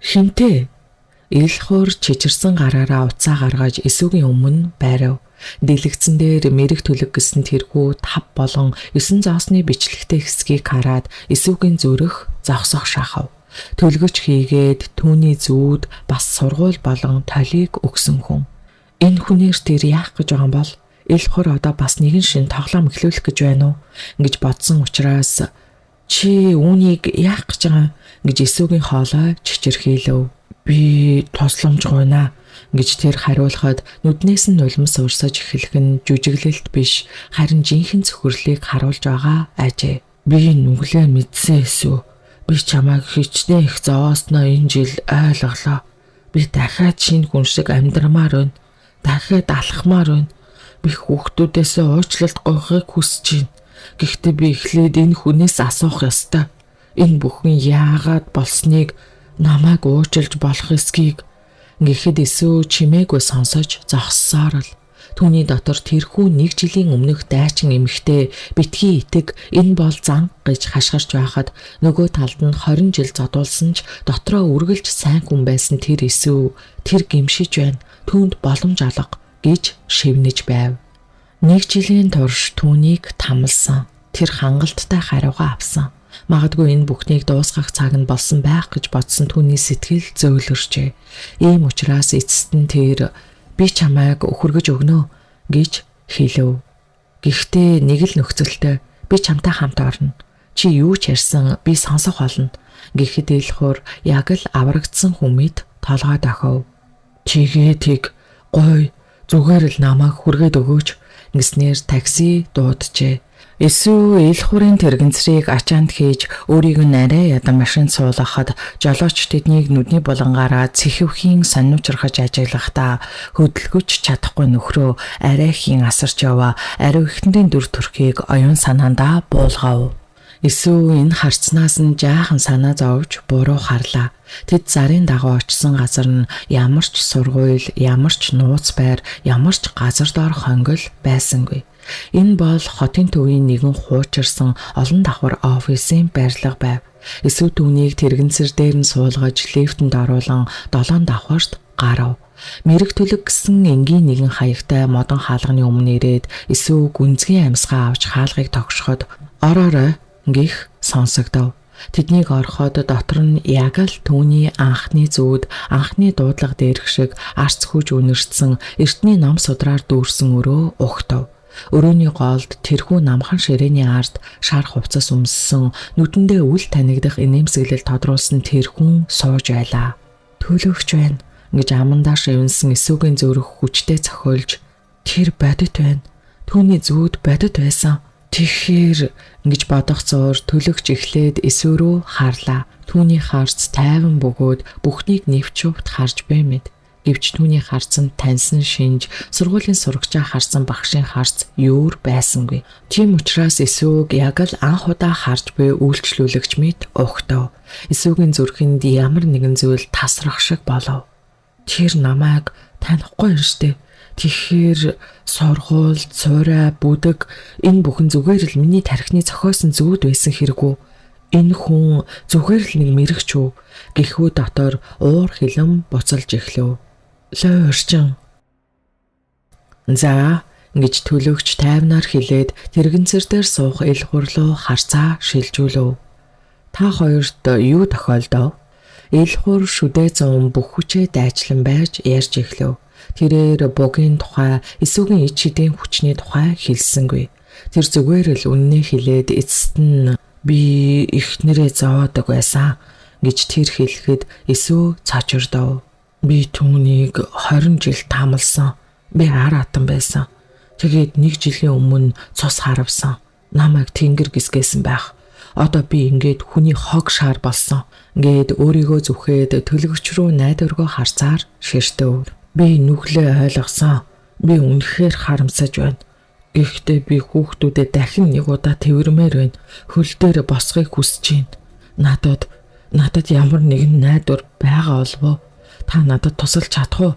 "Хинтээ?" Элхур чичирсэн гараараа уцаа гаргаж эсвгийн өмнө байрав. Дэлгэцэн дээр мэрэг төлөг гэсэн тэрхүү 5 болон 9 зоосны бичлэгтэй хэсгийг хараад эсвгийн зүрх зогсох шахав. Төлгөч хийгээд түүний зүүд бас сургууль болон толийг өгсөн хүн. Энэ хүнээр тэр яах гэж байгаа юм бол? Элхур одоо бас нэгэн шин тоглоом эхлүүлэх гэж байна уу гэж бодсон учраас "Чи үүнийг яах гэж байгаа?" гэж эсвгийн хоолой чичирхийлв. "Би тусламж гуйна" гэж тэр хариулахад нүднээс нь нулимс урсаж эхлэх нь жүжиглэлт биш, харин жинхэнэ цөхрлийг харуулж байгаа ажээ. "Би нүглээ мэдсэн эсв. Би чамайг хичнээн их зовоосноо энэ жил ойлголоо. Би дахиад шинэ хүн шиг амьдрмаар байна. Дахиад алхмаар байна. Би хүүхдүүдээс уучлалт гуйхыг хүсэж байна. Гэхдээ би эхлээд энэ хүнээс асуух ёстой. Энэ бүхэн яагаад болсныг, намайг уучлж болох эсхийг" гэхэд эсүү чимээгүй сонсож зогссоор л. Түүний дотор тэрхүү 1 жилийн өмнөх дайчин эмэгтэй битгий итэг энэ бол занг гэж хашгирч байхад нөгөө талд нь 20 жил зодуулсан ч дотроо үргэлж сайн хүн байсан тэр эсүү тэр гимшиж байна, түүнд боломж алга гэж шивнэж байв. 1 жилийн турш түүнийг тамалсан. Тэр хангалттай хариугаа авсан. Магадгүй энэ бүхнийг дуусгах цаг нь болсон байх гэж бодсон түүний сэтгэл зөөлрчээ. Ийм учраас эцэст нь тэр "Би чамайг өхөргөж өгнө" гэж хэлв. Гэхдээ нэг л нөхцөлтэй "Би чамтай хамт орно. Чи юу ч ярьсан би сонсох болно" гэхэд Элхур яг л аврагдсан хүмэд толгой дохив. "Чигээ тэг гой, зүгээр л намайг хүргээд өгөөч" гэснээр такси дууджээ. Эсүү Элхурын тэрэгэнцрийг ачаанд хийж өөрийг нь арай ядан машинд суулгахад жолооч тэднийг нүдний булангаараа цэхэвхийн сонирчрахаж ажиглахдаа хөдөлгөж чадахгүй нөхрөө арай хийн асарч яваа ариу ихэндийн дүр төрхийг оюун санаандаа буулгав. Эсүү энэ харцнаас нь жаахан санаа зовж буруу харлаа. Тэд зарын дагуу очсон газар нь ямар ч сургууль, ямар ч нууц байр, ямар ч газар дор хонгол байсангүй. Энэ бол хотын төвийн нэгэн хуучирсан олон давхар офисын барилга байв. Эсвэл түүнийг тэрэгэнцэр дээр нь суулгаж лифтэнд оруулан 7 давхарт гарав. Мэрэг төлөг гэсэн энгийн нэгэн хаягтай модон хаалганы өмнө ирээд эсвэл гүнзгий амьсгаа авч хаалгыг тогшоход ороорой гих сонсогдов. Тэднийг ороход дотор нь яг л түүний анхны зүүд, анхны дуудлага дээрх шиг арц хүж үнэрсэн эртний ном судраар дүүрсэн өрөө ухтав. Өрөөний голд тэрхүү намхан ширээний ард шар хувцас өмссөн, нүдэндээ үл танигдах инээмсэглэл тодруулсан тэрхүүн сууж байлаа. Төлөвч байна гэж амандаа шивнсэн эсүүгийн зүрх хүчтэй цохиулж, тэр бодит байна. Түүний зүүд бодит байсан. Тэгэхээр гэж бодох зуур төлөгч эхлээд эсвэ рүү харлаа. Түүний харц тайван бөгөөд бүхнийг нэвчүүвт харж баймэд. Гэвч түүний харцанд таньсан шинж, сургуулийн сурагчаа харсан багшийн харц юур байсангүй. Тийм учраас эсвэг яг л анх удаа харж буй үйлчлүүлэгч мэд ухтав. Эсвэгийн зүрхэнд ямар нэгэн зүйл тасрах шиг болов. Тэр намайг танихгүй юм штэ. Тэгэхээр сургууль, цурай, бүдэг энэ бүхэн зүгээр л миний тархины зохиосон зүүд байсан хэрэггүй. Энэ хүн зүгээр л нэг мэрэгч үү? Гэхүү дотор уур хилэн буцалж эхлэв. Лойрчин. За, гэж төлөгч тайвнаар хэлээд тэрэгэнцэр дээр суух ил хурлуу харцаа шилжүүлв. Та хоёрт юу тохиолдов? Ил хур шүдэ зүүн бүх хүчээ дайчлан байж ярьж эхлэв. Тэрээр богийн тухай, эсүүгийн ич хідийн хүчний тухай хэлсэнгүй. Тэр зүгээр л үннээ хэлээд эцэст нь би ихнэрээ зовоодог байсан гэж тэр хэлэхэд эсүү цочирдов. Би түүнийг 20 жил таамалсан. Би ар атан байсан. Тэгээд 1 жилийн өмнө цус харавсан. Намайг тэнгэр гисгэсэн байх. Одоо би ингээд хүний хог шаар болсон. Гээд өөрийгөө зүхээд төлөвч рүү найдваргүй харцаар ширтэв. Би нүглээ ойлгосон. Би үнэхээр харамсаж байна. Гэхдээ би хүүхдүүдэд дахин нэг удаа тэрвэрмээр байна. Хөл дээр босхийг хүсэж байна. Надад ямар нэгэн найдвар байгаа болов? Та надад тусалж чадах уу?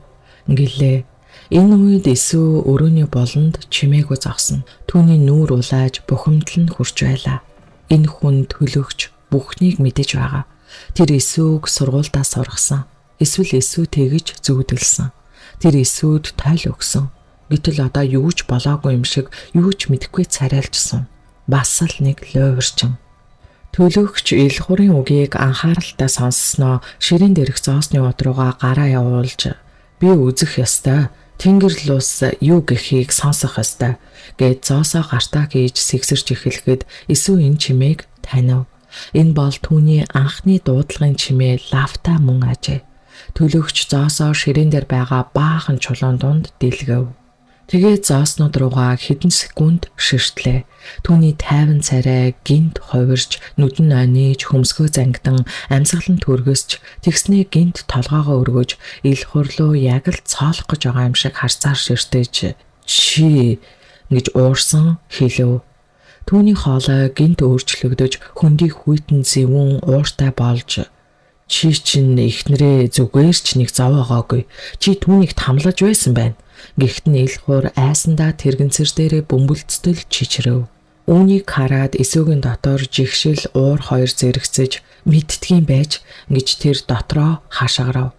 Гэлээ. Энэ үед эсүү өрөөний болонд чимээгүй зогсно. Түүний нүүр улааж бухимдал нь хурж байлаа. Энэ хүн төлөгч бүхнийг мэдэж байгаа. Тэр эсүүг сургуульдаа сургасан. Эсвэл эсүү тэгж зүудэлсэн. Тэр эсүүд тойл өгсөн. Гэтэл одоо юу ч болоогүй юм шиг юу ч мэдэхгүй царайлжсан. Бас л нэг лойрчин. Төлөгч ил хурын үгийг анхааралтай сонссноо ширээн дээрх зоосны ут руугаа гараа явуулж би үзэх ёстой. Тэнгэр л ус юу гэхийг сонсох ёстой гэд зоосоо гартаа хийж сэгсэрч эхлэхэд эсүү энэ чимээг танив. Энэ бол түүний анхны дуудлагын чимээ лавта мөн ажээ. Төлөгч зоосоо ширээн дээр байгаа баахан чулуун донд дэлгэв. Тэгээд зооснууд руугаа хэдэн секунд ширтлээ. Түүний тайван царай гинт ховирч, нүдэн ониж, хөмсгөө зангидан, амьсгалан төргөсч, тэгснээ гинт толгоогоо өргөж, ил хурлуу яг л цоолох гэж байгаа юм шиг харцаар ширтэж чи гэж уурсан хэлв. Түүний хоолой гинт өөрчлөгдөж, хөндий хүйтэн зэвүүн ууртай болж чи чинь ихнэрээ зүгээр ч нэг зов байгаагүй. Чи түүнийг тамлаж байсан байна. Гэхдээ ил хур айсандаа тэрэгэнцэр дээрээ бөмбөлцдөл чичрэв. Үүнийг хараад эсүүгийн дотор жигшил уур хоёр зэрэгцэж мэдтгийм байж гэж тэр дотроо хашгирав.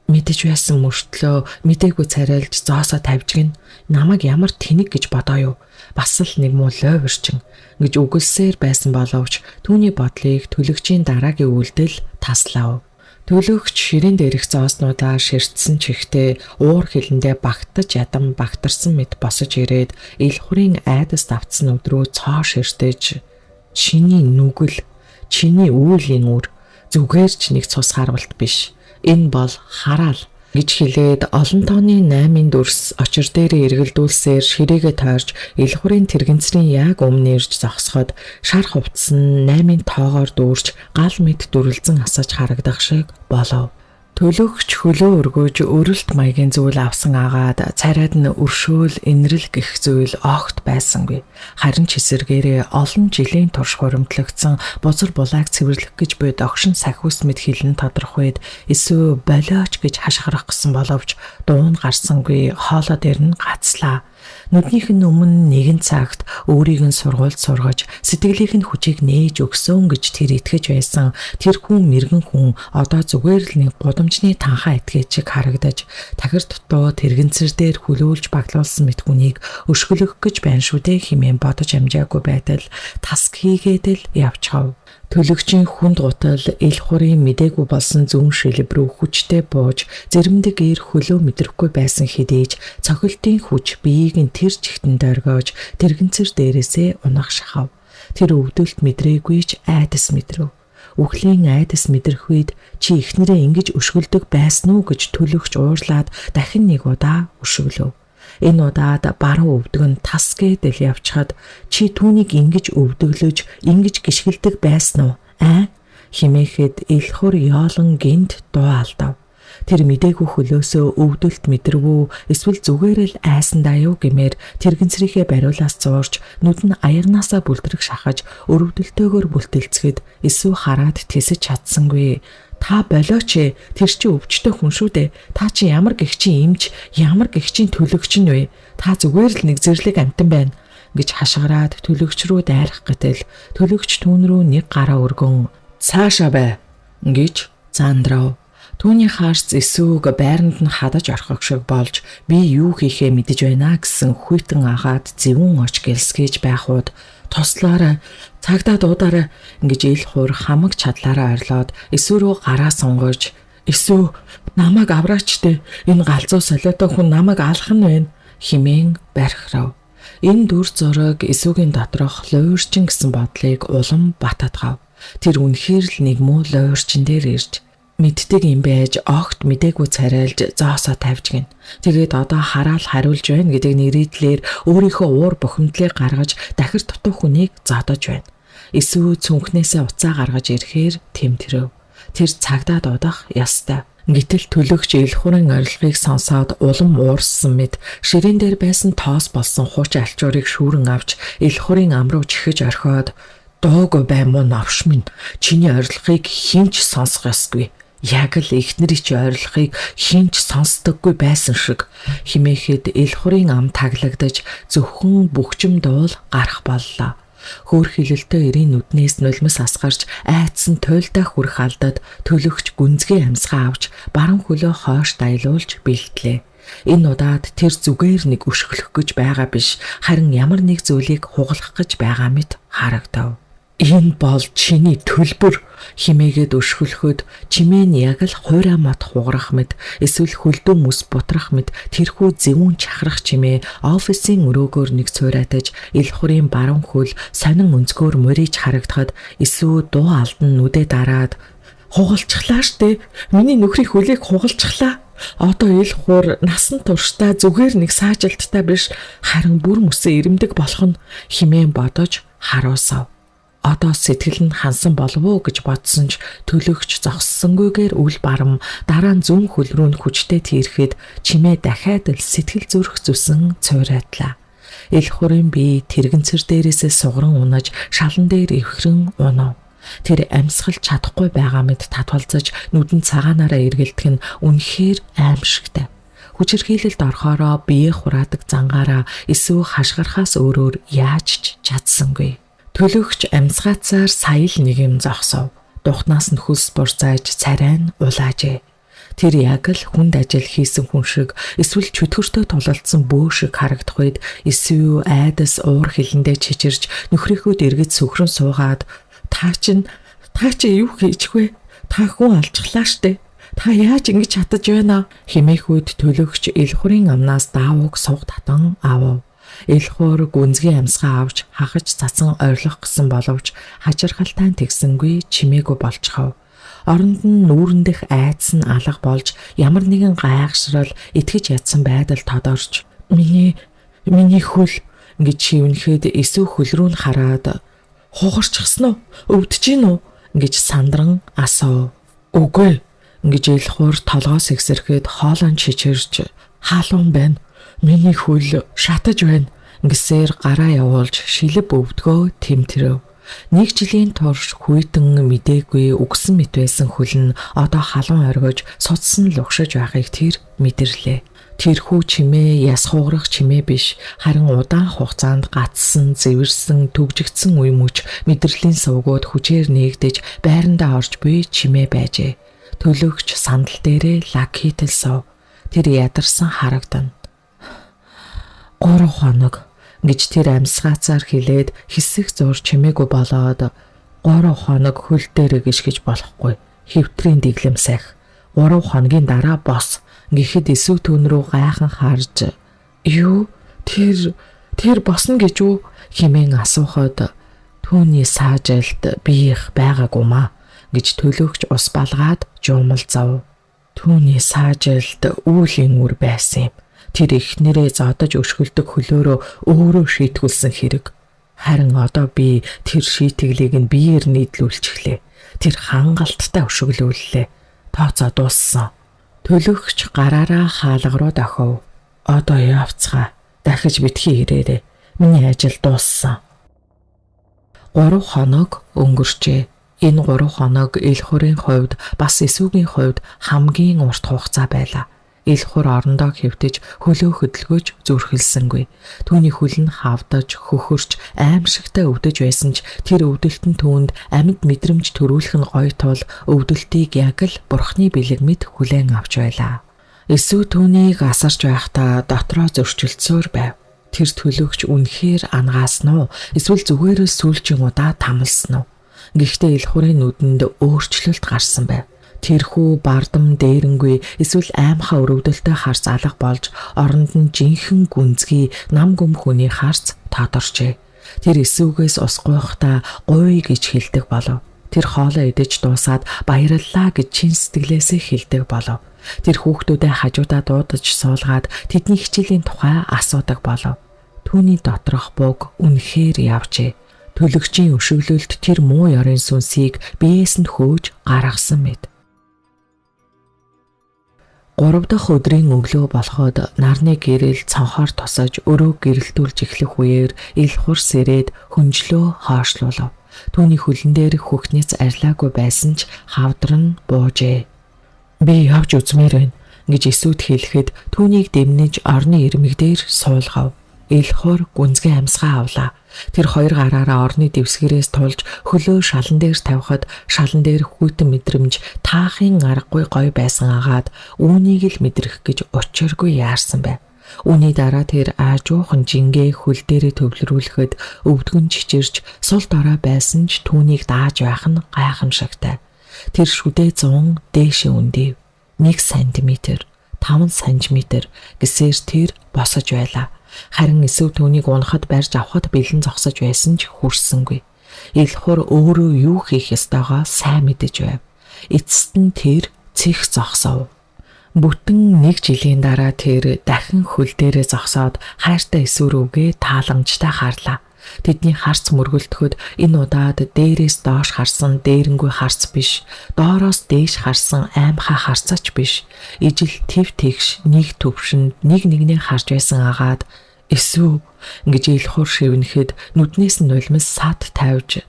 Мэдэж байсан мөртлөө мдээгүй царайлж зоосоо тавьж гин намайг ямар тэнэг гэж бодоо юу? Бас л нэг муу лойрчин гэж үгэлсээр байсан боловч түүний бодлыг төлөгчийн дараагийн үйлдэл таслав. Төлөгч ширээн дээрх зооснуудаа ширтсэн чихтэй уур хилэндээ багтаж ядам багтарсан мэт босож ирээд ил хурын айдас давтсан өдрөө цоо ширтэж чиний нүгэл, чиний үүлийн үр зүгээр ч нэг цус харвалт биш. Энэ бол хараал гэж хэлээд олон тооны 8-ын дүрс очир дээрээ эргэлдүүлсээр ширээгээ тойрч ил хурын тэрэгэнцрийн яг өмнө ирж зогсоход шар хувцсан 8-ын тоогоор дүүрч гал мэд дүрлзэн асаж харагдах шиг болов. Төлөгч хөлөө өргөж өрөлт маягийн зүйл авсан агаад царайд нь өршөөл инрэл гэх зүйл огт байсангүй. Харин ч эсэргээрээ олон жилийн турш хуримтлагдсан бузар булааг цэвэрлэх гэж буй догшин сахиус мэд хилэн тодорхойд эсвэл болооч гэж хашгирах гэсэн боловч дуун гарсангүй хоолой дээр нь гацлаа. Нүднийх нь өмнө нэгэн цагт өөрийг нь сургуульд сургаж сэтгэлийнх нь хүчийг нээж өгсөн гэж тэр итгэж байсан. Тэр хүн мэрэгэн хүн одоо зүгээр л нэг гудамжны танхаа этгээд чиг харагдаж тахир дутуу тэрэгэнцэр дээр хөлөөлж баглуулсан мэт хүнийг өшгөлөх гэж байна шүү дээ хэмээн бодож амжаагүй байтал таск хийгээд л явчихав. Төлөгчийн хүнд гутал ил хурын мдээгүй болсон зүүн шилб рүү хүчтэй бууж зэрэмдэг ир хөлөө мэдрэхгүй байсан хэдийж цохилтын хүч биеийг нь тэр чигтэн дөргөөж тэрэгэнцэр дээрээсээ унах шахав. Тэр өвдөлт мэдрээгүй ч айдас мэдрэв. Үхлийн айдас мэдрэх үед чи ихнэрээ ингэж өшгөлдөг байсан уу гэж төлөгч уурлаад дахин нэг удаа өшөглөв. Энэ удаад баруун өвдөг нь тас гэдэл явчихад чи түүнийг ингэж өвдөглөж ингэж гიშгэлдэг байсан уу? Химээхэд илхүр ёолон гинт дуу алдав. Тэр мдээгүй хөлөөсөө өвдөлт мэдрвүү эсвэл зүгээр л айсан даа юу гэмээр тэрэгэнцрийнхээ бариулаас зуурч нүд нь аягнаасаа бүлтрэх шахаж өрөвдөлтөөгөр бүлтэлцгэд эсвэл хараад тэсэж чадсангүй. Та болооч тэр чи өвчтөе хүн шүү дээ. Та чи ямар гэгчийн эмч, ямар гэгчийн төлөгч нь вэ? Та зүгээр л нэг зэрлэг амтан байна гэж хашгираад төлөгч рүү дайрах гэтэл төлөгч түүн рүү нэг гараа өргөн цаашаа бай гэж зандрав. Түүний хаарц эсүүг байранд нь хадаж орхох шиг болж би юу хийхээ мэдэж байна гэсэн хүйтэн агаад зэвүүн оч гэлсгээж байхууд туслаарай, цагдаа дуудаарай ингэж ил хуур хамаг чадлаараа орлоод эсүү рүү гараа сунгаж эсүү намайг авраач дээ, энэ галзуу солиотой хүн намайг алах нь байна химэн бархирав. Энэ дүр зураг эсүүгийн доторх луурчин гэсэн бодлыг улам бататгав. Тэр үнэхээр л нэг муу луурчин дээр ирж мэддэг юм байж огт мдээгүй царайлж зоосоо тавьж гин. Тэгээд одоо хараал хариулж байна гэдэг нэрийдлэр өөрийнхөө уур бухимдлыг гаргаж дахир дутуу хүнийг зодож байна. Эсвэл цүнхнээсээ уцаа гаргаж ирэхээр тэмтрэв. Тэр цагдаа дуудах ястай. Гэтэл төлөгч ил хурын орилгыг сонсоод улам уурссан мэт ширээн дээр байсан тоос болсон хууч алчуурыг шүүрэн авч ил хурын ам руу чихэж орхиод дуугүй баймуу навш минь чиний орилгыг хинч сонсох ёсгүй. Яг л ихнэрийн чи ойрлохыг хинч сонсдоггүй байсан шиг химээхэд ил хурын ам таглагдаж зөвхөн бөхчм дуул гарах боллоо. Хөөр хилэлтэй эрийн нүднээс нулимс асгарч айдсан туйлдаа хүрэх алдад төлөгч гүнзгий амьсгаа авч баруун хөлөө хойш дайлуулж бэлтлээ. Энэ удаад тэр зүгээр нэг өшгөлөх гэж байгаа биш, харин ямар нэг зүйлийг хугалах гэж байгаа мэт харагдав. Энэ бол чиний төлбөр химээгээд өшгөлөхөд чимээ нь яг л хуурай мод хугарах мэт эсвэл хөлдөө мөс бутрах мэт тэрхүү зэвүүн чахрах чимээ офисын өрөөгөөр нэг цуурайтаж ил хурын баруун хөл сонин өнцгөр мөрийж харагдахад эсвэл дуу алдан нүдэ дараад хугалчихлаа штэ, миний нөхрийн хөлийг хугалчихлаа. Одоо ил хур насан туршдаа зүгээр нэг саажилттай биш, харин бүр мөсөө ирэмдэг болох нь химээн бодож харуусав. Одоо сэтгэл нь хансан болов уу гэж бодсон ч төлөгч зогссонгүйгээр үл барам дараа нь зүүн хөл рүү нь хүчтэй тийрэхэд чимээ дахиад л сэтгэл зүрх зүсэн цуурайтлаа. Ил хурын бие тэрэгэнцэр дээрээсээ сугран унаж шалан дээр эвхрэн унав. Тэр амьсгалж чадахгүй байгаа мэт татвалзаж нүдэн цагаанаараа эргэлдэх нь үнэхээр аимшигтай. Хүчирхийлэлд орохороо бие хураадаг зангаараа эсвэл хашгирахаас өөрөөр яаж ч чадсангүй. Төлөгч амьсгаацаар сая л нэг юм зогсов. Духнаас нь хөлс бурцааж царай нь улаажээ. Тэр яг л хүнд ажил хийсэн хүн шиг эсвэл чөтгөртөө тулалдсан бөө шиг харагдах үед эсвэл айдас уур хилэндээ чичирж нөхрийнхөө дэргэд сөхрөн суугаад та чи юу хийж вэ? Та хүн алжглаа штэ. Та яаж ингэж чадаж байна? Химээхүүд төлөгч ил хурын амнаас даавууг суг татан авав. Ил хур гүнзгий амьсгаа авч хагаж цацсан орилох гэсэн боловч хачирхалтай тэгсэнгүй чимээгүй болчихов. Оронд нь нүүрэндэх айдас нь алга болж ямар нэгэн гайхшрал итгэж ядсан байдал тодорч миний хөл гэж шивнэхэд эсүү хөл рүү нь хараад хугарчихсан уу? Өвдөж гин үү? гэж сандран асуув. Үгүй гэж ил хур толгоос ихсэрхэд хоолон чичирж хаалуун байна. Миний хөл шатаж байна Ингэсээр гараа явуулж шилэг өвдгөө тэмтрэв. 1 жилийн турш хүйтэн мдээгүй үгсэн мэт байсан хөл нь одоо халуун оргиж судсан лугшиж байгааг тэр мэдэрлээ. Тэрхүү чимээ яс хугарах чимээ биш, харин удаан хугацаанд гацсан, зэвэрсэн, түгжигдсэн үе мөч мэдрэлийн сувгууд хүчээр нээгдэж байрандаа орж буй чимээ байжээ. Төлөгч сандал дээрээ лаг хийтэл сов. Тэр ядарсан харагдана. 3 хоног гэж тэр амьсгаацаар хэлээд хэсэг зур чимээгүй болоод 3 хоног хөл дээр гიშгэж болохгүй. Хэвтрийн дэглэм сах. 3 хоногийн дараа бос гэхэд эсүү түүн рүү гайхан харж "Юу? Тэр босно гэж үү?" хэмээн асуухад түүний саажилт биех байгаагүй маа гэж төлөөгч ус балгаад жуумалзав. Түүний саажилт үүлийн үр байсан юм. Тэр эхнэрээ зодож өшгөлдөг хөлөөрөө өөрөө шийтгүүлсэн хэрэг. Харин одоо би тэр шийтгэлийг нь биеэр нийтлүүлчихлээ. Тэр хангалттай өшөглүүллээ. Тооцоо дууссан. Төлөгч гараараа хаалга руу дохив. Одоо явцгаа. Дахиж битгий ирээрэй. Миний ажил дууссан. 3 хоног өнгөрчээ. Энэ 3 хоног Илхурын хувьд бас эсүүгийн хувьд хамгийн урт хугацаа байлаа. Илхур орондоо хэвтэж хөлөө хөдөлгөж зүрхэлсэнгүй. Түүний хөл нь хавдаж, хөхөрч, аимшигтай өвдөж байсан ч тэр өвдөлтөнд түүнд амьд мэдрэмж төрүүлэх нь гоё тул өвдөлтийг яг л бурхны бэлэг мэд хүлээн авч байлаа. Эсүү түүнийг асарч байхдаа дотроо зөрчилцөөр байв. Тэр төлөгч үнэхээр ангаасан уу? Эсвэл зүгээрээ сүүлчийн удаа тамалсан уу? Гэхдээ Илхурын нүдэнд өөрчлөлт гарсан байв. Тэрхүү бардам дээрэнгүй эсвэл аймхаа өрөвдөлтөй харц алга болж оронд нь жинхэнэ гүнзгий нам гүм хүний харц тодорчээ. Тэр эсүүгээс ус гуйхдаа гуй гэж хэлдэг болов. Тэр хоолоо идэж дуусаад баярлалаа гэж чин сэтгэлээсээ хэлдэг болов. Тэр хүүхдүүдэд хажуудаа дуудаж суулгаад тэдний хичээлийн тухай асуудаг болов. Түүний доторх буг үнэхээр явжээ. Төлөгчийн өшөглөлт тэр муу ёрын сүнсийг биеэс нь хөөж гаргасан мэд. 3 дахь өдрийн өглөө болоход нарны гэрэл цонхоор тусаж өрөө гэрэлтүүлж эхлэх үеэр Илхур сэрээд хөнжлөө хоошлуулав. Түүний хөлн дээр хөхнэц арилаагүй байсан ч хавдар нь буужээ. "Би явж үзмээр байна" гэж эсүүд хэлэхэд түүнийг дэмнэж орны ирмэг дээр суулгав. Илхур гүнзгий амьсгаа авлаа. Тэр 2 гараараа орны дэвсгэрээс тулж хөлөө шалан дээр тавихад шалан дээр хүйтэн мэдрэмж таахын аргагүй гой байсан агаад үүнийг л мэдрэх гэж учиргүй яарсан байв. Үүний дараа тэр аажуухан жингээ хөл дээрээ төвлөрүүлэхэд өвдгөн чичирч сул дорой байсан ч түүнийг дааж байх нь гайхамшигтай. Тэр шүдээ 100 дээшээ үндэв. 1 см, 5 см гэсээр тэр босож байлаа. Харин эсв түүнийг унахад барьж авахд бэлэн зогсож байсан ч хүрсэнгүй. Илхур өөрөө юу хийх ёстойгоо сайн мэдэж байв. Эцэст нь тэр цэх зогсов. Бүтэн 1 жилийн дараа тэр дахин хөл дээрээ зогсоод хайртай эсвэр үгээ тааламжтай харлаа. Тэдний харц мөргөлдөхөд энэ удаад дээрээс доош харсан дээрэнгүй харц биш, доороос дээш харсан аймхаа харцаач биш. Ижил тэв тэгш нэг төвшөнд нэг нэгнээ харж байсан агаад "Эсүү" гэж Илхур шивнэхэд нүднээс нь нулимс сад тавьж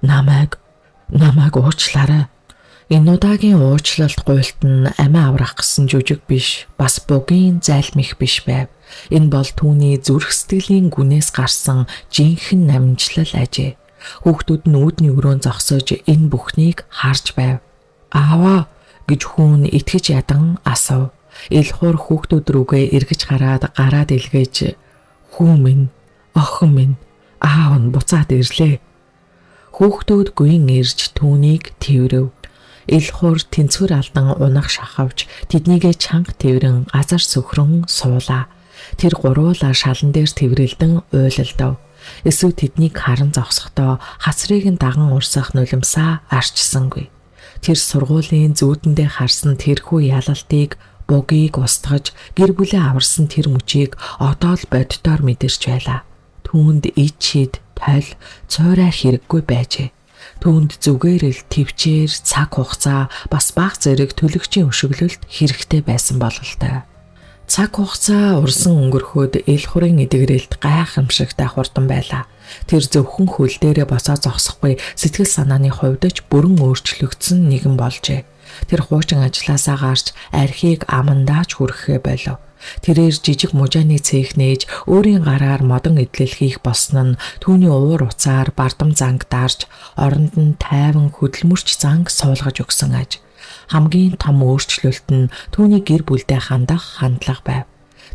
намайг уучлаарай. Энэ удаагийн уучлалт гуйлт нь амиа аврах гэсэн жүжиг биш, бас бугийн зайлмих биш байв. Энэ бол түүний зүрх сэтгэлийн гүнээс гарсан жинхэнэ намжлал ажээ. Хүүхдүүд нь үүдний өрөөнд зогсож энэ бүхнийг харж байв. "Ааваа" гэж хүүн итгэж ядан асуув. Илхур хүүхдүүд рүүгээ эргэж гараад илгээж "Хүү минь, охин минь, аав нь буцаад ирлээ." Хүүхдүүд гүйн ирж түүнийг тэврэв. Илхур тэнцвэр алдан унах шахавч тэднийгээ чанга тэврэн газар сөхрөн суулаа. Тэр гуруула шалан дээр тэврэлдэн уйлалдав. Эсвэл тэднийг харан зогсохдоо хацрыг нь даган урсах нулимсаа арчсангүй. Тэр сургуулийн зүүдэндээ харсан тэрхүү ялалтыг бугийг устгаж гэр бүлээ аварсан тэр мөчийг одоо л боддоор мэдэрч байлаа. Түүнд ид шид, тойл, цуурай хэрэггүй байжээ. Түүнд зүгээр л төвчээр цаг хугацаа бас бага зэрэг төлөгчийн өшөглөлт хэрэгтэй байсан бололтой. Цаг хугацаа урсан өнгөрөхөд ил хурын эдгэрэлт гайхамшигтай хурдан байлаа. Тэр зөвхөн хөл дээрээ босоо зогсохгүй сэтгэл санааны хувьд ч бүрэн өөрчлөгдсөн нэгэн болжээ. Тэр хуучин ажилласаа гарч архийг амандаач хүрэхээ болов. Тэрээр жижиг мужааны цех нээж өөрийн гараар модон эдлэл хийх болсон нь түүний уур уцаар бардам занг дарж оронд нь тайван хөдөлмөрч занг суулгаж өгсөн аж. Хамгийн том өөрчлөлт нь түүний гэр бүлдээ хандах хандлага байв.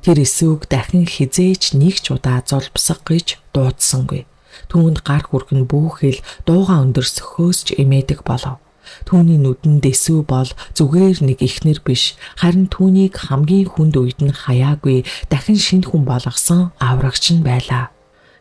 Тэр эсвэг дахин хизээч нэг ч удаа золбсог гэж дуудсангүй. Түүнд гар хүрх нь бүхэл дууга өндөрсөхөөс ч эмээдэг болов. Түүний нүдэнд эсүү бол зүгээр нэг ихнэр биш, харин түүнийг хамгийн хүнд үед нь хаяагүй дахин шинэ хүн болгосон аврагч нь байлаа.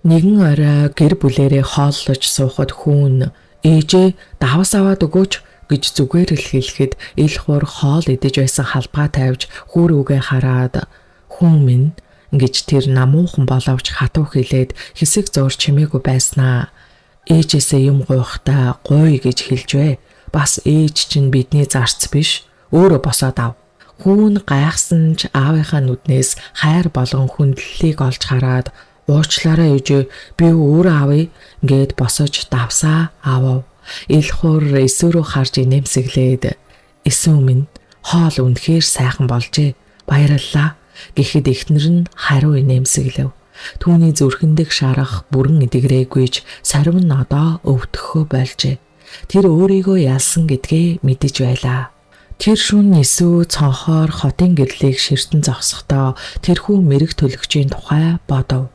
Нэгэн орой гэр бүлэрээ хооллож суухад хүүн "Ээжээ давас аваад өгөөч" гэж зүгээр л хэлэхэд ил хур хоол идэж байсан халбаа тавьж хүүрүүгээ хараад "Хүн минь" гэж тэр намуухан боловч хатуу хэлээд хэсэг зуур чимээгүй байснаа. Ээжээсээ юм гуйхтаа гуй гэж хэлж бай. Бас ээж чинь бидний зарц биш, өөрөө босоод ав. Хүүн гайхсан ч аавынхаа нүднээс хайр болон хүндлэлийг олж хараад "Уучлаарай ээжээ, би өөрөө авъя" гэд босож давсаа авав. Ил хур эсвэрөө харж инээмсэглээд "Эсүү минь, хоол үнэхээр сайхан болжээ. Баярлалаа" гэхэд эхнэр нь хариу инээмсэглэв. Түүний зүрхэндх шарах бүрэн эдгэрээгүйж сарив нь одоо өвдөхөө болжээ. Тэр өөрийгөө ялсан гэдгээ мэдэж байлаа. Тэр шөнө эсүү цонхоор хотын гэрлийг ширтэн зогсохдоо тэрхүү мэрэг төлөгчийн тухай бодов.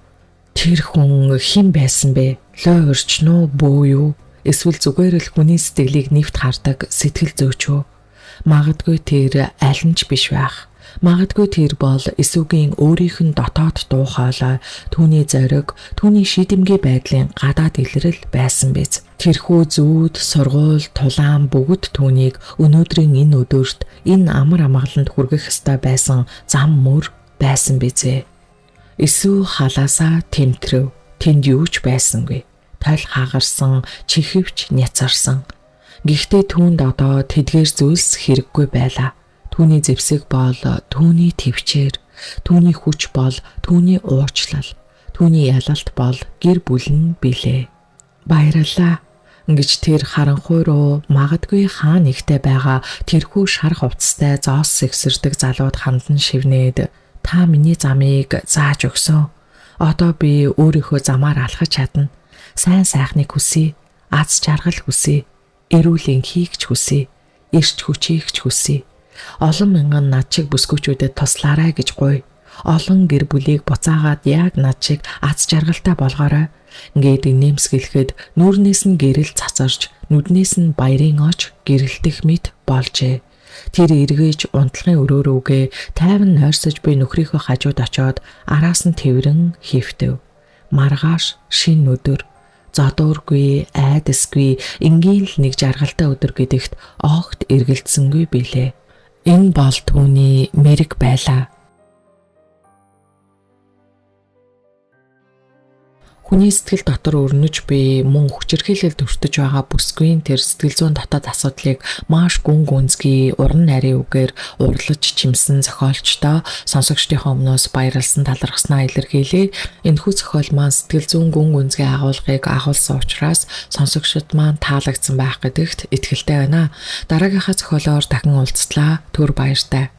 Тэр хүн хэн байсан бэ? Лой урч нуу бүү юу? Эсвэл зүгээр л хүний сэтгэлийг нэвт хардаг сэтгэл зөөч үү? Магадгүй тэр аль нь ч биш байх. Магадгүй тэр бол эсүүгийн өөрийнх нь дотоод дуу хоолой, түүний зориг, түүний шийдэмгий байдлын гадаад илрэл байсан биз. Тэрхүү зүүд, сургууль, тулаан бүгд түүнийг өнөөдрийн энэ өдөрт энэ амар амгаланд хүргэх ёстой байсан зам мөр байсан бизээ. Эсүү халаасаа тэмтрэв. Тэнд юу ч байсангүй. Тойл хагарсан, чихвч няцарсан. Гэхдээ түүнд одоо тэдгээр зүйлс хэрэггүй байлаа. Түүний зэвсэг бол түүний твчээр, түүний хүч бол түүний уучлал, түүний ялалт бол гэр бүл нь билээ. Баярлалаа гэж тэр харанхуй руу магадгүй хаа нэгтээ байгаа тэрхүү шар хувцастай зоос сэгсэрдэг залууд хандан шивнээд "Та миний замыг зааж өгсөн. Одоо би өөрийнхөө замаар алхаж чадна. Сайн сайхныг хүсье, аз жаргал хүсье, эрүүл энхийг ч хүсье, эрч хүчийг ч хүсье. Олон мянган над шиг бүсгүүчүүдэд туслаарай гэж гуй. Олон гэр бүлийг буцаагаад яг над шиг аз жаргалтай болгоорой" гээд инээмсэглэхэд нүүрнээс нь гэрэл цацарч, нүднээс нь баярын оч гэрэлтэх мэт болжээ. Тэр эргэж унтлагын өрөө рүүгээ тайван нойрсож буй нөхрийнхөө хажууд очоод араас нь тэврэн хөвтөв. Маргааш шинэ өдөр, зодуургүй, айдасгүй, энгийн л нэг жаргалтай өдөр гэдэгт огт эргэлдсэнгүй билээ. Энэ бол түүний мэрэг байлаа. Хүний сэтгэл дотор өрнөж буй мөн хүчирхийлэлд өртөж байгаа бүсгүйн тэр сэтгэл зүйн дотоод асуудлыг маш гүн гүнзгий уран нарийн үгээр урлаж чимсэн зохиолчдоо сонсогчдийнхоо өмнөөс баярлсан талархснаа илэрхийлээ. Энэхүү зохиол маань сэтгэл зүйн гүн гүнзгий агуулгыг агуулсан учраас сонсогчдод маань таалагдсан байх гэдэгт итгэлтэй байна. Дараагийнхаа зохиолоор дахин уулзтлаа. Түр баяртай.